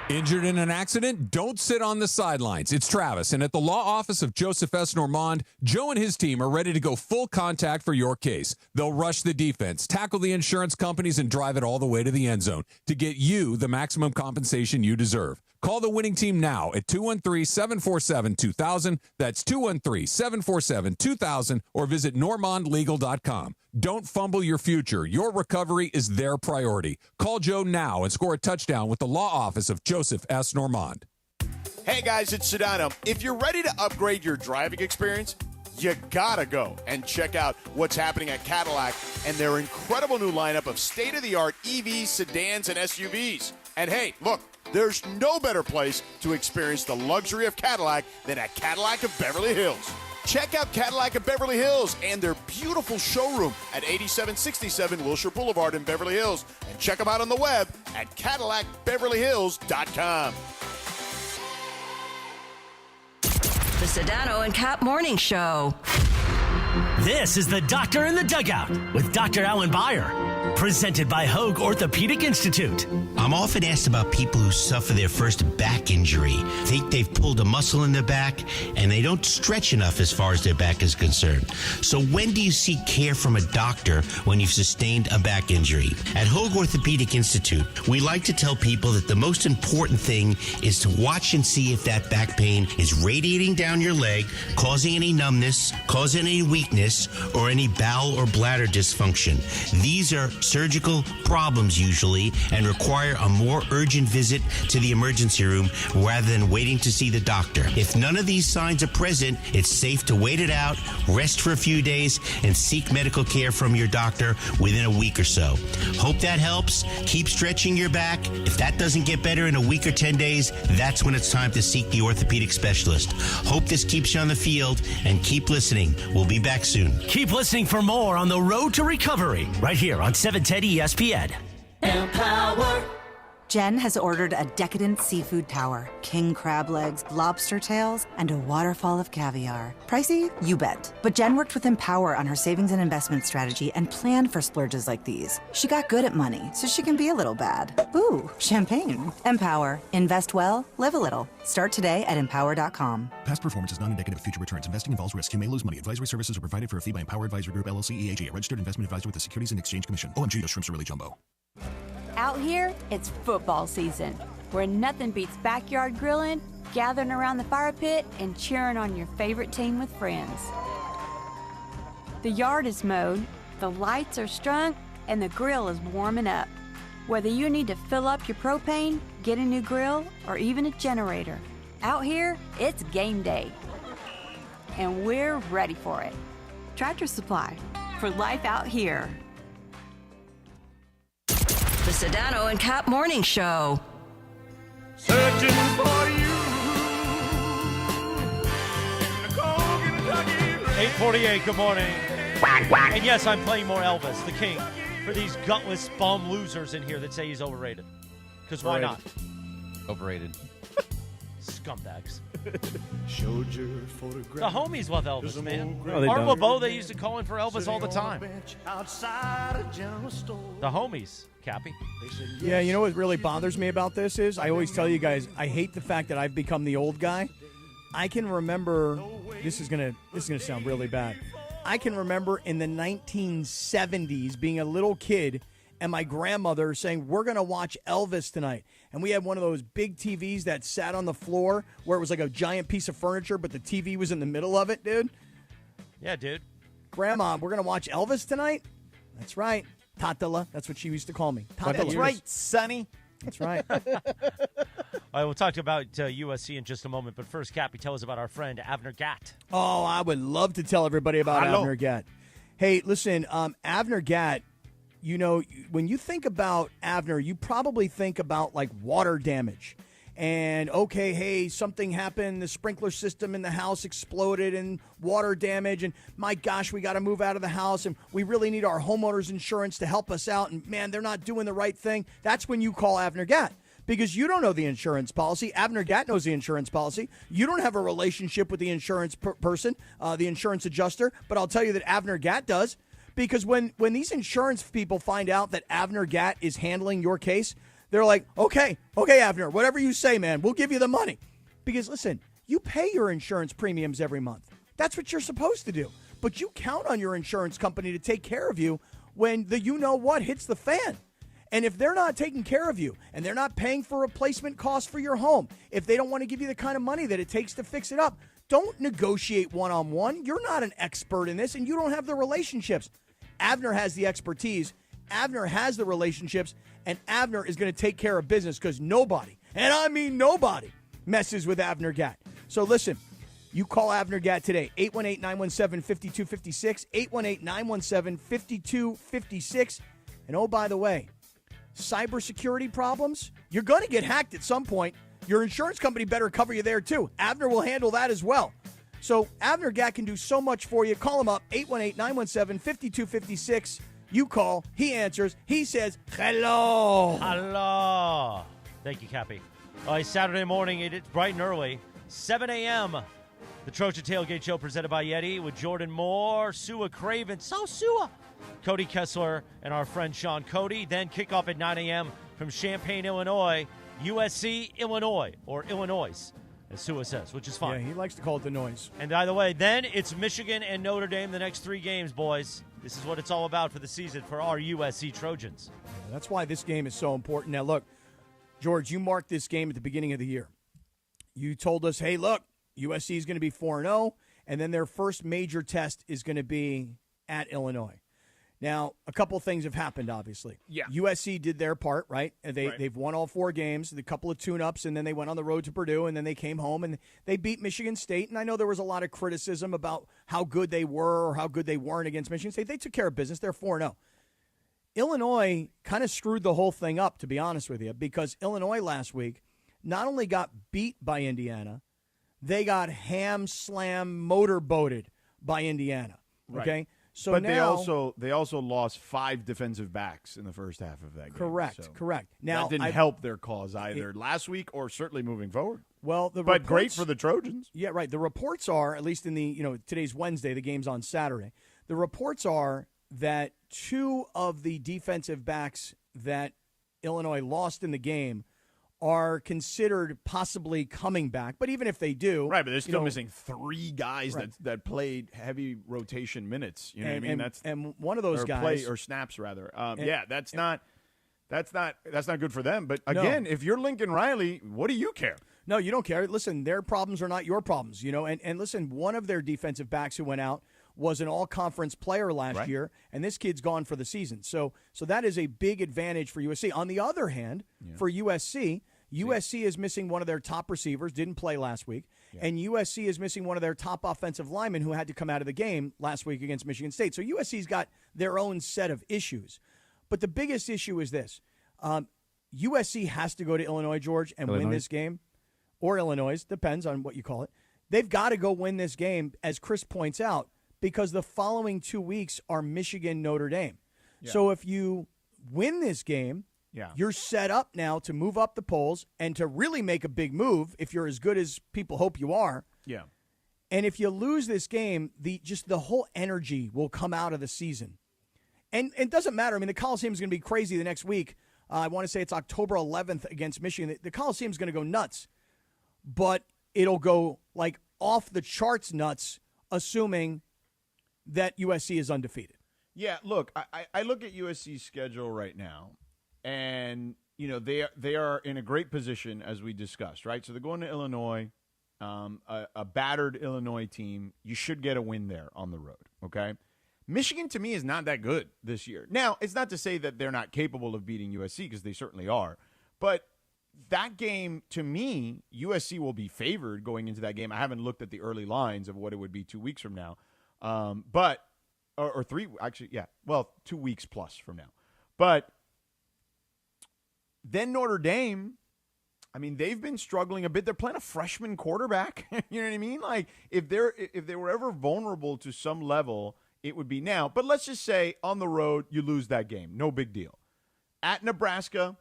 Injured in an accident? Don't sit on the sidelines. It's Travis, and at the law office of Joseph S. Normand, Joe and his team are ready to go full contact for your case. They'll rush the defense, tackle the insurance companies, and drive it all the way to the end zone to get you the maximum compensation you deserve. Call the winning team now at 213-747-2000. That's 213-747-2000, or visit normandlegal.com. Don't fumble your future. Your recovery is their priority. Call Joe now and score a touchdown with the law office of Joseph S. Normand. Hey guys, it's Sedano. If you're ready to upgrade your driving experience, you gotta go and check out what's happening at Cadillac and their incredible new lineup of state-of-the-art EVs, sedans, and SUVs. And hey, look, there's no better place to experience the luxury of Cadillac than at Cadillac of Beverly Hills. Check out Cadillac of Beverly Hills and their beautiful showroom at 8767 Wilshire Boulevard in Beverly Hills. And check them out on the web at CadillacBeverlyHills.com. The Sedano and Kap Morning Show. This is the Doctor in the Dugout with Dr. Alan Byer. Presented by Hoag Orthopedic Institute. I'm often asked about people who suffer their first back injury, think they've pulled a muscle in their back, and they don't stretch enough as far as their back is concerned. So when do you seek care from a doctor when you've sustained a back injury? At Hoag Orthopedic Institute, we like to tell people that the most important thing is to watch and see if that back pain is radiating down your leg, causing any numbness, causing any weakness, or any bowel or bladder dysfunction. These are surgical problems usually and require a more urgent visit to the emergency room rather than waiting to see the doctor. If none of these signs are present, it's safe to wait it out, rest for a few days, and seek medical care from your doctor within a week or so. Hope that helps. Keep stretching your back. If that doesn't get better in a week or 10 days, that's when it's time to seek the orthopedic specialist. Hope this keeps you on the field, and keep listening. We'll be back soon. Keep listening for more on the road to recovery right here on 710 ESPN. Empower. Jen has ordered a decadent seafood tower, king crab legs, lobster tails, and a waterfall of caviar. Pricey? You bet. But Jen worked with Empower on her savings and investment strategy and planned for splurges like these. She got good at money, so she can be a little bad. Ooh, champagne. Empower. Invest well, live a little. Start today at empower.com. Past performance is not indicative of future returns. Investing involves risk. You may lose money. Advisory services are provided for a fee by Empower Advisory Group, LLC, EAG, a registered investment advisor with the Securities and Exchange Commission. OMG, those shrimps are really jumbo. Out here, it's football season, where nothing beats backyard grilling, gathering around the fire pit, and cheering on your favorite team with friends. The yard is mowed, the lights are strung, and the grill is warming up. Whether you need to fill up your propane, get a new grill, or even a generator, out here, it's game day. And we're ready for it. Tractor Supply, for life out here. The Sedano and Kap Morning Show. Searching for you. 8:48, good morning. And yes, I'm playing more Elvis, the king, for these gutless bum losers in here that say he's overrated. Because why not? Overrated. Scumbags. Showed your photograph. The homies love Elvis, man. No, they Art don't. LeBeau, they used to call in for Elvis all the time. Outside a general store. The homies, Cappy. Yeah, you know what really bothers me about this is I always tell you guys I hate the fact that I've become the old guy. I can remember this is gonna sound really bad. I can remember in the 1970s being a little kid and my grandmother saying, we're going to watch Elvis tonight. And we had one of those big TVs that sat on the floor where it was like a giant piece of furniture, but the TV was in the middle of it, dude. Yeah, dude. Grandma, we're going to watch Elvis tonight? That's right. Tatala. That's what she used to call me. Tatala. That's right, Sonny. That's right. All right, we'll talk about USC in just a moment. But first, Cappy, tell us about our friend Avner Gatt. Oh, I would love to tell everybody about Avner Gatt. Hey, listen, Avner Gatt, you know, when you think about Avner, you probably think about like water damage. And, okay, hey, something happened, the sprinkler system in the house exploded and water damage, and my gosh, we got to move out of the house, and we really need our homeowner's insurance to help us out, and man, they're not doing the right thing. That's when you call Avner Gatt, because you don't know the insurance policy. Avner Gatt knows the insurance policy. You don't have a relationship with the insurance person, the insurance adjuster, but I'll tell you that Avner Gatt does, because when these insurance people find out that Avner Gatt is handling your case, they're like, okay, Avner, whatever you say, man, we'll give you the money. Because, listen, you pay your insurance premiums every month. That's what you're supposed to do. But you count on your insurance company to take care of you when the you-know-what hits the fan. And if they're not taking care of you and they're not paying for replacement costs for your home, if they don't want to give you the kind of money that it takes to fix it up, don't negotiate one-on-one. You're not an expert in this, and you don't have the relationships. Avner has the expertise. Avner has the relationships, and Avner is going to take care of business because nobody, and I mean nobody, messes with Avner Gatt. So listen, you call Avner Gatt today, 818-917-5256, 818-917-5256. And oh, by the way, cybersecurity problems, you're going to get hacked at some point. Your insurance company better cover you there too. Avner will handle that as well. So Avner Gatt can do so much for you. Call him up, 818-917-5256. You call, he answers, he says, hello. Hello. Thank you, Cappy. All right, Saturday morning, it's bright and early, 7 a.m., the Trojan Tailgate Show presented by Yeti with Jordan Moore, Sua Craven. So, Sua, Cody Kessler and our friend Sean Cody. Then kickoff at 9 a.m. from Champaign, Illinois, USC, Illinois, or Illinois, as Sua says, which is fine. Yeah, he likes to call it the noise. And by the way, then it's Michigan and Notre Dame the next 3 games, boys. This is what it's all about for the season for our USC Trojans. That's why this game is so important. Now, look, George, you marked this game at the beginning of the year. You told us, hey, look, USC is going to be 4-0, and then their first major test is going to be at Illinois. Now, a couple things have happened, obviously. Yeah. USC did their part, right? They've won all 4 games, a couple of tune-ups, and then they went on the road to Purdue, and then they came home, and they beat Michigan State. And I know there was a lot of criticism about how good they were or how good they weren't against Michigan State. They took care of business. They're 4-0. Illinois kind of screwed the whole thing up, to be honest with you, because Illinois last week not only got beat by Indiana, they got motorboated by Indiana, okay? Right. So but now, they also lost 5 defensive backs in the first half of that game. Correct. Now that didn't help their cause either last week or certainly moving forward. Well, but great for the Trojans. Yeah, right. The reports are, at least in the today's Wednesday, the game's on Saturday. The reports are that 2 of the defensive backs that Illinois lost in the game are considered possibly coming back. But even if they do... Right, but they're still missing 3 guys that played heavy rotation minutes. You know what I mean? And one of those guys... Or snaps, rather. That's not good for them. But again, if you're Lincoln Riley, what do you care? No, you don't care. Listen, their problems are not your problems. And listen, one of their defensive backs who went out was an all-conference player last year, and this kid's gone for the season. So that is a big advantage for USC. On the other hand, for USC is missing one of their top receivers, didn't play last week, and USC is missing one of their top offensive linemen who had to come out of the game last week against Michigan State. So USC's got their own set of issues. But the biggest issue is this. USC has to go to Illinois, George, and win this game. Or Illinois, depends on what you call it. They've got to go win this game, as Chris points out, because the following 2 weeks are Michigan, Notre Dame. Yeah. So if you win this game, you're set up now to move up the polls and to really make a big move if you're as good as people hope you are. Yeah. And if you lose this game, the whole energy will come out of the season. And it doesn't matter. I mean, the Coliseum is going to be crazy the next week. I want to say it's October 11th against Michigan. The Coliseum is going to go nuts. But it'll go like off the charts nuts, assuming that USC is undefeated. Yeah, look, I look at USC's schedule right now, and they are in a great position, as we discussed, right? So they're going to Illinois, a battered Illinois team. You should get a win there on the road, okay? Michigan, to me, is not that good this year. Now, it's not to say that they're not capable of beating USC, because they certainly are, but that game, to me, USC will be favored going into that game. I haven't looked at the early lines of what it would be 2 weeks from now. But 3, actually, yeah. Well, 2 weeks plus from now. But then Notre Dame, I mean, they've been struggling a bit. They're playing a freshman quarterback. You know what I mean? Like, if they were ever vulnerable to some level, it would be now. But let's just say on the road, you lose that game. No big deal. At Nebraska,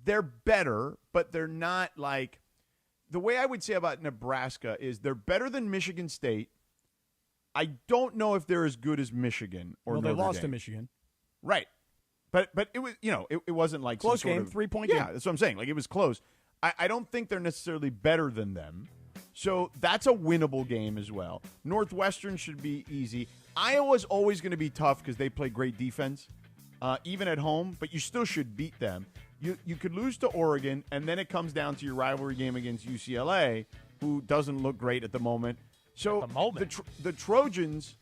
they're better, but they're not like – the way I would say about Nebraska is they're better than Michigan State. I don't know if they're as good as Michigan or Notre Dame. They lost to Michigan. Right. But it was, it wasn't like close some sort game, of 3-point game. Yeah, that's what I'm saying. Like, it was close. I don't think they're necessarily better than them. So that's a winnable game as well. Northwestern should be easy. Iowa's always going to be tough because they play great defense, even at home, but you still should beat them. You could lose to Oregon, and then it comes down to your rivalry game against UCLA, who doesn't look great at the moment. So the Trojans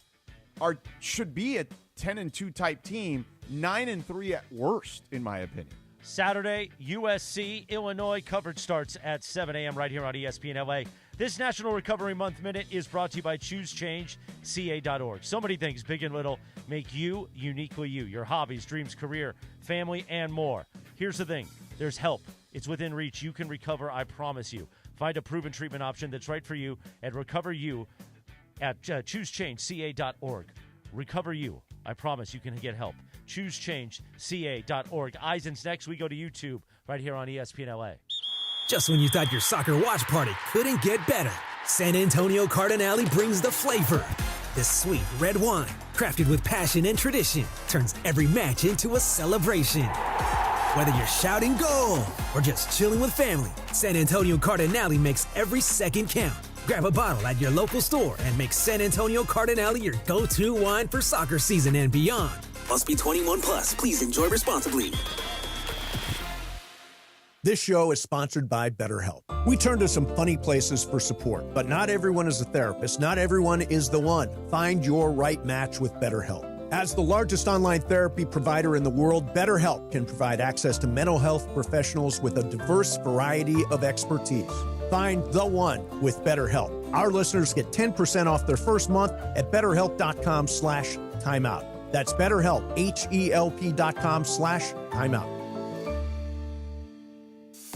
should be a 10-2 type team, 9-3 at worst, in my opinion. Saturday, USC, Illinois. Coverage starts at 7 a.m. right here on ESPN LA. This National Recovery Month Minute is brought to you by ChooseChangeCA.org. So many things, big and little, make you uniquely you. Your hobbies, dreams, career, family, and more. Here's the thing. There's help. It's within reach. You can recover, I promise you. Find a proven treatment option that's right for you and recover you at ChooseChangeCA.org. Recover you. I promise you can get help. ChooseChangeCA.org. Eisen's next. We go to YouTube right here on ESPN LA. Just when you thought your soccer watch party couldn't get better, San Antonio Cardinale brings the flavor. The sweet red wine, crafted with passion and tradition, turns every match into a celebration. Whether you're shouting goal or just chilling with family, San Antonio Cardinale makes every second count. Grab a bottle at your local store and make San Antonio Cardinale your go-to wine for soccer season and beyond. Must be 21 plus. Please enjoy responsibly. This show is sponsored by BetterHelp. We turn to some funny places for support, but not everyone is a therapist. Not everyone is the one. Find your right match with BetterHelp. As the largest online therapy provider in the world, BetterHelp can provide access to mental health professionals with a diverse variety of expertise. Find the one with BetterHelp. Our listeners get 10% off their first month at BetterHelp.com/timeout. That's BetterHelp, HELP.com/timeout.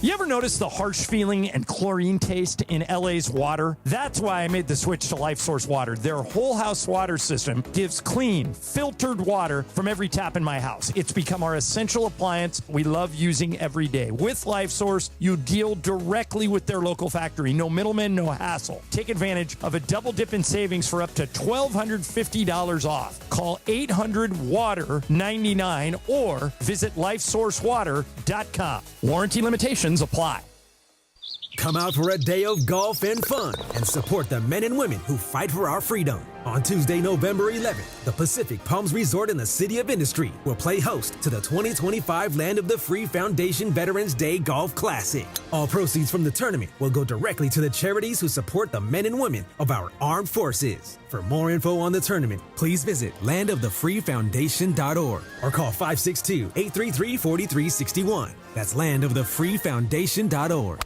You ever notice the harsh feeling and chlorine taste in LA's water? That's why I made the switch to LifeSource Water. Their whole house water system gives clean, filtered water from every tap in my house. It's become our essential appliance we love using every day. With LifeSource, you deal directly with their local factory. No middlemen, no hassle. Take advantage of a double dip in savings for up to $1,250 off. Call 800-WATER-99 or visit LifeSourceWater.com. Warranty limitations apply. Come out for a day of golf and fun and support the men and women who fight for our freedom. On Tuesday, November 11th, the Pacific Palms Resort in the City of Industry will play host to the 2025 Land of the Free Foundation Veterans Day Golf Classic. All proceeds from the tournament will go directly to the charities who support the men and women of our armed forces. For more info on the tournament, please visit landofthefreefoundation.org or call 562-833-4361. That's landofthefreefoundation.org.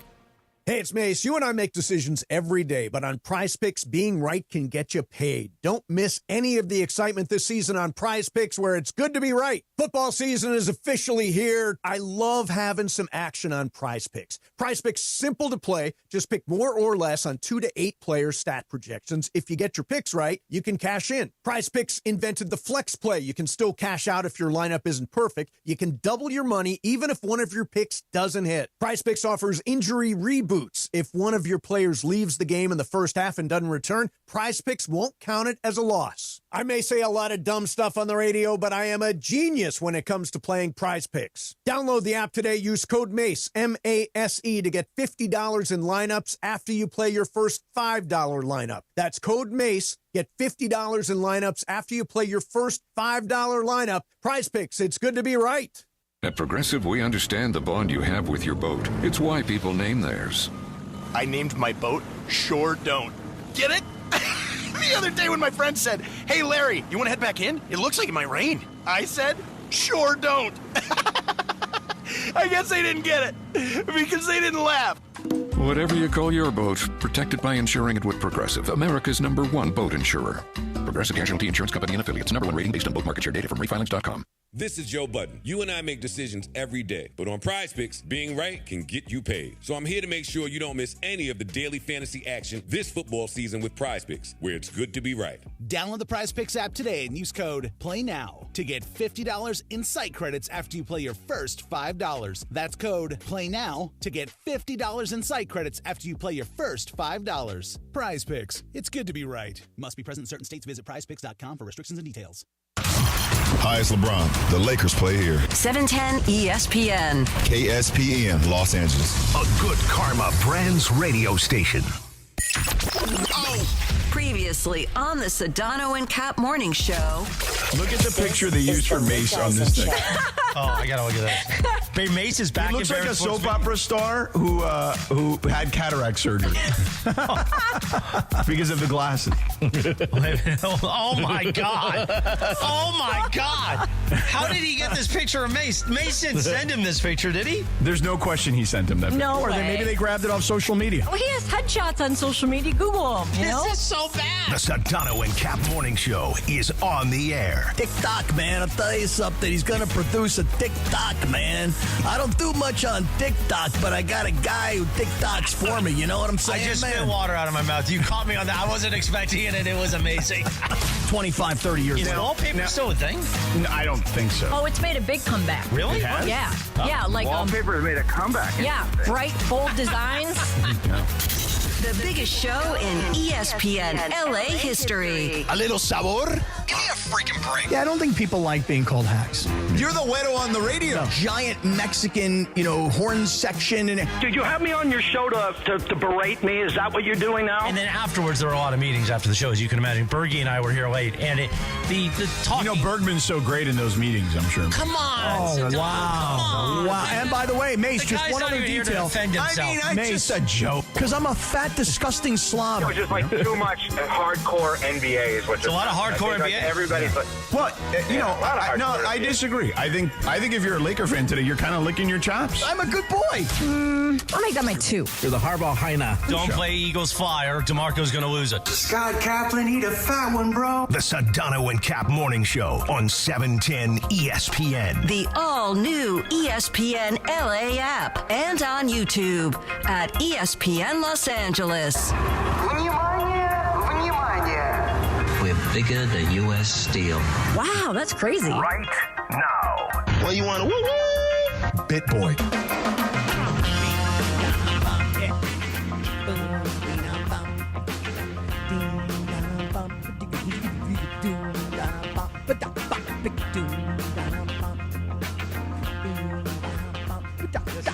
Hey, it's Mace. You and I make decisions every day, but on Prize Picks, being right can get you paid. Don't miss any of the excitement this season on Prize Picks, where it's good to be right. Football season is officially here. I love having some action on Prize Picks. Prize Picks, simple to play. Just pick more or less on 2 to 8 player stat projections. If you get your picks right, you can cash in. Prize Picks invented the flex play. You can still cash out if your lineup isn't perfect. You can double your money even if one of your picks doesn't hit. Prize Picks offers injury reboots. If one of your players leaves the game in the first half and doesn't return, Prize Picks won't count it as a loss. I may say a lot of dumb stuff on the radio, but I am a genius when it comes to playing Prize Picks. Download the app today. Use code MACE, M-A-S-E, to get $50 in lineups after you play your first $5 lineup. That's code MACE. Get $50 in lineups after you play your first $5 lineup. Prize Picks, it's good to be right. At Progressive, we understand the bond you have with your boat. It's why people name theirs. I named my boat Sure Don't. Get it? The other day when my friend said, "Hey, Larry, you want to head back in? It looks like it might rain." I said, "Sure don't." I guess they didn't get it because they didn't laugh. Whatever you call your boat, protected by insuring it with Progressive, America's #1 boat insurer. Progressive Casualty Insurance Company and Affiliates. #1 rating based on boat market share data from refilings.com. This is Joe Budden. You and I make decisions every day, but on Prize Picks, being right can get you paid. So I'm here to make sure you don't miss any of the daily fantasy action this football season with Prize Picks, where it's good to be right. Download the Prize Picks app today and use code PLAYNOW to get $50 in site credits after you play your first $5. That's code PLAYNOW to get $50 in site credits after you play your first $5. Prize Picks. It's good to be right. Must be present in certain states. Visit prizepicks.com for restrictions and details. Hi, it's LeBron. The Lakers play here. 710 ESPN. KSPN, Los Angeles. A good karma Brands radio station. Previously on the Sedano and Kap Morning Show. Look at the picture they used for Mace on this thing. Oh, I gotta look at that. Babe, Mace is back. He looks like a soap opera star who had cataract surgery because of the glasses. Oh my God! Oh my God! How did he get this picture of Mace? Mace didn't send him this picture, did he? There's no question he sent him that picture. No Or way. maybe they grabbed it off social media. Well, he has headshots on social media. Google him. You know? This is so bad. The Sedano and Kap Morning Show is on the air. TikTok, man. I'll tell you something. He's going to produce a TikTok, man. I don't do much on TikTok, but I got a guy who TikToks for me. You know what I'm saying, I just man? spit water out of my mouth. You caught me on that. I wasn't expecting it, and it was amazing. 25, 30 years Is ago. wallpaper still a thing? No, I don't think so. Oh, it's made a big comeback. Really? It has? Yeah. Yeah, like Wallpaper has made a comeback. yeah, bright, bold designs. The biggest show in ESPN LA history. A little sabor? Give me a freaking break. Yeah, I don't think people like being called hacks. You're the güero on the radio. Giant Mexican, horn section. Did you have me on your show to berate me? Is that what you're doing now? And then afterwards, there were a lot of meetings after the show, as you can imagine. Bergie and I were here late, and the talking. Bergman's so great in those meetings, I'm sure. Come on. Oh, wow. Wow. And by the way, Mace, just one other detail. Mace, just a joke. Because I'm a fat, disgusting slob. It's just like too much hardcore NBA is what It's a lot of hardcore NBA. Like everybody's like, What? I disagree. I think if you're a Laker fan today, you're kind of licking your chops. I'm a good boy. I'll make that my 2. You're the Harbaugh Hyena. Don't play Eagles fly, or DeMarco's going to lose it. Scott Kaplan, eat a fat one, bro. The Sedano and Kap Morning Show on 710 ESPN. The all-new ESPN LA app and on YouTube at ESPN Los Angeles. We're bigger than U.S. Steel. Wow, that's crazy. Right now. Well, you want to woo-woo? Bit Boy.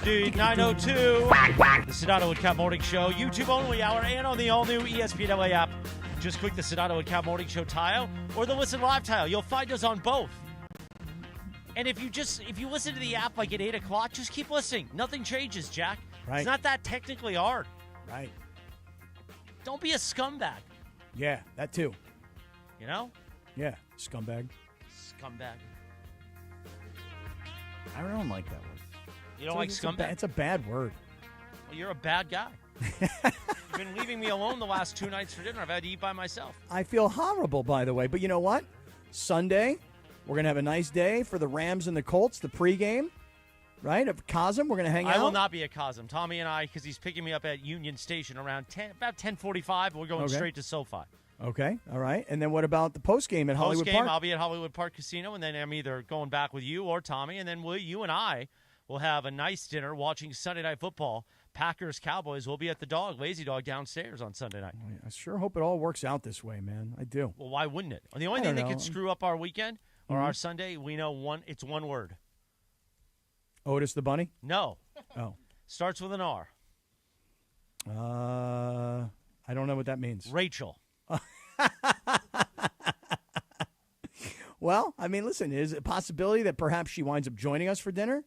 Dude, 902. The Sedano and Kap Morning Show. YouTube only hour and on the all-new ESPN LA app. Just click the Sedano and Kap Morning Show tile or the Listen Live tile. You'll find us on both. And if you listen to the app like at 8 o'clock, just keep listening. Nothing changes, Jack. Right. It's not that technically hard. Right. Don't be a scumbag. Yeah, that too. You know? Yeah, scumbag. Scumbag. I don't like that word. You don't like scumbag? It's a bad word. Well, you're a bad guy. You've been leaving me alone the last 2 nights for dinner. I've had to eat by myself. I feel horrible, by the way. But you know what? Sunday, we're going to have a nice day for the Rams and the Colts, the pregame, right? Of Cosm, we're going to hang out. I will not be at Cosm. Tommy and I, because he's picking me up at Union Station around about 10:45. We're going straight to SoFi. Okay, all right. And then what about the postgame at Hollywood Park? I'll be at Hollywood Park Casino, and then I'm either going back with you or Tommy, and then you and I will have a nice dinner watching Sunday Night Football. Packers, Cowboys. We'll be at the Lazy Dog downstairs on Sunday night. I sure hope it all works out this way, man. I do. Well, why wouldn't it? The only thing that could screw up our weekend or our Sunday, we know it's one word. Otis the Bunny? No. Oh. Starts with an R. I don't know what that means. Rachel. Well, I mean, listen, is it a possibility that perhaps she winds up joining us for dinner?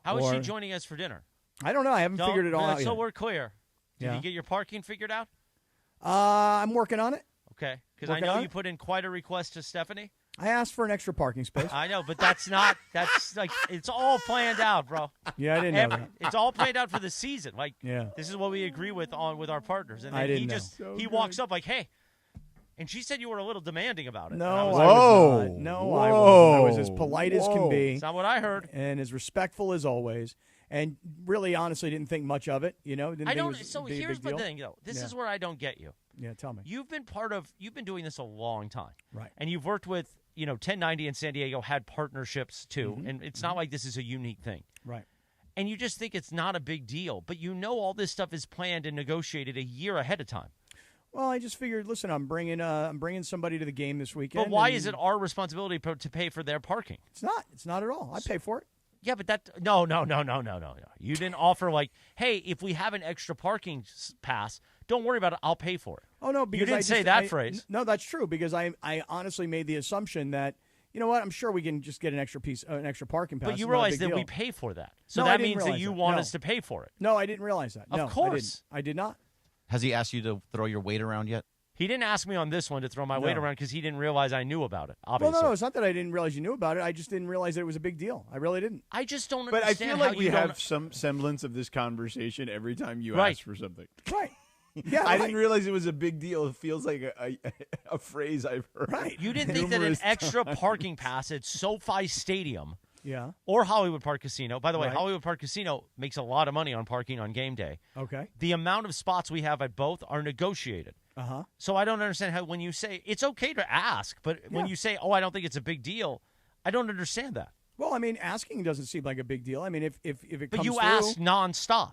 How is she joining us for dinner? I don't know. I haven't figured it all out yet. So we're clear. Did you get your parking figured out? I'm working on it. Okay, because I know you put in quite a request to Stephanie. I asked for an extra parking space. I know, but that's like, it's all planned out, bro. Yeah, I didn't know that. It's all planned out for the season. Like, yeah. This is what we agree with our partners. And then I didn't know. He walks up like, hey. And she said you were a little demanding about it. No, I was not. No, I wasn't. I was as polite as can be. That's not what I heard. And as respectful as always. And really, honestly, didn't think much of it. You know, So here's the thing, though. This is where I don't get you. Yeah, tell me. You've been doing this a long time. Right. And you've worked with, 1090 in San Diego, had partnerships too. Mm-hmm. And it's not like this is a unique thing. Right. And you just think it's not a big deal. But all this stuff is planned and negotiated a year ahead of time. Well, I just figured, listen, I'm bringing somebody to the game this weekend. But why is it our responsibility to pay for their parking? It's not. It's not at all. I pay for it. Yeah, but no. You didn't offer like, hey, if we have an extra parking pass, don't worry about it. I'll pay for it. Oh no, because you didn't say that phrase. No, that's true because I honestly made the assumption that you know what, I'm sure we can just get an extra parking pass. But you realize that we pay for that, so no, that means that you want us to pay for it. No, I didn't realize that. Of course, I did not. Has he asked you to throw your weight around yet? He didn't ask me on this one to throw my weight around because he didn't realize I knew about it, obviously. Well, no, it's not that I didn't realize you knew about it. I just didn't realize that it was a big deal. I really didn't. I just don't But understand I feel like we have don't... some semblance of this conversation every time you ask for something. Right. Yeah, I didn't realize it was a big deal. It feels like a phrase I've heard. Right. You didn't think that an extra parking pass at SoFi Stadium or Hollywood Park Casino. By the way, Hollywood Park Casino makes a lot of money on parking on game day. Okay. The amount of spots we have at both are negotiated. Uh-huh. So I don't understand how when you say it's okay to ask, but when you say, I don't think it's a big deal, I don't understand that. Well, I mean, asking doesn't seem like a big deal. I mean, if it comes But you through, ask nonstop.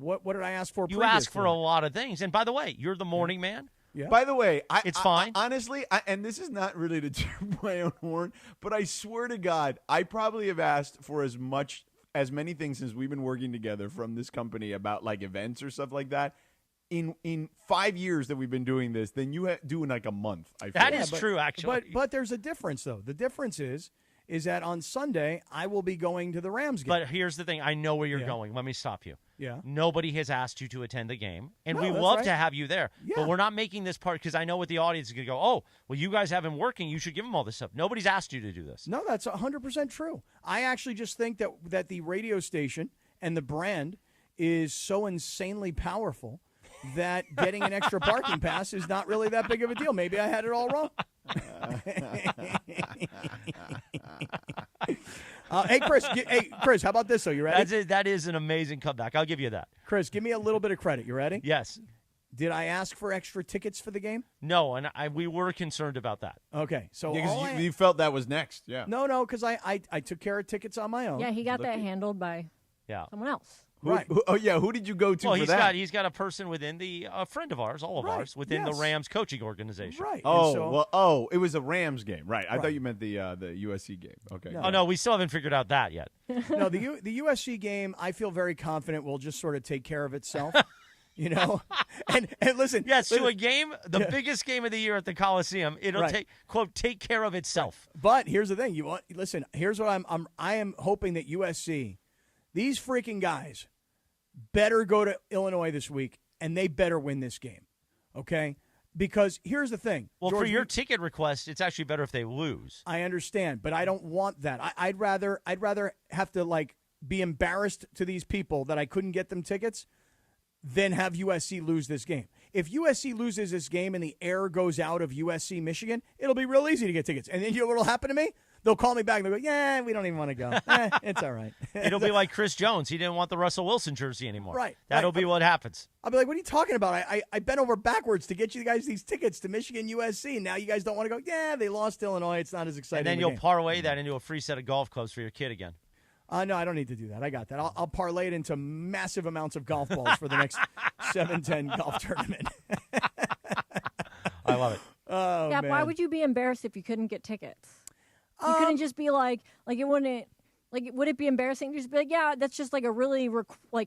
What did I ask for? You ask for a lot of things. And by the way, you're the morning man. Yeah. By the way, it's fine. Honestly, and this is not really to toot my own horn, but I swear to God, I probably have asked for as many things since we've been working together from this company about like events or stuff like that. In 5 years that we've been doing this, than you do in like a month. I feel. That is true, actually. But there's a difference, though. The difference is that on Sunday I will be going to the Rams game. But here's the thing. I know where you're going. Let me stop you. Yeah. Nobody has asked you to attend the game, and No, we that's love right. to have you there. Yeah. But we're not making this part because I know what the audience is going to go, oh, well, you guys have him working. You should give him all this stuff. Nobody's asked you to do this. No, that's 100% true. I actually just think that the radio station and the brand is so insanely powerful that getting an extra parking pass is not really that big of a deal. Maybe I had it all wrong. Hey, Chris, how about this, though? You ready? That is an amazing comeback. I'll give you that. Chris, give me a little bit of credit. You ready? Yes. Did I ask for extra tickets for the game? No, and we were concerned about that. Okay, so you felt that was next. Yeah. No, because I took care of tickets on my own. Yeah, he got that handled by someone else. Right. Who did you go to well, for that? He's got a person within a friend of ours, all of ours, within the Rams coaching organization. Right. It was a Rams game. Right. I thought you meant the USC game. Okay. Oh, no, we still haven't figured out that yet. No, the USC game, I feel very confident will just sort of take care of itself. You know, and listen. Yes, to a game, the biggest game of the year at the Coliseum, it'll take care of itself. But here's the thing: listen. Here's what I am hoping that USC, these freaking guys, better go to Illinois this week, and they better win this game. Okay, because here's the thing. Well, George, for your ticket request, it's actually better if they lose. I understand, but I don't want that. I'd rather have to be embarrassed to these people that I couldn't get them tickets than have USC lose this game. If USC loses this game and the air goes out of USC Michigan, it'll be real easy to get tickets. And then you know what will happen to me? They'll call me back and they'll go, yeah, we don't even want to go. It's all right. It'll be like Chris Jones. He didn't want the Russell Wilson jersey anymore. Right. That'll be what happens. I'll be like, what are you talking about? I bent over backwards to get you guys these tickets to Michigan, USC, and now you guys don't want to go. Yeah, they lost to Illinois. It's not as exciting. And then you'll parlay that into a free set of golf clubs for your kid again. No, I don't need to do that. I got that. I'll parlay it into massive amounts of golf balls for the next 7-10 golf tournament. I love it. Oh, yeah, man. why would you be embarrassed if you couldn't get tickets? You couldn't just be like it wouldn't. Would it be embarrassing to just be like, yeah, that's just like a really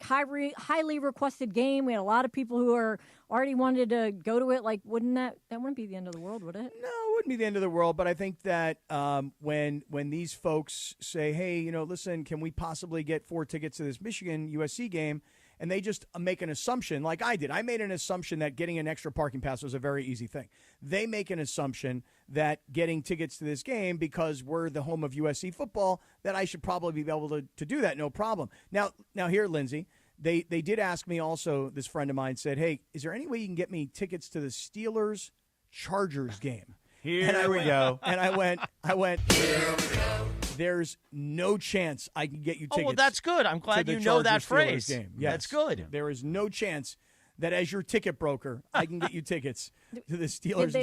highly requested game. We had a lot of people who are already wanted to go to it. Like, that wouldn't be the end of the world, would it? No, it wouldn't be the end of the world. But I think that when these folks say, hey, listen, can we possibly get 4 tickets to this Michigan USC game? And they just make an assumption like I did. I made an assumption that getting an extra parking pass was a very easy thing. They make an assumption that getting tickets to this game, because we're the home of USC football, that I should probably be able to do that, no problem. Now here, Lindsay, they did ask me also, this friend of mine said, hey, is there any way you can get me tickets to the Steelers-Chargers game? Here we go. And I went, there's no chance I can get you tickets. Oh, well, that's good. I'm glad you know that phrase. Game. Yes. That's good. There is no chance that as your ticket broker, I can get you tickets to the Steelers.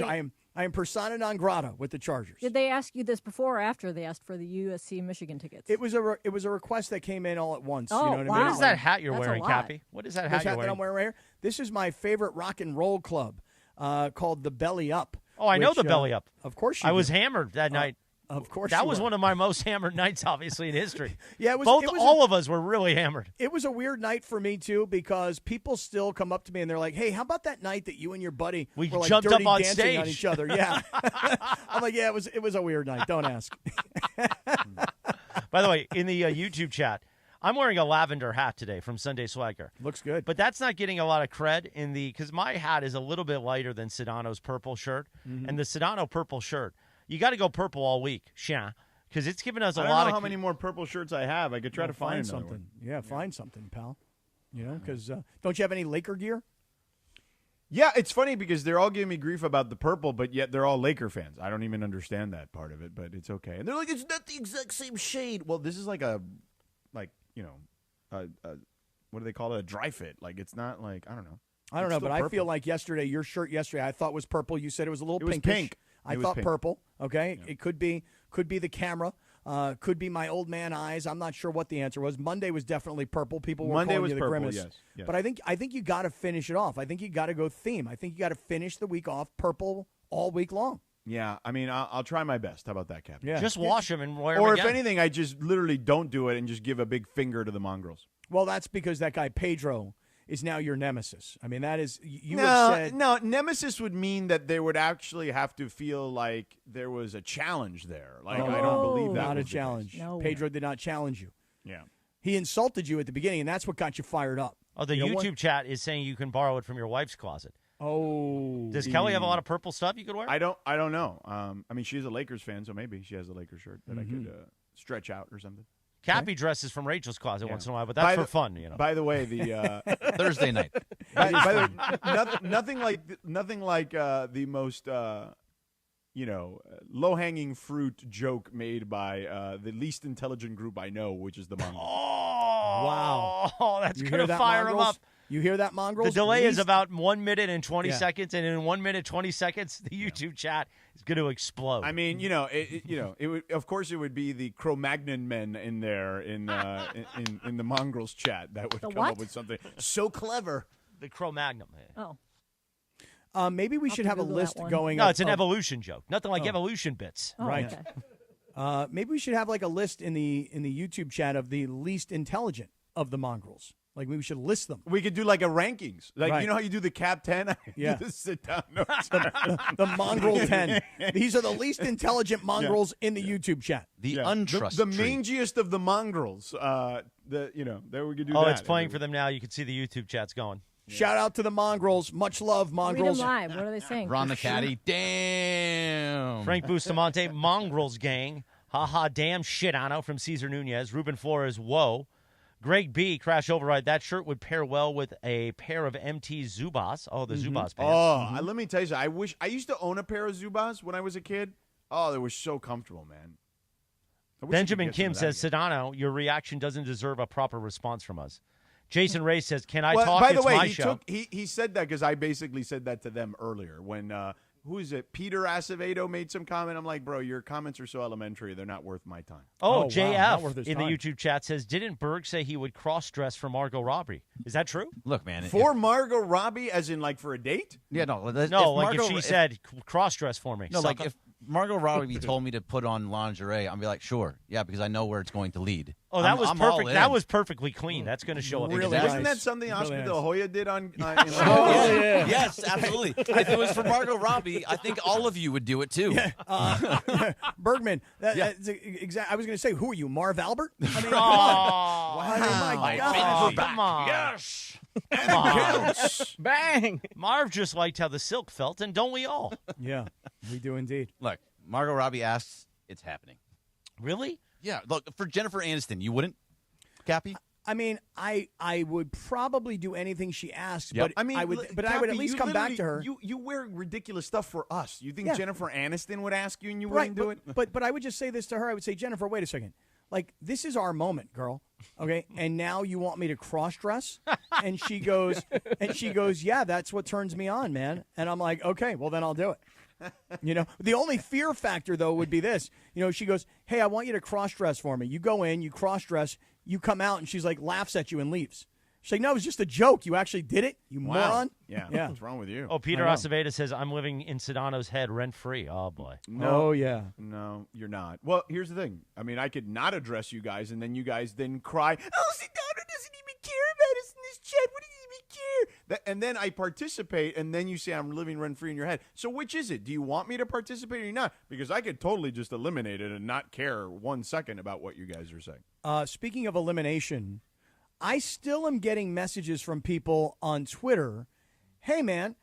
I am persona non grata with the Chargers. Did they ask you this before or after they asked for the USC Michigan tickets? It was a request that came in all at once. Oh, you know what wow. I mean? What is that hat you're That's wearing, a lot. Cappy? What is that hat you're that I'm wearing right here? This is my favorite rock and roll club called the Belly Up. Oh, I know the Belly Up. Of course you I do. was hammered that night. Of course That you was were. one of my most hammered nights, obviously, in history. Yeah, it was. All of us were really hammered. It was a weird night for me, too, because people still come up to me and they're like, hey, how about that night that you and your buddy We were like jumped dirty up on dancing stage on each other? Yeah. I'm like, yeah, it was a weird night. Don't ask. By the way, in the YouTube chat, I'm wearing a lavender hat today from Sunday Swagger. Looks good. But that's not getting a lot of cred because my hat is a little bit lighter than Sedano's purple shirt. Mm-hmm. And the Sedano purple shirt, you got to go purple all week, because it's given us a I don't lot know of how many more purple shirts I have. I could try to find something. one. Yeah, find something, pal. Because don't you have any Laker gear? Yeah, it's funny because they're all giving me grief about the purple, but yet they're all Laker fans. I don't even understand that part of it, but it's okay. And they're like, it's not the exact same shade. Well, this is what do they call it? A dry fit. Like, it's not like, I don't know. I don't know, but I feel like your shirt yesterday, I thought was purple. You said it was a little pinkish. Pink. I It was thought pink. purple. Okay, yeah. It could be the camera, Could be my old man eyes. I'm not sure what the answer was. Monday was definitely purple. People were Monday calling was you the purple, grimace. yes. But I think you got to finish it off. I think you got to go theme. I think you got to finish the week off purple all week long. Yeah, I mean, I'll try my best. How about that, Captain? Yeah. Just wash them and wear them Or again. if anything, I just literally don't do it and just give a big finger to the mongrels. Well, that's because that guy Pedro is now your nemesis. I mean, that is you no, have said no, nemesis would mean that they would actually have to feel like there was a challenge there. Like I don't believe that not a was the challenge. case. No. Pedro did not challenge you. Yeah. He insulted you at the beginning, and that's what got you fired up. Oh, the You know what? YouTube chat is saying you can borrow it from your wife's closet. Oh, Does Kelly have a lot of purple stuff you could wear? I don't know. I mean, she's a Lakers fan, so maybe she has a Lakers shirt that I could stretch out or something. Cappy dresses from Rachel's closet once in a while, but By that's for the- fun, you know. By the way, the Thursday night. by the way, nothing like the most low-hanging fruit joke made by the least intelligent group I know, which is the Mongols. Wow. Oh, that's You going hear to that, fire him Mongrels? up. You hear that, Mongrels? The delay is Least- about 1 minute and 20 Yeah. seconds, and in 1 minute 20 seconds, the YouTube chat is going to explode. I mean, it would, of course, it would be the Cro-Magnon men in there in the Mongrels chat that would The come what? up with something so clever. the Cro-Magnon. Oh. Maybe we I'll should have have to a Google that list one. going. No, of- it's an of- evolution joke. Nothing like Oh. evolution bits. Oh, Right. okay. Maybe we should have like a list in the YouTube chat of the least intelligent of the mongrels. Like we should list them. We could do like a rankings. Like, Right. you know how you do the Cap 10? I Yeah. do the sit down notes. The mongrel 10. These are the least intelligent mongrels in the YouTube chat. The Yeah. untrust The tree. mangiest of the mongrels. There we could do Oh, that. it's playing for them now. You can see the YouTube chat's going. Shout out to the mongrels. Much love, Read them mongrels. live. What are they saying? Ron the Caddy. Damn. Frank Bustamante, Mongrels Gang. Haha, damn shit, Ano from Cesar Nunez. Ruben Flores, whoa. Greg B, Crash Override. That shirt would pair well with a pair of MT Zubas. Oh, the Zubas pants. Oh, let me tell you something. I used to own a pair of Zubas when I was a kid. Oh, they were so comfortable, man. I wish I could Benjamin get some Kim of that says, again. Sedano, your reaction doesn't deserve a proper response from us. Jason Ray says, can I Well, talk? by the It's way, my he show. he said that because I basically said that to them earlier when who is it? Peter Acevedo made some comment. I'm like, bro, your comments are so elementary; they're not worth my time. Oh, wow, JF not worth his in the time. YouTube chat says, didn't Berg say he would cross-dress for Margot Robbie? Is that true? Look, man. For Margot Robbie, as in like for a date? Yeah, no. No, like if she said, cross-dress for me. No, like sucker." if Margot Robbie told me to put on lingerie, I'd be like, sure. Yeah, because I know where it's going to lead. Oh, that was I'm all perfect. in. That was perfectly clean. That's going to show up. Really exactly. Wasn't that something Oscar Really De La Hoya did on? Oh, yeah. Yes, absolutely. If it was for Margot Robbie, I think all of you would do it too. Bergman. That's I was going to say, who are you, Marv Albert? I mean, come Oh, on. Oh, my God. come on. Yes. Bang. Marv just liked how the silk felt, and don't we all? Yeah, we do indeed. Look, Margot Robbie asks, it's happening. Really? Yeah, look, for Jennifer Aniston, you wouldn't, Cappy? I mean, I would probably do anything she asks, Yep. but I would at Cappy, least you come back literally- to her. You wear ridiculous stuff for us. You think Yeah. Jennifer Aniston would ask you and you Right, wouldn't do it? but I would just say this to her. I would say, Jennifer, wait a second. Like, this is our moment, girl. Okay, and now you want me to cross dress? And she goes, yeah, that's what turns me on, man. And I'm like, okay, well then I'll do it. You know, the only fear factor though would be this. You know, she goes, hey, I want you to cross dress for me. You go in, you cross dress, you come out, and she's like laughs at you and leaves. She's like, no, it was just a joke. You actually did it, you moron. Yeah. What's wrong with you? Oh, Peter I know. Acevedo says, I'm living in Sedano's head rent-free. Oh, boy. No, Oh yeah. No, you're not. Well, here's the thing. I mean, I could not address you guys, and then you guys then cry, oh, Sedano doesn't even care about us in this chat. What does he even care? And then I participate, and then you say I'm living rent-free in your head. So which is it? Do you want me to participate or not? Because I could totally just eliminate it and not care 1 second about what you guys are saying. Speaking of elimination, I still am getting messages from people on Twitter. Hey, man.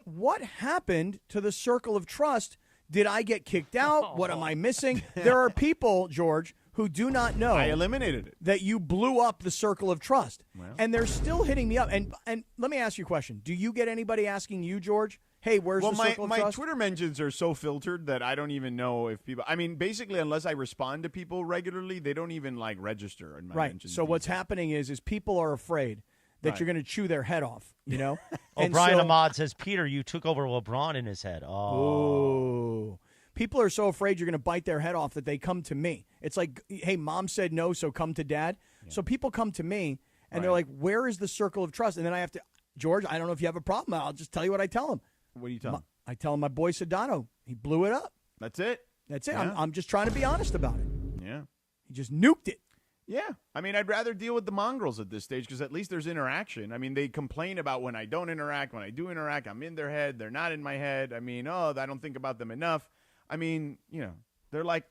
What happened to the circle of trust? Did I get kicked out? What am I missing? There are people, George, who do not know I eliminated it. that you blew up the circle of trust. And they're still hitting me up. And let me ask you a question. Do you get anybody asking you, George, hey, where's Well, the circle of my trust? Twitter mentions are so filtered that I don't even know if people. I mean, basically, unless I respond to people regularly, they don't even like register in my Right. mentions. So what's happening is people are afraid that Right. you're going to chew their head off, you know? Oh, And Brian so- Ahmad says, Peter, you took over LeBron in his head. Oh. Oh. People are so afraid you're going to bite their head off that they come to me. It's like, hey, mom said no, so come to dad. Yeah. So people come to me, and they're like, where is the circle of trust? And then I have to, George, I don't know if you have a problem. I'll just tell you what I tell him. What do you tell him? I tell him my boy Sedano, he blew it up. That's it. That's it. Yeah. I'm just trying to be honest about it. Yeah. He just nuked it. Yeah. I mean, I'd rather deal with the mongrels at this stage because at least there's interaction. I mean, they complain about when I don't interact. When I do interact, I'm in their head. They're not in my head. I mean, I don't think about them enough. I mean, they're like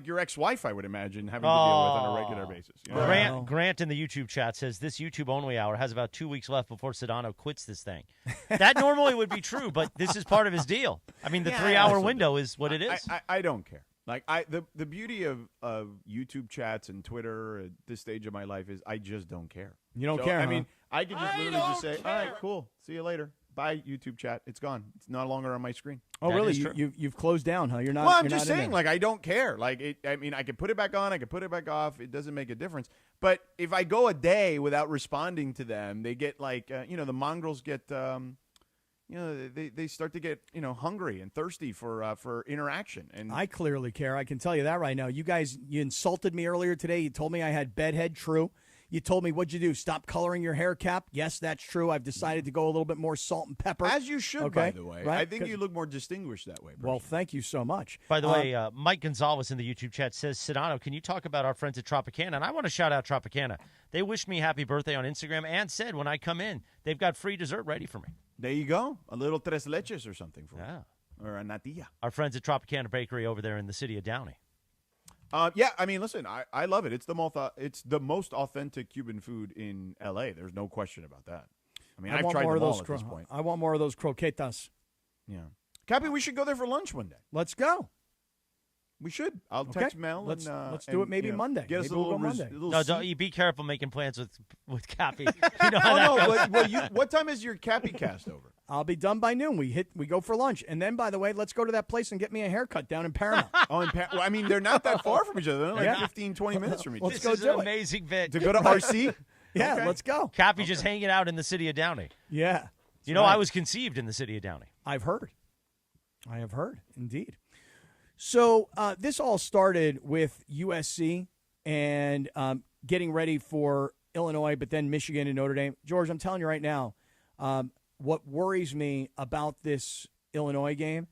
your ex-wife, I would imagine, having to deal with on a regular basis. You know? Grant in the YouTube chat says this YouTube only hour has about 2 weeks left before Sedano quits this thing. That normally would be true, but this is part of his deal. I mean, the 3-hour window is what it is. I don't care. Like the beauty of YouTube chats and Twitter at this stage of my life is I just don't care. You don't care? I huh? mean, I could just literally just say, all right, cool, see you later. Bye, YouTube chat. It's gone. It's no longer on my screen. Oh, that really? You've closed down, huh? You're not. Well, I'm you're just not in saying, there. like, I don't care. Like, I mean, I can put it back on. I can put it back off. It doesn't make a difference. But if I go a day without responding to them, they get like, the mongrels get, they start to get, hungry and thirsty for interaction. And I clearly care. I can tell you that right now. You guys, you insulted me earlier today. You told me I had bedhead. True. You told me, what'd you do? Stop coloring your hair, Cap? Yes, that's true. I've decided to go a little bit more salt and pepper. As you should, okay? by the way. Right? I think you look more distinguished that way. Well, thank you so much. By the way, Mike Gonzalez in the YouTube chat says, Sedano, can you talk about our friends at Tropicana? And I want to shout out Tropicana. They wished me happy birthday on Instagram and said when I come in, they've got free dessert ready for me. There you go. A little tres leches or something for you. Or a natilla. Our friends at Tropicana Bakery over there in the city of Downey. Yeah, I mean, listen, I love it. It's the most authentic Cuban food in L.A. There's no question about that. I mean, I've tried them all at this point. I want more of those croquetas. Yeah. Cappy, we should go there for lunch one day. Let's go. We should. I'll text Mel. Let's and, do it maybe Monday. Get us maybe a little Monday. No, don't you be careful making plans with Cappy. What time is your Cappy cast over? I'll be done by noon. We go for lunch, and then by the way, let's go to that place and get me a haircut down in Paramount. I mean, they're not that far from each other. They're like 15, 20 minutes from each other. This is an amazing bit. To go to RC? Yeah, Okay. let's go. Cappy just hanging out in the city of Downey. Yeah. You know, I was conceived in the city of Downey. I've heard. I have heard, indeed. So this all started with USC and getting ready for Illinois, but then Michigan and Notre Dame. George, I'm telling you right now, what worries me about this Illinois game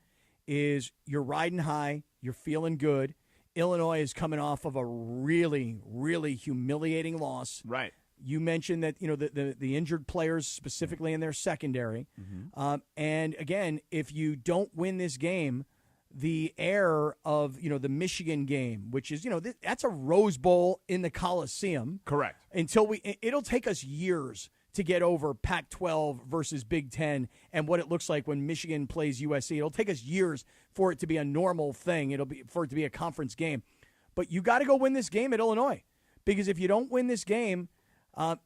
is you're riding high, you're feeling good. Illinois is coming off of a really, really humiliating loss. Right. You mentioned that, the injured players specifically in their secondary. Mm-hmm. And again, if you don't win this game, the air of, the Michigan game, which is, that's a Rose Bowl in the Coliseum. Correct. It'll take us years to get over Pac-12 versus Big Ten and what it looks like when Michigan plays USC. It'll take us years for it to be a normal thing. For it to be a conference game. But you got to go win this game at Illinois, because if you don't win this game,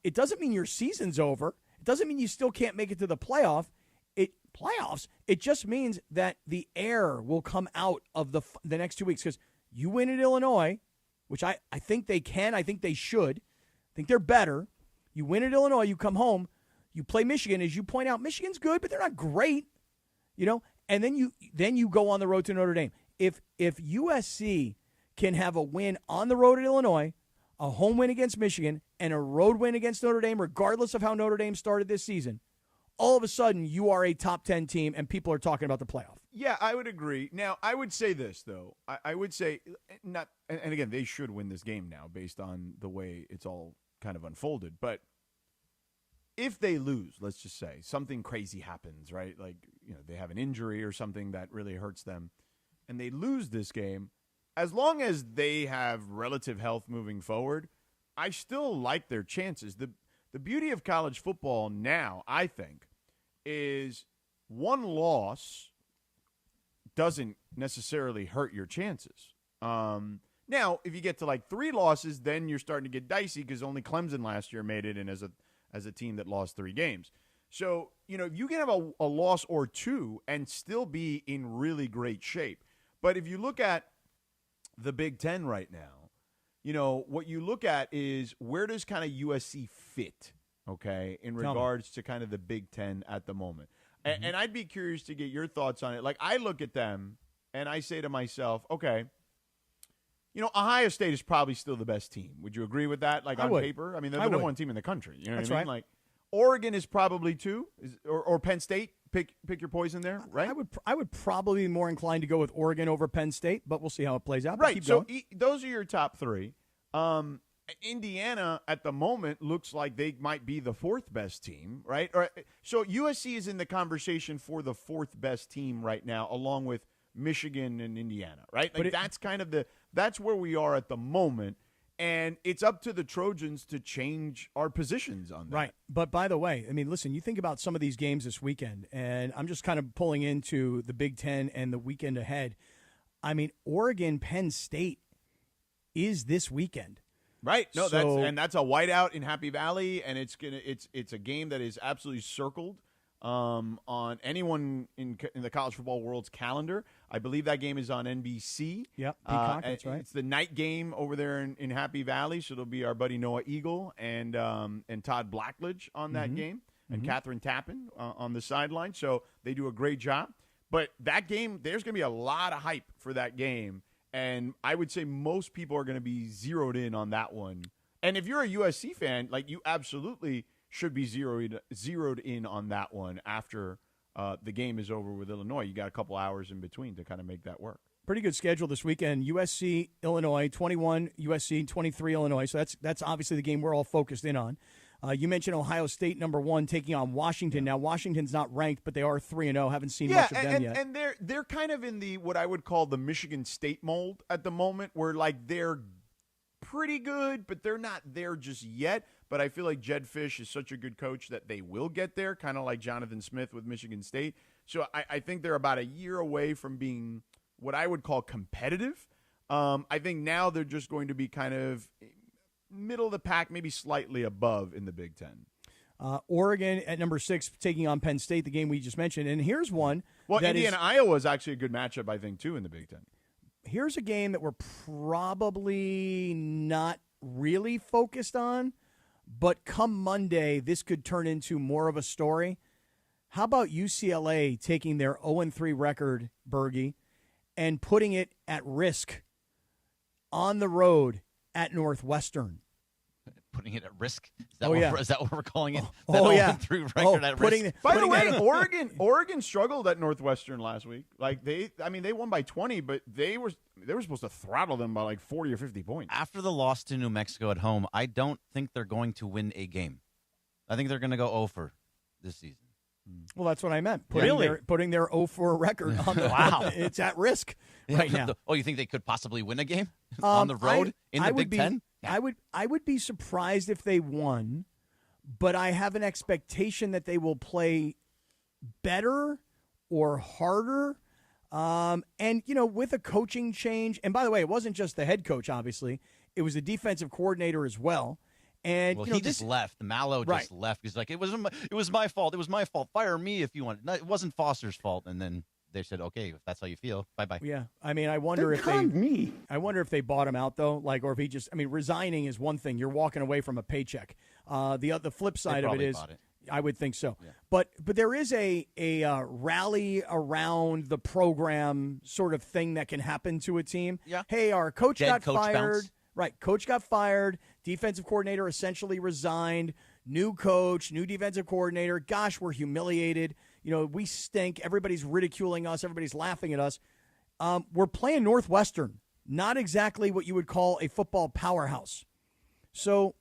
it doesn't mean your season's over. It doesn't mean you still can't make it to the playoffs. It just means that the air will come out of the next 2 weeks, because you win at Illinois, which I think they can. I think they should. I think they're better. You win at Illinois, you come home, you play Michigan. As you point out, Michigan's good, but they're not great, and then you go on the road to Notre Dame. If USC can have a win on the road at Illinois, a home win against Michigan, and a road win against Notre Dame, regardless of how Notre Dame started this season, all of a sudden you are a top 10 team and people are talking about the playoff. Yeah, I would agree. Now, I would say this, though. I would say, not, and again, they should win this game now based on the way it's all kind of unfolded. But if they lose, let's just say, something crazy happens, right? Like, they have an injury or something that really hurts them, and they lose this game, as long as they have relative health moving forward, I still like their chances. The beauty of college football now, I think, is one loss doesn't necessarily hurt your chances. Now, if you get to like 3 losses, then you're starting to get dicey, because only Clemson last year made it in as a team that lost 3 games. So, you can have a loss or 2 and still be in really great shape. But if you look at the Big Ten right now, what you look at is where does kind of USC fit, okay, in regards to kind of the Big Ten at the moment. Mm-hmm. And I'd be curious to get your thoughts on it. Like, I look at them and I say to myself, okay, Ohio State is probably still the best team. Would you agree with that? Like, on paper? I mean, they're the number one team in the country. You know what I mean? Right. Like, Oregon is probably two, or Penn State. Pick your poison there, right? I would probably be more inclined to go with Oregon over Penn State, but we'll see how it plays out. Right. Keep So going. those are your top three. Indiana at the moment looks like they might be the fourth best team, right? So USC is in the conversation for the fourth best team right now, along with Michigan and Indiana, right? Like, that's where we are at the moment. And it's up to the Trojans to change our positions on that. Right. But by the way, I mean, listen, you think about some of these games this weekend, and I'm just kind of pulling into the Big Ten and the weekend ahead. I mean, Oregon, Penn State is this weekend. Right. No, So- that's a whiteout in Happy Valley, and it's a game that is absolutely circled on anyone in the college football world's calendar. I believe that game is on NBC. Yep, Peacock, that's right. It's the night game over there in Happy Valley, so it'll be our buddy Noah Eagle and Todd Blackledge on that game, and Catherine Tappan on the sideline. So they do a great job. But that game, there's going to be a lot of hype for that game, and I would say most people are going to be zeroed in on that one. And if you're a USC fan, like, you absolutely should be zeroed in on that one after the game is over with Illinois. You got a couple hours in between to kind of make that work. Pretty good schedule this weekend. USC, Illinois, 21 USC, 23 Illinois. So that's obviously the game we're all focused in on. You mentioned Ohio State, number one, taking on Washington. Now, Washington's not ranked, but they are 3-0. Haven't seen much of them yet. And they're kind of in the what I would call the Michigan State mold at the moment, where, like, they're pretty good, but they're not there just yet. But I feel like Jed Fish is such a good coach that they will get there, kind of like Jonathan Smith with Michigan State. So I think they're about a year away from being what I would call competitive. I think now they're just going to be kind of middle of the pack, maybe slightly above in the Big Ten. Oregon at number 6 taking on Penn State, the game we just mentioned. And here's one. Well, that Indiana-Iowa is actually a good matchup, I think, too, in the Big Ten. Here's a game that we're probably not really focused on, but come Monday, this could turn into more of a story. How about UCLA taking their 0-3 record, Bergie, and putting it at risk on the road at Northwestern? Putting it at risk? Is that, is that what we're calling it? Yeah. 0-3 record at risk? By the way, Oregon struggled at Northwestern last week. Like, they won by 20, but they were supposed to throttle them by like 40 or 50 points. After the loss to New Mexico at home, I don't think they're going to win a game. I think they're going to go 0-for this season. Well, that's what I meant. Putting their 0-4 record on the wow. It's at risk right now. Oh, you think they could possibly win a game on the road in the Big Ten? I would be surprised if they won, but I have an expectation that they will play better or harder. And, with a coaching change, and by the way, it wasn't just the head coach, obviously. It was the defensive coordinator as well. And he just left. Mallow just left. He's like, it was my fault. It was my fault. Fire me if you want. No, it wasn't Foster's fault. And then they said, okay, if that's how you feel, bye-bye. Yeah. I mean, I wonder if they bought him out, though. Like, or if he just, resigning is one thing. You're walking away from a paycheck. The flip side of it is, I would think so. Yeah. But there is a rally around the program sort of thing that can happen to a team. Yeah. Hey, our coach got fired. Bounce. Right. Coach got fired. Defensive coordinator essentially resigned. New coach, new defensive coordinator. Gosh, we're humiliated. We stink. Everybody's ridiculing us. Everybody's laughing at us. We're playing Northwestern. Not exactly what you would call a football powerhouse. So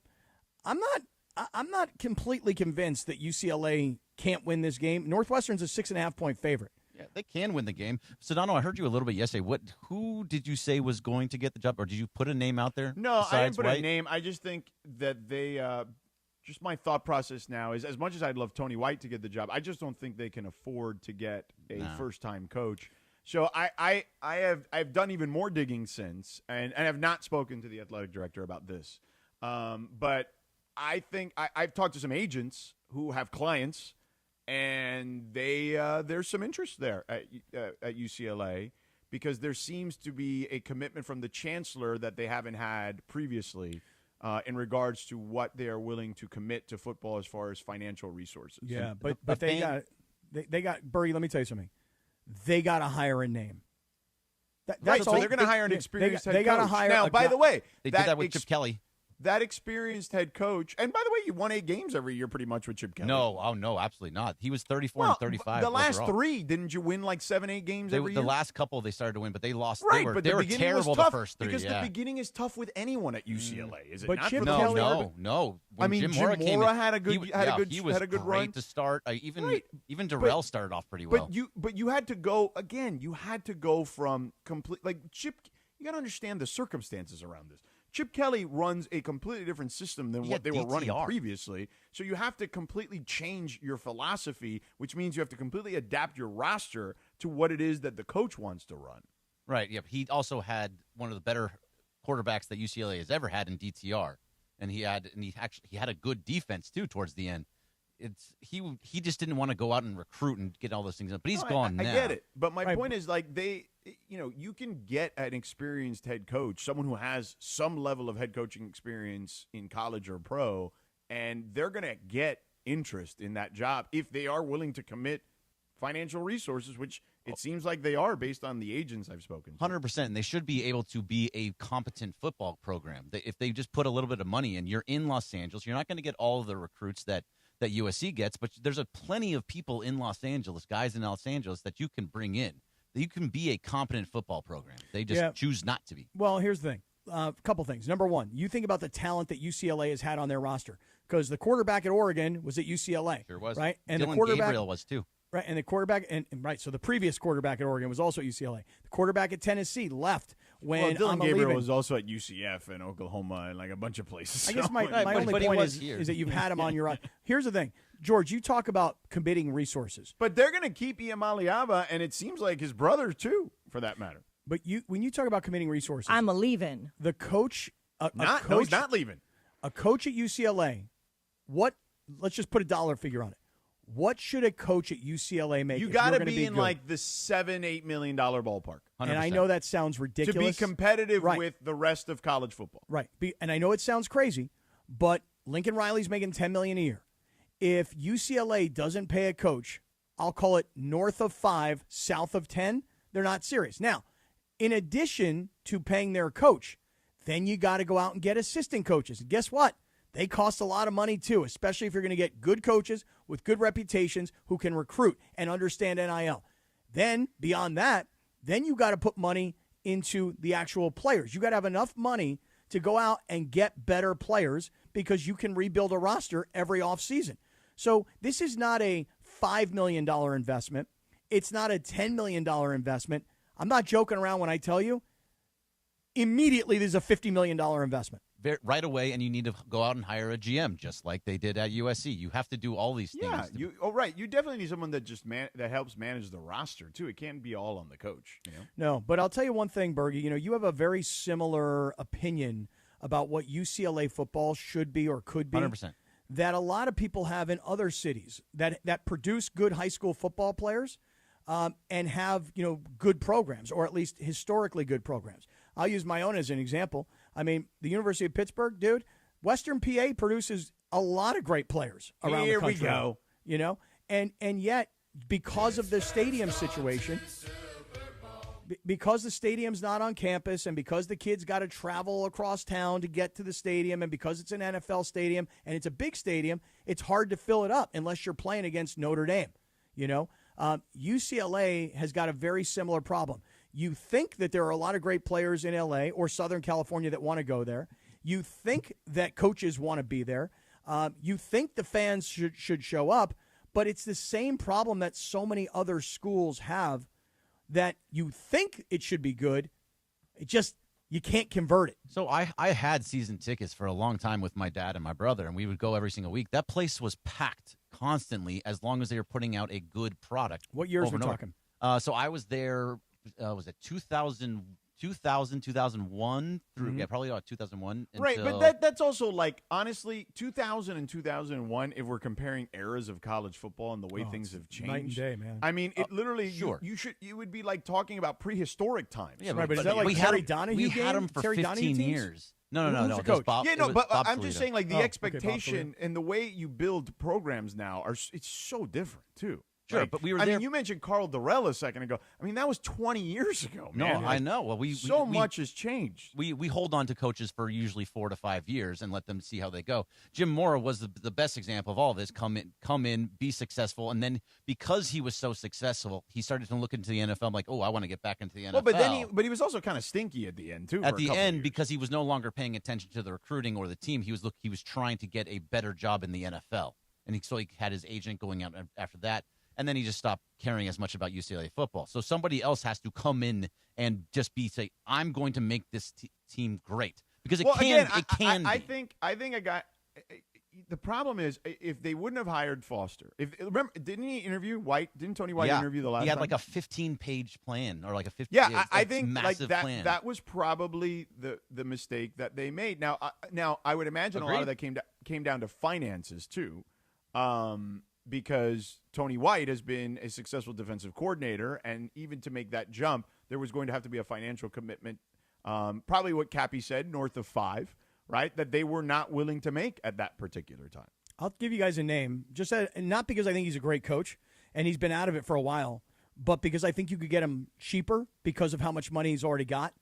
I'm not completely convinced that UCLA can't win this game. Northwestern's a 6.5-point favorite. Yeah, they can win the game. Sedano, I heard you a little bit yesterday. Who did you say was going to get the job, or did you put a name out there? No, I didn't put a name. I just think that they just my thought process now is, as much as I'd love Tony White to get the job, I just don't think they can afford to get a first-time coach. So I've done even more digging since, and have not spoken to the athletic director about this. But I think I've talked to some agents who have clients, and there's some interest there at UCLA, because there seems to be a commitment from the chancellor that they haven't had previously in regards to what they are willing to commit to football as far as financial resources. Yeah, but they got Bergie, let me tell you something. They got to hire a name. That's so all. they're going to hire an experienced head coach. They got to hire. Now, by the way, they did that with Chip Kelly. That experienced head coach, and by the way, you won 8 games every year pretty much with Chip Kelly. No, absolutely not. He was 34 and 35. The last overall. 3, didn't you win like 7, 8 games every year? The last couple they started to win, but they lost. Right, They were terrible the first 3. Because the beginning is tough with anyone at UCLA, is it But not? Chip Kelly, No. I mean, Jim Mora had a good he was run great to start. Even Darrell started off pretty well. But you had to go again. You had to go from complete like Chip. You got to understand the circumstances around this. Chip Kelly runs a completely different system than what they were running previously. So you have to completely change your philosophy, which means you have to completely adapt your roster to what it is that the coach wants to run. Right. Yeah. He also had one of the better quarterbacks that UCLA has ever had in DTR, and he had a good defense too towards the end. He just didn't want to go out and recruit and get all those things done. But he's gone now. I get it. But my point is, like, you can get an experienced head coach, someone who has some level of head coaching experience in college or pro, and they're going to get interest in that job if they are willing to commit financial resources, which it seems like they are based on the agents I've spoken to. 100%. And they should be able to be a competent football program. If they just put a little bit of money in, you're in Los Angeles, you're not going to get all of the recruits that USC gets, but there's plenty of people in Los Angeles, guys in Los Angeles, that you can bring in. That you can be a competent football program. They just choose not to be. Well, here's the thing. A couple things. Number one, you think about the talent that UCLA has had on their roster, because the quarterback at Oregon was at UCLA. Sure was. Right? And Dylan the quarterback Gabriel was too. Right, and the quarterback, so the previous quarterback at Oregon was also at UCLA. The quarterback at Tennessee left when Dylan Gabriel was also at UCF and Oklahoma and like a bunch of places. I guess my only point is that you've had him on your roster. Here's the thing. George, you talk about committing resources. But they're going to keep Iamaleava, and it seems like his brother, too, for that matter. But when you talk about committing resources. I'm leaving. The coach. No, he's not leaving. A coach at UCLA, let's just put a dollar figure on it. What should a coach at UCLA make? You got to be in like the $7-8 million ballpark. 100%. And I know that sounds ridiculous. To be competitive with the rest of college football. Right. And I know it sounds crazy, but Lincoln Riley's making $10 million a year. If UCLA doesn't pay a coach, I'll call it north of 5, south of 10, they're not serious. Now, in addition to paying their coach, then you got to go out and get assistant coaches. And guess what? They cost a lot of money too, especially if you're going to get good coaches with good reputations who can recruit and understand NIL. Then, beyond that, then you got to put money into the actual players. You got to have enough money to go out and get better players because you can rebuild a roster every offseason. So this is not a $5 million investment. It's not a $10 million investment. I'm not joking around when I tell you, immediately there's a $50 million investment. Right away, and you need to go out and hire a GM, just like they did at USC. You have to do all these things. Yeah, right. You definitely need someone that just that helps manage the roster, too. It can't be all on the coach. No, but I'll tell you one thing, Bergie. You have a very similar opinion about what UCLA football should be or could be. 100%. That a lot of people have in other cities that produce good high school football players and have good programs, or at least historically good programs. I'll use my own as an example. I mean, the University of Pittsburgh, dude, Western PA produces a lot of great players around the country. Here we go. And yet, because of the stadium situation, because the stadium's not on campus and because the kids got to travel across town to get to the stadium and because it's an NFL stadium and it's a big stadium, it's hard to fill it up unless you're playing against Notre Dame. UCLA has got a very similar problem. You think that there are a lot of great players in L.A. or Southern California that want to go there. You think that coaches want to be there. You think the fans should show up, but it's the same problem that so many other schools have, that you think it should be good. It just, you can't convert it. So I had season tickets for a long time with my dad and my brother, and we would go every single week. That place was packed constantly as long as they were putting out a good product. What years we're talking? So I was there, was it 2001 through, probably about 2001. Right, but that's also like, honestly, 2000 and 2001, if we're comparing eras of college football and the way things have changed. Night and day, man. I mean, it literally, sure. you would be like talking about prehistoric times. Yeah, right, but is that like Terry Donahue? We had them for Terry 15 years. No. Who's the coach? Bob, but Bob I'm just saying, like, the okay, expectation and the way you build programs now it's so different too. Sure, but we were I there. mean, you mentioned Carl Durrell a second ago. I mean, that was 20 years ago, man. No, I know. Well, much has changed. We hold on to coaches for usually 4 to 5 years and let them see how they go. Jim Mora was the best example of all of this. Come in, be successful, and then because he was so successful, he started to look into the NFL. I'm like, oh, I want to get back into the NFL. Well, but then he was also kind of stinky at the end too. At the end, because he was no longer paying attention to the recruiting or the team, he was trying to get a better job in the NFL, and so he had his agent going out after that. And then he just stopped caring as much about UCLA football. So somebody else has to come in and just say, I'm going to make this team great. Because it can be. I think a guy – the problem is if they wouldn't have hired Foster. Remember, didn't he interview White? Didn't Tony White interview the last time? He had like a 15-page plan or like a 15 Yeah, I think massive like plan. that was probably the mistake that they made. Now I would imagine a lot of that came down to finances too. Because Tony White has been a successful defensive coordinator, and even to make that jump, there was going to have to be a financial commitment, probably what Cappy said, north of 5, right, that they were not willing to make at that particular time. I'll give you guys a name, not because I think he's a great coach, and he's been out of it for a while, but because I think you could get him cheaper because of how much money he's already got.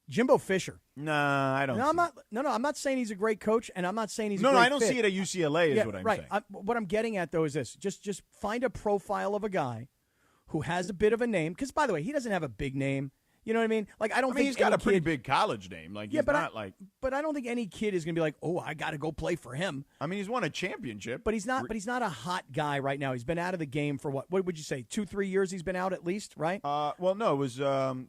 Jimbo Fisher. Nah, I don't. No, I'm not saying he's a great coach, and I'm not saying he's a no, great I don't fit. see it at UCLA. Is what I'm saying. What I'm getting at though is this: just find a profile of a guy who has a bit of a name. Because by the way, he doesn't have a big name. You know what I mean? Like I don't think he's got a pretty big college name. Like yeah, he's not like. But I don't think any kid is going to be like, oh, I got to go play for him. I mean, he's won a championship, but he's not. But he's not a hot guy right now. He's been out of the game for what? What would you say? 2-3 years he's been out at least, right? Well, no, it was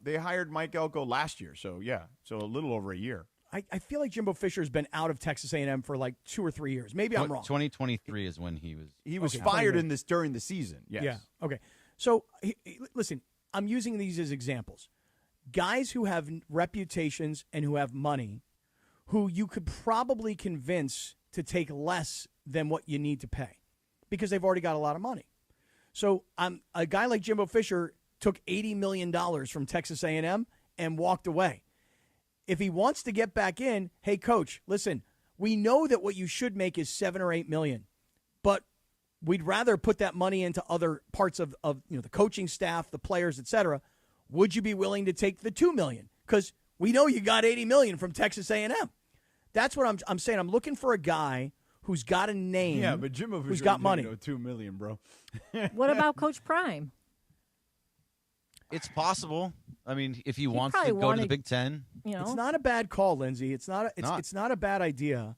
they hired Mike Elko last year, so yeah, so a little over a year. I feel like Jimbo Fisher's been out of Texas A&M for like 2 or 3 years. Maybe I'm wrong. 2023 is when he was. He was fired during the season. Yes. Yeah. Okay. So listen, I'm using these as examples. Guys who have reputations and who have money, who you could probably convince to take less than what you need to pay because they've already got a lot of money. So a guy like Jimbo Fisher took $80 million from Texas A&M and walked away. If he wants to get back in, hey, coach, listen, we know that what you should make is $7 or $8 million, but we'd rather put that money into other parts of the coaching staff, the players, et cetera. Would you be willing to take the $2 million? Because we know you got $80 million from Texas A&M. That's what I'm saying. I'm looking for a guy who's got a name. Yeah, but Jimbo who's got money. $2 million, bro. What about Coach Prime? It's possible. I mean, if he wants to go to the Big Ten, it's not a bad call, Lindsay. It's not a bad idea.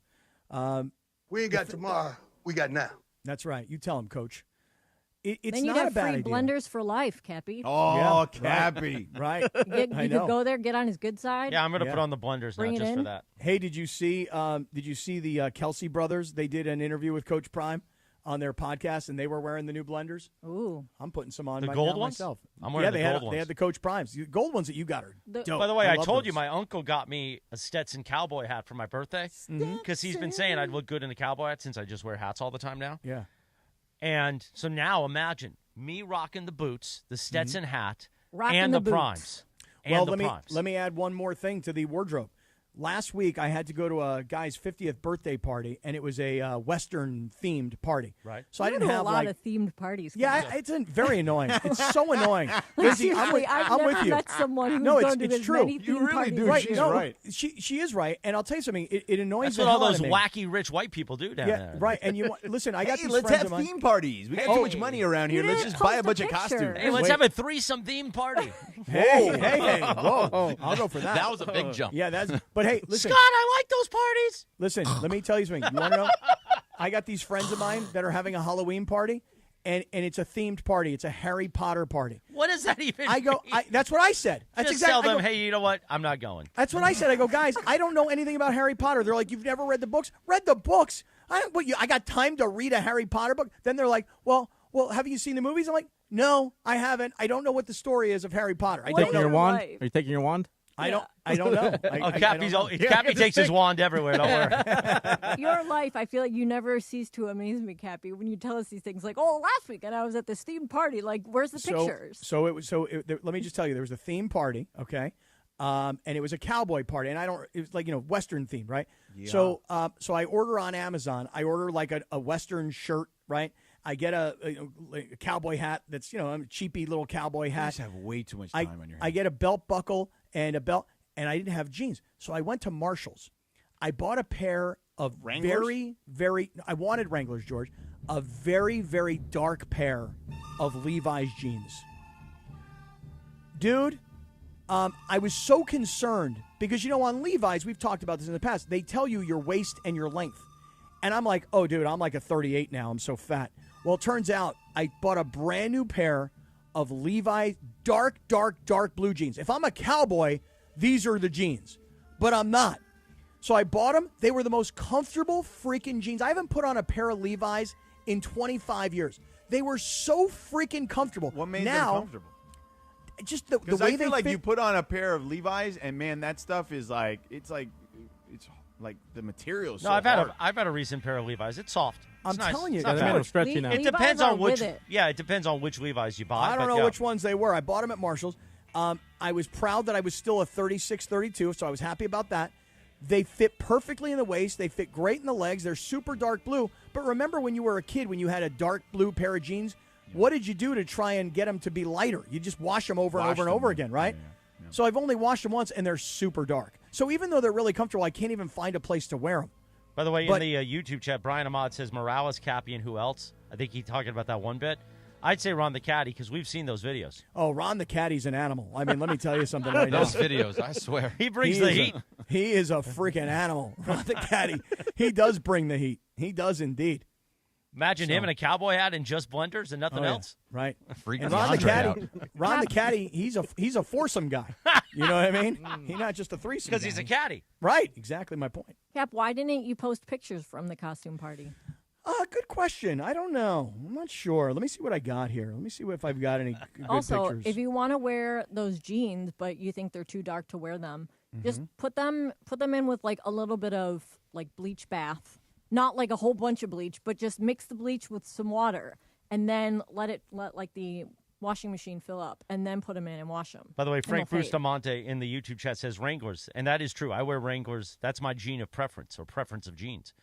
We ain't got tomorrow. We got now. That's right. You tell him, Coach. It's then you not a have bad free idea. blenders for life, Cappy. Oh, Cappy. Right. You could go there, get on his good side. Yeah, I'm going to put on the blenders now just for that. Hey, did you see the Kelsey brothers? They did an interview with Coach Prime on their podcast, and they were wearing the new blenders. Ooh. I'm putting some on the right gold now ones? myself. I'm wearing the gold ones. They had the Coach Primes. The gold ones that you got are dope. By the way, I told those. you my uncle got me a Stetson cowboy hat for my birthday because he's been saying I'd look good in a cowboy hat since I just wear hats all the time now. Yeah. And so now imagine me rocking the boots, the Stetson hat, Rocking and the the boots. primes. Well, And let me add one more thing to the wardrobe. Last week, I had to go to a guy's 50th birthday party, and it was a Western-themed party. Right. So You I didn't go to have a lot of themed parties. Yeah, it's very annoying. It's so annoying. Lizzie, I'm with I've you. met someone who's No, gone to it's as true. many You themed really parties. do. Right, She's no, right. She is right, and I'll tell you something. It annoys That's the what all hell out those of me. wacky rich white people do down there. Right, and listen. I got Hey, these let's friends have of mine. theme parties. We got too much money around here. You Let's didn't just buy a post bunch a of picture. costumes. Hey, let's have a threesome themed party. Hey, whoa! I'll go for that. that was a big jump. Yeah, that's. But hey, listen. Scott, I like those parties. Listen, let me tell you something. You want to know? I got these friends of mine that are having a Halloween party, and it's a themed party. It's a Harry Potter party. What does that even I go. mean? That's what I said. That's Just exactly. tell them, hey, you know what? I'm not going. That's what I said. I go, guys. I don't know anything about Harry Potter. They're like, you've never read the books? Read the books. I got time to read a Harry Potter book. Then they're like, well, have you seen the movies? I'm like, no, I haven't. I don't know what the story is of Harry Potter. I don't know. Your wand? Are you taking your wand? I don't know. Cappy takes his wand everywhere. Don't worry. Your life, I feel like you never cease to amaze me, Cappy, when you tell us these things. Like, last weekend I was at this themed party. Like, where's the pictures? Let me just tell you, there was a theme party, okay, and it was a cowboy party, and it was like Western themed, right? Yeah. So I order on Amazon. I order like a Western shirt, right? I get a cowboy hat that's, a cheapy little cowboy hat. You just have way too much time on your hands. I get a belt buckle and a belt, and I didn't have jeans. So I went to Marshall's. I bought a pair of Wranglers? I wanted Wranglers, George, a very, very dark pair of Levi's jeans. Dude, I was so concerned because, on Levi's, we've talked about this in the past, they tell you your waist and your length. And I'm like, oh, dude, I'm like a 38 now. I'm so fat. Well, it turns out I bought a brand new pair of Levi's dark, dark, dark blue jeans. If I'm a cowboy, these are the jeans. But I'm not. So I bought them. They were the most comfortable freaking jeans. I haven't put on a pair of Levi's in 25 years. They were so freaking comfortable. What made them comfortable? Just the way I feel they like fit. you put on a pair of Levi's, and man, that stuff is like it's the material. No, I've had a recent pair of Levi's. It's soft. I'm nice. telling you, it's not they're bad. stretchy now. It depends on which. Yeah, it depends on which Levi's you buy. I don't but know yeah. which ones they were. I bought them at Marshall's. I was proud that I was still a 36, 32, so I was happy about that. They fit perfectly in the waist. They fit great in the legs. They're super dark blue. But remember when you were a kid, when you had a dark blue pair of jeans, what did you do to try and get them to be lighter? You just wash them over and over and over again, right? Yeah. So I've only washed them once, and they're super dark. So even though they're really comfortable, I can't even find a place to wear them. By the way, in the YouTube chat, Brian Ahmad says Morales, Cappy, and who else? I think he's talking about that one bit. I'd say Ron the Caddy because we've seen those videos. Oh, Ron the Caddy's an animal. I mean, let me tell you something right now. Those videos, I swear. He brings the heat. He is a freaking animal, Ron the Caddy. He does bring the heat. He does indeed. Imagine him in a cowboy hat and just blenders and nothing else. Right. Freaking and Ron the Caddy, he's a foursome guy. You know what I mean? He's not just a threesome Because guy. he's a caddy. Right. Exactly my point. Cap, why didn't you post pictures from the costume party? Good question. I don't know. I'm not sure. Let me see what I got here. Let me see if I've got any good Also, pictures. if you want to wear those jeans, but you think they're too dark to wear them, just put them in with like a little bit of like bleach bath. Not like a whole bunch of bleach, but just mix the bleach with some water and then let like the washing machine fill up and then put them in and wash them. By the way, Frank Bustamante in the YouTube chat says Wranglers, and that is true. I wear Wranglers. That's my jean of preference or preference of jeans.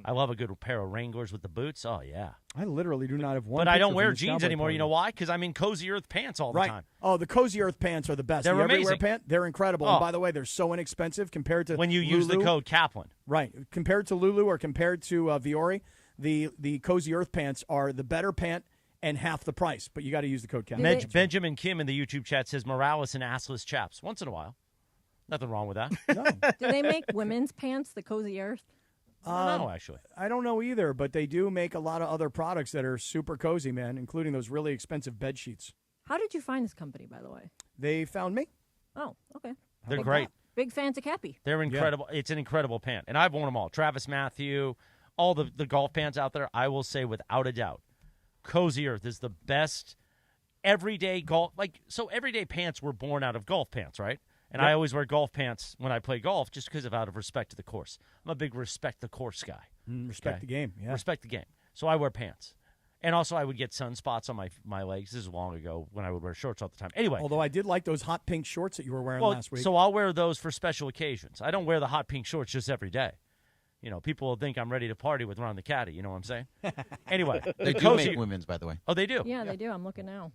I love a good pair of Wranglers with the boots. Oh, yeah. I literally do not have one. But I don't picture wear from this jeans cowboy anymore. party. You know why? Because I'm in Cozy Earth pants all the time. Oh, the Cozy Earth pants are the best. They're the everywhere amazing. pant, they're incredible. Oh. And by the way, they're so inexpensive compared to When you use the Lulu. code Kaplan. Right. Compared to Lulu or compared to Viore, the Cozy Earth pants are the better pant and half the price. But you got to use the code Kaplan. Benjamin Kim in the YouTube chat says Morales and assless chaps. Once in a while. Nothing wrong with that. No. Do they make women's pants, the Cozy Earth? I don't know, actually. I don't know either, but they do make a lot of other products that are super cozy, man, including those really expensive bed sheets. How did you find this company, by the way? They found me. Oh, okay. They're great. Big fans of Cappy. They're incredible. Yeah. It's an incredible pant. And I've worn them all. Travis Matthew, all the golf pants out there, I will say without a doubt, Cozy Earth is the best everyday golf. So everyday pants were born out of golf pants, right? And I always wear golf pants when I play golf just because out of respect to the course. I'm a big respect the course guy. Respect the game, yeah. Respect the game. So I wear pants. And also I would get sunspots on my legs. This is long ago when I would wear shorts all the time. Anyway. Although I did like those hot pink shorts that you were wearing last week. So I'll wear those for special occasions. I don't wear the hot pink shorts just every day. You know, people will think I'm ready to party with Ron the Caddy. You know what I'm saying? Anyway. They do make women's, by the way. Oh, they do? Yeah, they do. I'm looking now.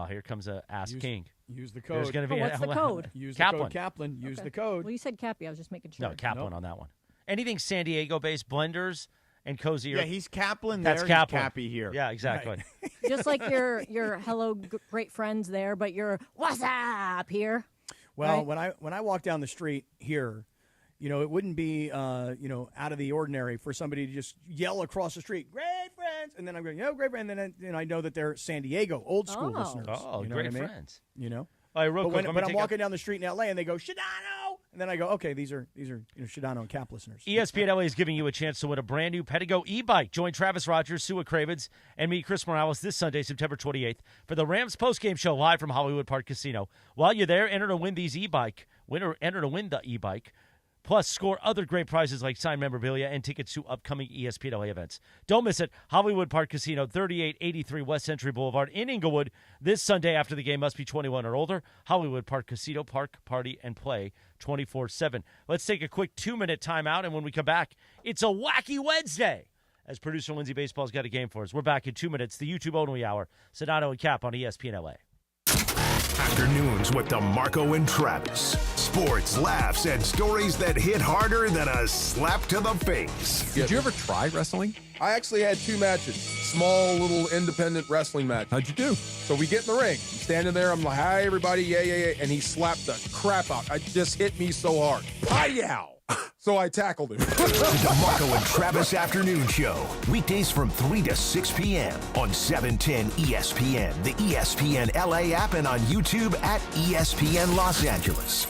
Here comes a Ask King. Use the code. There's gonna be what's the code? Use Kaplan. the code Kaplan. Use the code. Well, you said Cappy. I was just making sure. No, Kaplan on that one. Anything San Diego-based, blenders and Cozy Earth. Yeah, he's Kaplan That's there. Kaplan. He's Cappy here. Yeah, exactly. Right. Just like your hello, great friends there, but your what's up here. Well, right? when I walk down the street here, it wouldn't be out of the ordinary for somebody to just yell across the street, "Great friends," and then I'm going, great friends, and then I know that they're San Diego old school listeners. Oh, you know great what I mean? friends. All right, real quick, but I'm walking down the street in LA and they go Sedano, and then I go, okay, these are Sedano and Cap listeners. ESPN LA is giving you a chance to win a brand new Pedigo e-bike. Join Travis Rogers, Sua Cravens, and me, Chris Morales, this Sunday, September 28th, for the Rams postgame show live from Hollywood Park Casino. While you're there, enter to win the e-bike. Plus, score other great prizes like signed memorabilia and tickets to upcoming ESPN LA events. Don't miss it. Hollywood Park Casino, 3883 West Century Boulevard in Inglewood. This Sunday after the game, must be 21 or older. Hollywood Park Casino, park, party, and play 24/7. Let's take a quick 2-minute timeout, and when we come back, it's a Wacky Wednesday as producer Lindsay Baseball's got a game for us. We're back in 2 minutes. The YouTube-only hour. Sedano and Kap on ESPN LA. Afternoons with DeMarco and Travis. Sports, laughs, and stories that hit harder than a slap to the face. Did you ever try wrestling? I actually had 2 matches. Small, little independent wrestling match. How'd you do? So we get in the ring. I'm standing there. I'm like, hi, everybody. Yeah. And he slapped the crap out. It just hit me so hard. Hi-yow. So I tackled him. The DeMarco and Travis Afternoon Show. Weekdays from 3 to 6 p.m. on 710 ESPN, the ESPN LA app, and on YouTube at ESPN Los Angeles.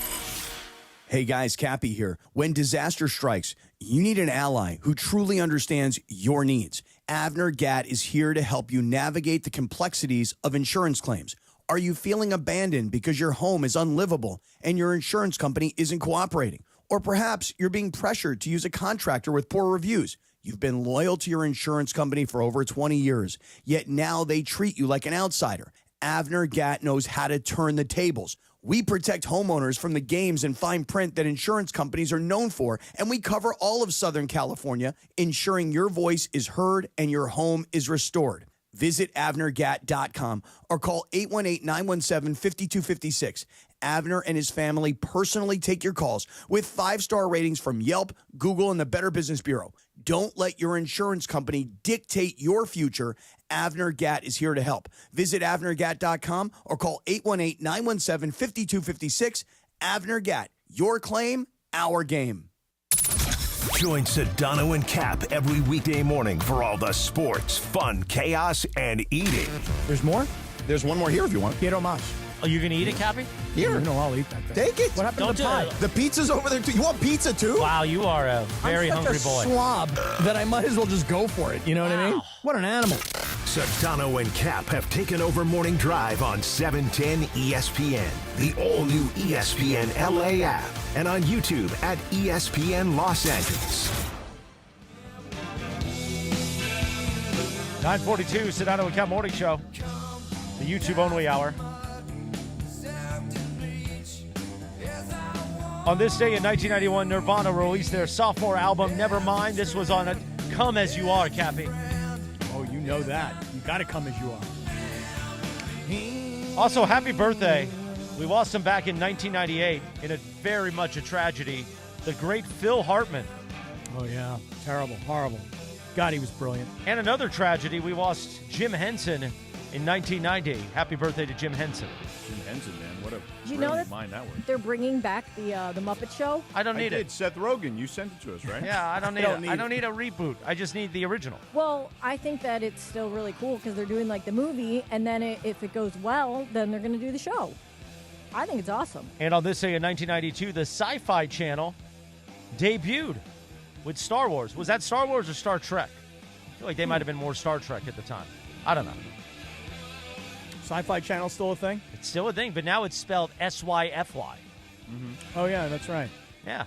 Hey guys, Cappy here. When disaster strikes, you need an ally who truly understands your needs. Avner Gatt is here to help you navigate the complexities of insurance claims. Are you feeling abandoned because your home is unlivable and your insurance company isn't cooperating? Or perhaps you're being pressured to use a contractor with poor reviews. You've been loyal to your insurance company for over 20 years, yet now they treat you like an outsider. Avner Gatt knows how to turn the tables. We protect homeowners from the games and fine print that insurance companies are known for, and we cover all of Southern California, ensuring your voice is heard and your home is restored. Visit AvnerGatt.com or call 818-917-5256. Avner and his family personally take your calls with 5-star ratings from Yelp, Google, and the Better Business Bureau. Don't let your insurance company dictate your future. Avner Gatt is here to help. Visit AvnerGatt.com or call 818-917-5256. Avner Gatt, your claim, our game. Join Sedano and Kap every weekday morning for all the sports, fun, chaos, and eating. There's more? There's one more here if you want. Quiero más. Are you going to eat it, Cappy? Here. No, I'll eat that thing. Take it. What happened Don't to the do pie? it. The pizza's over there, too. You want pizza, too? Wow, you are a very hungry I'm such boy. a slob that I might as well just go for it. You know what I mean? What an animal. Sedano and Kap have taken over Morning Drive on 710 ESPN, the all-new ESPN LA app, and on YouTube at ESPN Los Angeles. 9:42, Sedano and Kap Morning Show. The YouTube-only hour. On this day in 1991, Nirvana released their sophomore album, Nevermind. This was on a Come As You Are, Cappy. Oh, you know that. You got to come as you are. Also, happy birthday. We lost him back in 1998 in a very much a tragedy. The great Phil Hartman. Oh, yeah. Terrible. Horrible. God, he was brilliant. And another tragedy, we lost Jim Henson in 1990. Happy birthday to Jim Henson. Jim Henson, man. What a Do you know brilliant that mind that was. they're bringing back the Muppet Show? I don't need it. Seth Rogen, you sent it to us, right? Yeah, I don't need it. I don't need a reboot. I just need the original. Well, I think that it's still really cool because they're doing like the movie, and then if it goes well, then they're going to do the show. I think it's awesome. And on this day in 1992, the Sci-Fi Channel debuted with Star Wars. Was that Star Wars or Star Trek? I feel like they might have been more Star Trek at the time. I don't know. Sci-Fi Channel still a thing? It's still a thing, but now it's spelled S-Y-F-Y. Oh, yeah, that's right. Yeah.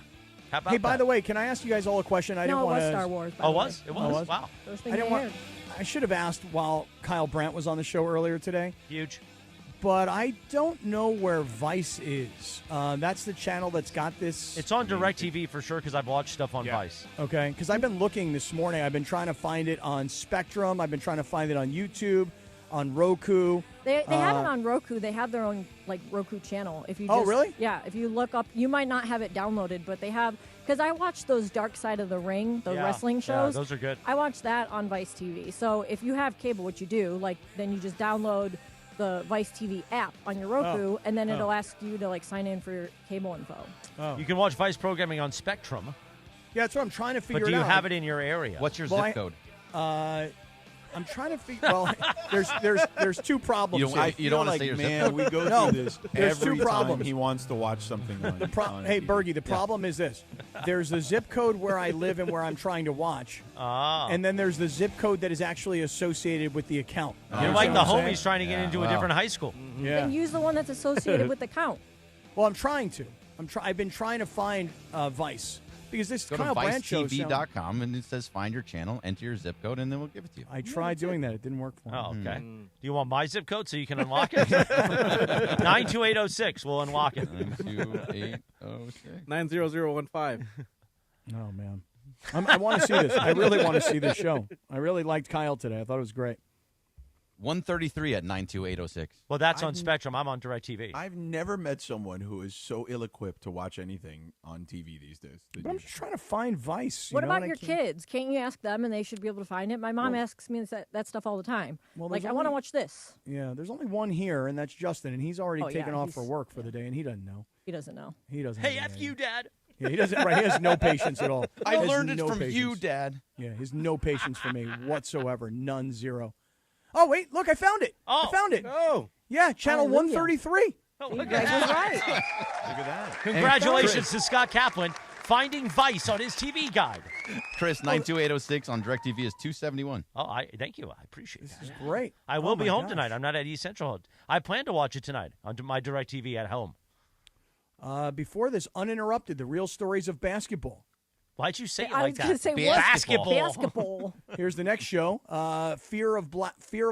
How about Hey, by the way, can I ask you guys all a question? I No, didn't it want was to. Star Wars. by Oh, the way. was? It was? Wow. First I thing didn't I want. heard. I should have asked while Kyle Brandt was on the show earlier today. Huge. But I don't know where Vice is. That's the channel that's got this. It's on DirecTV for sure because I've watched stuff on Vice. Okay, because I've been looking this morning. I've been trying to find it on Spectrum. I've been trying to find it on YouTube, on Roku. They have it on Roku. They have their own like Roku channel. If you Oh, just, really? Yeah. If you look up, you might not have it downloaded, but they have. Because I watched those Dark Side of the Ring, the wrestling shows. Yeah, those are good. I watched that on Vice TV. So if you have cable, what you do, like, then you just download the Vice TV app on your Roku, and then it'll ask you to like sign in for your cable info. You can watch Vice programming on Spectrum. Yeah, that's what I'm trying to figure But do out. you have it in your area? What's your Well, zip code? I'm trying to figure. Well, there's two problems. You don't- here. you don't wanna like, say your zip man, code? we go No, through this there's every two time problems. he wants to watch something on, on Hey, TV. Bergie, the problem is this. There's the zip code where I live and where I'm trying to watch. And then there's the zip code that is actually associated with the account. You're like the homies trying to get into a different high school. Yeah. Then use the one that's associated with the count. Well, I'm trying to. I've been trying to find Vice. Because this Go Kyle to Brandt show sounds- vicetv.com and it says find your channel, enter your zip code, and then we'll give it to you. I tried doing that. It didn't work for me. Oh, okay. Do you want my zip code so you can unlock it? 92806. We'll unlock it. 92806. 90015. Oh, man. I want to see this. I really want to see this show. I really liked Kyle today. I thought it was great. 133 at 92806. Well, that's on Spectrum. I'm on DirecTV. I've never met someone who is so ill-equipped to watch anything on TV these days. But I'm just trying to find Vice. What about your kids? Can't you ask them and they should be able to find it? My mom asks me that stuff all the time. Well, like, there's I want to only- watch this. Yeah, there's only one here, and that's Justin, and he's already Oh, yeah, taken off he's- for work for the day, and he doesn't know. He doesn't know. He doesn't. Hey, know F that. you, Dad. Yeah, he doesn't. Right, he has no patience at all. I He has learned it no from you, patience. Dad. Yeah, he has no patience for me whatsoever. None, zero. Oh wait, look, I found it. I found it. Oh, yeah, channel Hallelujah. 133. look Greg was right. Look at that. Congratulations to Scott Kaplan finding Vice on his TV guide. Chris, 92806 on DirecTV is 271. Oh, thank you. I appreciate that. This is great. I will Oh, be my home gosh. tonight. I'm not at East Central. I plan to watch it tonight on my DirecTV at home. Before this, uninterrupted, the real stories of basketball. Why'd you say it I like was going to that? say Basketball. Basketball. Here's the next show. Fear of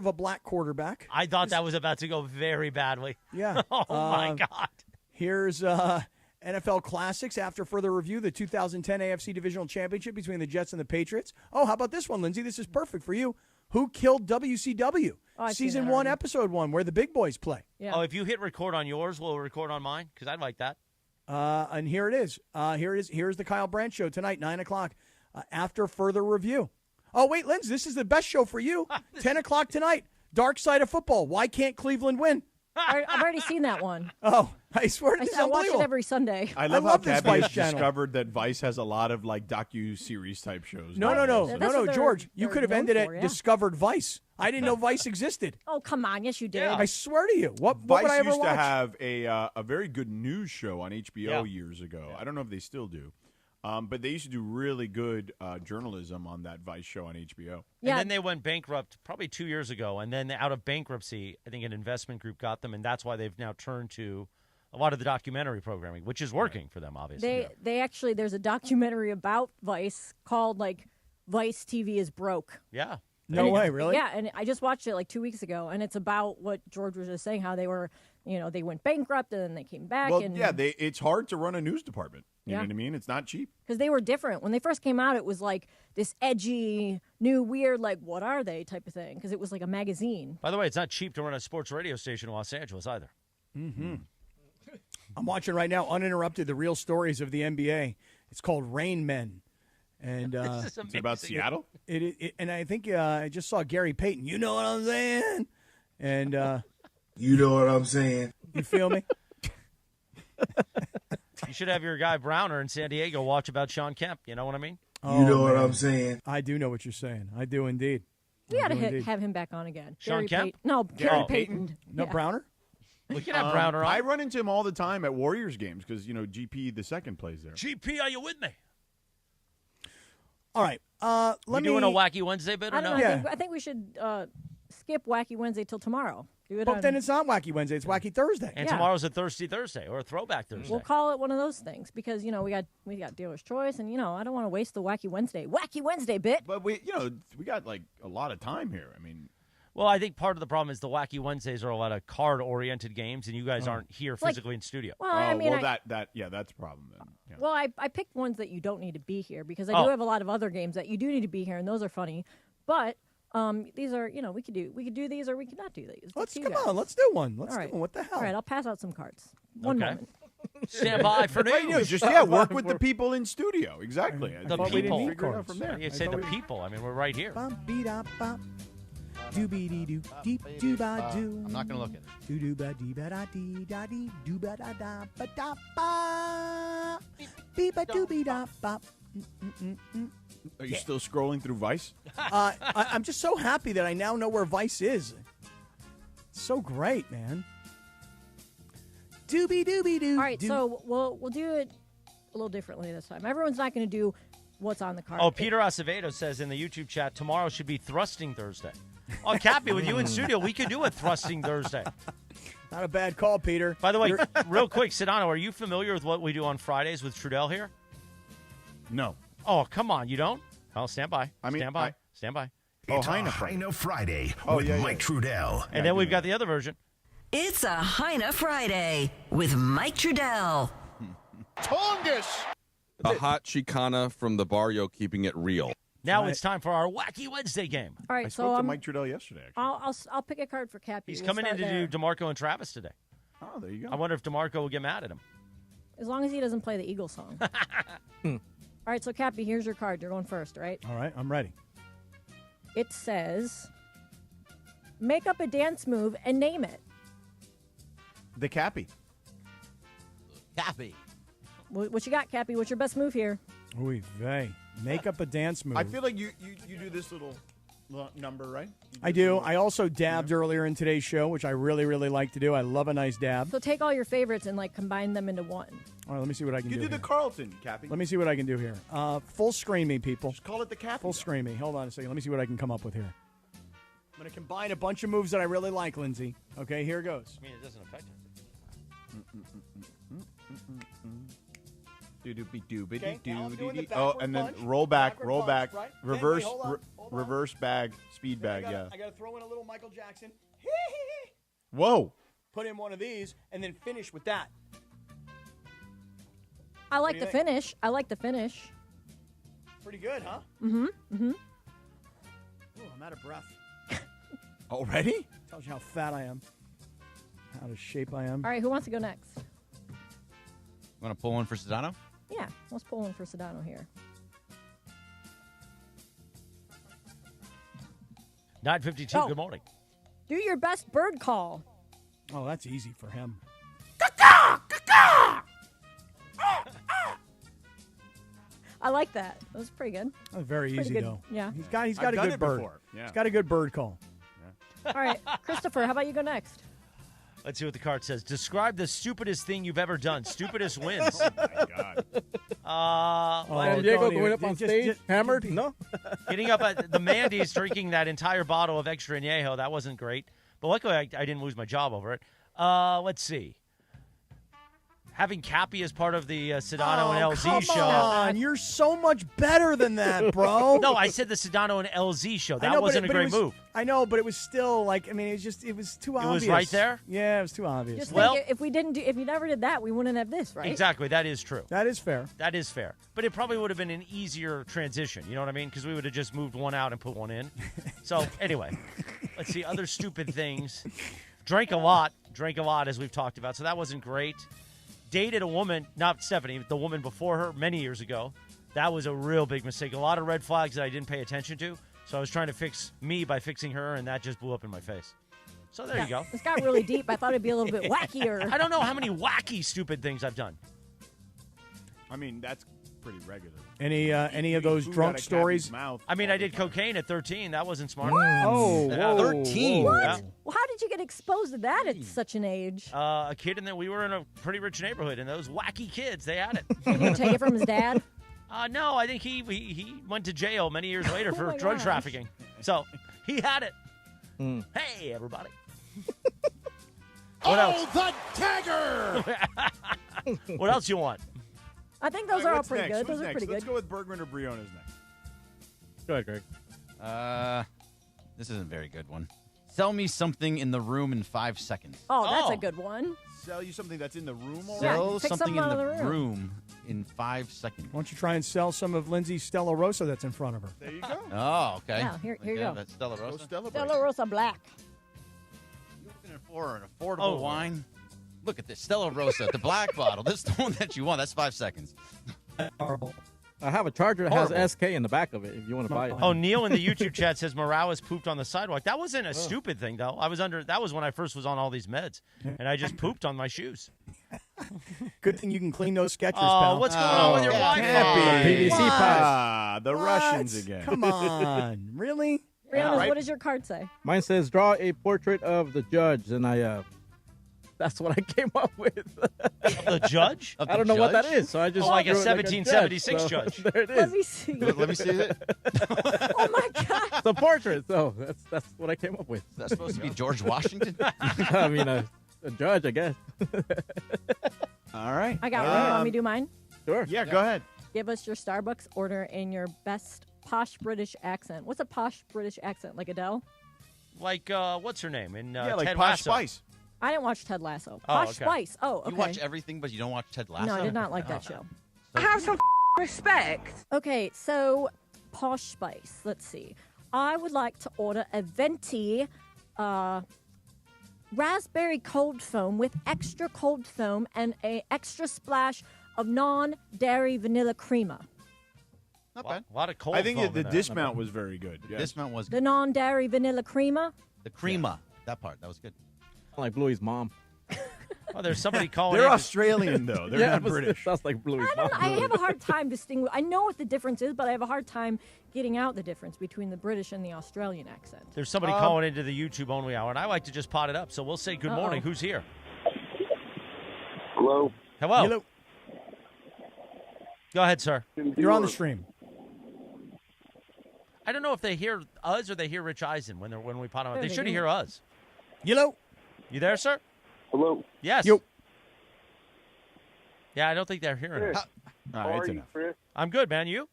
a black quarterback. I thought that was about to go very badly. Yeah. Oh, my God. Here's NFL Classics. After further review, the 2010 AFC Divisional Championship between the Jets and the Patriots. Oh, how about this one, Lindsay? This is perfect for you. Who killed WCW? Oh, I've seen Season that 1, already. Episode 1, where the big boys play. Yeah. Oh, if you hit record on yours, we'll record on mine? Because I'd like that. And here it is. Here's the Kyle Brandt Show tonight, 9 o'clock, after further review. Oh, wait, Lindsay, this is the best show for you. 10 o'clock tonight, Dark Side of Football. Why can't Cleveland win? I've already seen that one. Oh, I swear to I this is watch it unbelievable. every Sunday. I love love how this Gabby Vice has channel. discovered that Vice has a lot of like docu-series type shows. No, That's what George. You they're could have known ended for, at yeah. Discovered Vice. I didn't know Vice existed. Oh, come on. Yes, you did. I swear to you. What Vice would I ever used watch? to have a very good news show on HBO Yeah. years ago. I don't know if they still do. But they used to do really good journalism on that Vice show on HBO. Yeah. And then they went bankrupt probably 2 years ago. And then out of bankruptcy, I think an investment group got them. And that's why they've now turned to a lot of the documentary programming, which is working for them, obviously. They actually, there's a documentary about Vice called, like, Vice TV is broke. Yeah. No way, really? Yeah, and I just watched it like 2 weeks ago, and it's about what George was just saying, how they were, they went bankrupt and then they came back. Well, and yeah, it's hard to run a news department. You know Yeah. what I mean? It's not cheap. because they were different. When they first came out, it was like this edgy, new, weird, like, what are they type of thing, because it was like a magazine. By the way, it's not cheap to run a sports radio station in Los Angeles either. Mm-hmm. I'm watching right now, uninterrupted, the real stories of the NBA. It's called Rain Men. And This is It's about Seattle? and I think I just saw Gary Payton. You know what I'm saying? And You know what I'm saying? you feel me? You should have your guy Browner in San Diego watch about Sean Kemp. You know what I mean? You know what I'm saying? I do know what you're saying. I do indeed. We I got to do indeed. have him back on again. Sean Gary Kemp? Payton. No, Gary Payton. No, Yeah. Browner? We can have Browner on. I run into him all the time at Warriors games because, GP the second plays there. GP, are you with me? All right. You doing a Wacky Wednesday bit or I don't no? know. Yeah. I think we should skip Wacky Wednesday till tomorrow. Do it But on- then it's not Wacky Wednesday. It's Wacky Thursday. And Yeah. tomorrow's a Thirsty Thursday or a Throwback Thursday. We'll call it one of those things because we got dealer's choice, and I don't want to waste the Wacky Wednesday bit. But we got like a lot of time here. I mean, Well, I think part of the problem is the Wacky Wednesdays are a lot of card-oriented games, and you guys aren't here Like- physically in studio. Well, I mean, that's a problem then. Yeah. Well, I picked ones that you don't need to be here because I Oh. do have a lot of other games that you do need to be here, and those are funny. But these are, we could do these or we could not do these. It's up to you Come guys. on, let's do one. Let's All do right. one. What the hell? All right, I'll pass out some cards. One Okay. moment. Stand by for Right, news. just work with the people in studio. Exactly. The thought we didn't people. need Figure it out cards. from there. You say the people. I mean, we're right here. Bum, beat up, bop. Doo-be-dee-doo, deep-doo-ba-doo. I'm not going to look at it. Doo-doo-ba-dee-ba-da-dee-da-dee, doo-ba-da-da-ba-da-ba. Beep-a-doo-be-da-bop. Are you still scrolling through Vice? I'm just so happy that I now know where Vice is. It's so great, man. Doobie-doobie-doo. All right, so we'll do it a little differently this time. Everyone's not going to do what's on the card. Oh, Peter Acevedo says in the YouTube chat, tomorrow should be Thrusting Thursday. Oh, Cappy, with you in studio, we could do a Thrusting Thursday. Not a bad call, Peter. By the way, real quick, Sedano, are you familiar with what we do on Fridays with Trudell here? No. Oh, come on, you don't? Oh, stand by. Stand by. Stand by. It's a Heine Friday with Mike Trudell. And then we've got the other version. It's a Heine Friday with Mike Trudell. Tongus. A hot Chicana from the barrio, keeping it real. Now it's time for our Wacky Wednesday game. All right, I so spoke to Mike Trudell yesterday, actually. I'll pick a card for Cappy. He's We'll coming in start to there. do DeMarco and Travis today. Oh, there you go. I wonder if DeMarco will get mad at him. As long as he doesn't play the Eagles song. All right, so Cappy, here's your card. You're going first, right? All right, I'm ready. It says, make up a dance move and name it. The Cappy. Cappy. What you got, Cappy? What's your best move here? Oy vey. Make up a dance move. I feel like you do this little number, right? I do. I also dabbed earlier in today's show, which I really, really like to do. I love a nice dab. So take all your favorites and combine them into one. All right, let me see what I can You do do the here. Carlton, Cappy. Let me see what I can do here. Full screen me, people. Just call it the Cappy. Full screen me. Hold on a second. Let me see what I can come up with here. I'm going to combine a bunch of moves that I really like, Lindsay. Okay, here goes. I mean, it doesn't affect him. Okay, now I'm doing the Oh, backward and then punch. roll back, Backward roll punch, back, right? reverse, Wait, hold on. reverse bag, speed Then bag. I got to throw in a little Michael Jackson. Whoa. Put in one of these, and then finish with that. I like do the you think? finish. I like the finish. Pretty good, huh? Mm-hmm. Ooh, I'm out of breath. Already? Tells you how fat I am. Out of shape I am. All right, who wants to go next? Want to pull one for Sedano? Yeah, let's pull one for Sedano here. 9:52. Go. Good morning. Do your best bird call. Oh, that's easy for him. I like that. That was pretty good. That's very Pretty easy, good. though. Yeah. He's got I've a done good it bird. before. Yeah. He's got a good bird call. All right, Christopher, how about you go next? Let's see what the card says. Describe the stupidest thing you've ever done. Stupidest wins. Oh, my God. Oh, Diego don't going even- up on just- stage, just- hammered? No. Getting up at the Mandy's, drinking that entire bottle of extra añejo. That wasn't great. But luckily, I didn't lose my job over it. Let's see. Having Cappy as part of the Sedano and LZ come show. on. You're so much better than that, bro. No, I said the Sedano and LZ show. I That know, but wasn't a it great was- move. I know, but it was still it was too obvious. was right there? Yeah, it was too obvious. Just Well- think if you never did that, we wouldn't have this, right? Exactly. That is true. That is fair. That is fair. But it probably would have been an easier transition. You know what I mean? Because we would have just moved one out and put one in. So, anyway, let's see. Other stupid things. Drank a lot, as we've talked about. So that wasn't great. Dated a woman, not Stephanie, the woman before her many years ago. That was a real big mistake. A lot of red flags that I didn't pay attention to. So I was trying to fix me by fixing her, and that just blew up in my face. So there you go. This got really deep. I thought it'd be a little bit wackier. I don't know how many wacky, stupid things I've done. I mean, that's pretty regular. Any of those Food drunk out of stories? Cappy's mouth I mean, I did cocaine at 13. That wasn't smart. Oh, Yeah. whoa, 13. whoa. Yeah. Well, how did you get exposed to that at such an age? A kid, and then we were in a pretty rich neighborhood, and those wacky kids, they had it. Did you take it from his dad? No, I think he went to jail many years later for my drug gosh. trafficking. So he had it. Hey, everybody. What else? the tagger! What else you want? I think those All right, are all what's pretty next? good. Who's Those are next? pretty Let's good. go with Bergman or Briones next. Go ahead, Greg. This isn't a very good one. Sell me something in the room in 5 seconds. Oh, that's Oh. a good one. Sell you something that's in the room already? Yeah, Sell pick something something in out the of the room in 5 seconds. Why don't you try and sell some of Lindsay's Stella Rosa that's in front of her? There you go. Oh, okay. Yeah, here you go. That's Stella Go Rosa. celebrate. Stella Rosa Black. You're looking for an affordable wine? Look at this. Stella Rosa, the black bottle. This is the one that you want. That's 5 seconds. Horrible. I have a charger that Horrible. has SK in the back of it if you want to buy it. Oh, Neil in the YouTube chat says Morales pooped on the sidewalk. That wasn't a stupid thing, though. That was when I first was on all these meds, and I just pooped on my shoes. Good thing you can clean those Skechers, Oh, pal. what's going on with your Wi-Fi? PVC pipe. Ah, the What? Russians again. Come on. Really? Brianna, right. what does your card say? Mine says draw a portrait of the judge, and that's what I came up with. The judge? Of I the don't know what that judge? is, so I just like a drew it 1776 judge. judge. So, there it Let is. me see. Let me see it. Oh my God. It's a portrait, so that's what I came up with. Is that supposed to be George Washington? I mean, a judge, I guess. All right. I got one. You want me to do mine? Sure. Yeah, go ahead. Give us your Starbucks order in your best posh British accent. What's a posh British accent? Like Adele? Like, what's her name? In Yeah, like Ted Posh Lasso. Spice. I didn't watch Ted Lasso. Oh, Posh okay. Spice. Oh, okay. You watch everything, but you don't watch Ted Lasso? No, I did not like that show. I have some respect. Okay, so posh spice. Let's see. I would like to order a venti raspberry cold foam with extra cold foam and a extra splash of non-dairy vanilla crema. Not bad. A lot of cold I think foam the in there. dismount was very good. The dismount was The good. non-dairy vanilla crema. The crema. That part. That was good. Like Bluey's mom. Oh, there's somebody calling They're in. Australian, though. They're not British. Sounds like Bluey's mom. I have a hard time distinguishing. I know what the difference is, but I have a hard time getting out the difference between the British and the Australian accent. There's somebody calling into the YouTube only hour, and I like to just pot it up. So we'll say good morning. Who's here? Hello. Hello. Hello. Go ahead, sir. You're on the stream. I don't know if they hear us or they hear Rich Eisen when we pot them up. They should hear us. Hello. You there, sir? Hello. Yes. Yo. Yeah, I don't think they're hearing Chris. us. How are you, Chris? I'm good, man. You?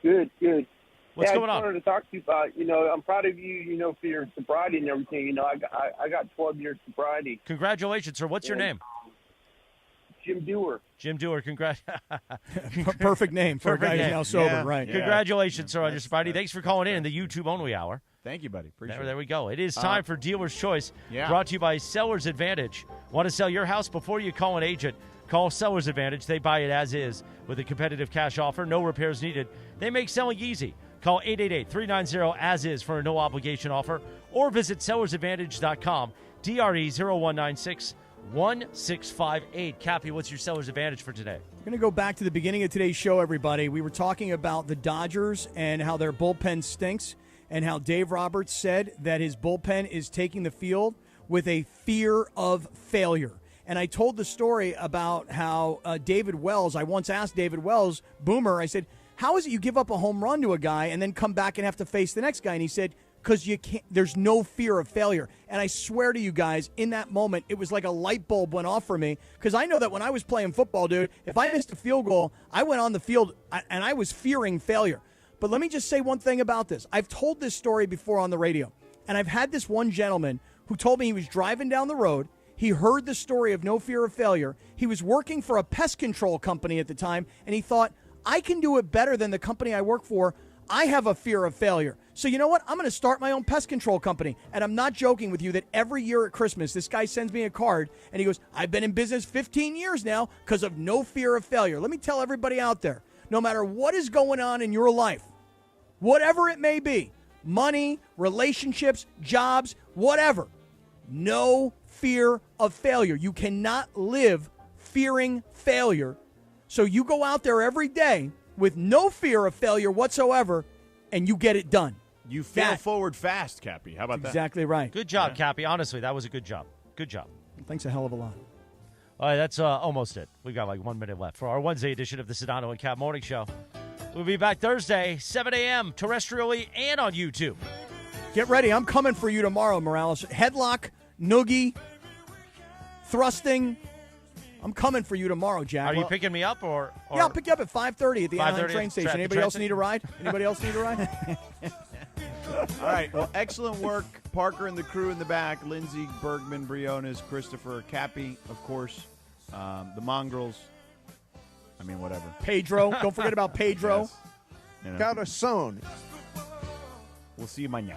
Good, good. What's yeah, going on? I just wanted to talk to you about, I'm proud of you, for your sobriety and everything. I got 12 years sobriety. Congratulations, sir. What's your name? Jim Dewar. Jim Dewar. Congrats. Perfect name for a guy who's now sober, right? Congratulations, sir, on your sobriety. Thanks for calling in the YouTube only hour. Thank you, buddy. Appreciate it. There we go. It is time for Dealer's Choice, yeah. brought to you by Seller's Advantage. Want to sell your house before you call an agent? Call Seller's Advantage. They buy it as is with a competitive cash offer. No repairs needed. They make selling easy. Call 888-390-AS-IS for a no-obligation offer or visit sellersadvantage.com. DRE 0196-1658. Cappy, what's your Seller's Advantage for today? We're going to go back to the beginning of today's show, everybody. We were talking about the Dodgers and how their bullpen stinks and how Dave Roberts said that his bullpen is taking the field with a fear of failure. And I told the story about how David Wells, I once asked David Wells, Boomer, I said, how is it you give up a home run to a guy and then come back and have to face the next guy? And he said, because you can't. There's no fear of failure. And I swear to you guys, in that moment, it was like a light bulb went off for me, because I know that when I was playing football, dude, if I missed a field goal, I went on the field and I was fearing failure. But let me just say one thing about this. I've told this story before on the radio, and I've had this one gentleman who told me he was driving down the road. He heard the story of no fear of failure. He was working for a pest control company at the time, and he thought, I can do it better than the company I work for. I have a fear of failure. So you know what? I'm going to start my own pest control company. And I'm not joking with you that every year at Christmas, this guy sends me a card, and he goes, I've been in business 15 years now because of no fear of failure. Let me tell everybody out there, no matter what is going on in your life, whatever it may be, money, relationships, jobs, whatever, no fear of failure. You cannot live fearing failure. So you go out there every day with no fear of failure whatsoever, and you get it done. You fail forward fast, Cappy. How about that? Exactly right. Good job, Cappy. Honestly, that was a good job. Good job. Thanks a hell of a lot. All right, that's almost it. We've got like 1 minute left for our Wednesday edition of the Sedano and Kap Morning Show. We'll be back Thursday, 7 a.m., terrestrially and on YouTube. Get ready. I'm coming for you tomorrow, Morales. Headlock, noogie, thrusting. I'm coming for you tomorrow, Jack. Are you picking me up or? Yeah, I'll pick you up at 5:30 at the Anaheim 5:30 train station. at the Anybody train else station? need a ride? Anybody else need a ride? All right. Well, excellent work, Parker and the crew in the back. Lindsey, Bergman, Briones, Christopher, Cappy, of course, the Mongrels. I mean, whatever. Pedro. Don't forget about Pedro. Yes. You know. Corazon. We'll see you mañana.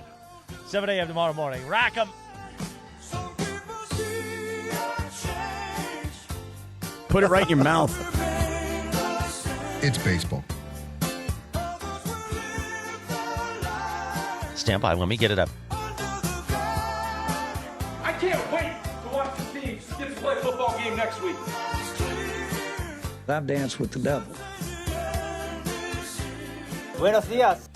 7 a.m. tomorrow morning. Rack 'em. Put it right in your mouth. It's baseball. Stand by. Let me get it up. I can't wait to watch the teams get to play a football game next week. I've danced with the devil. Buenos días.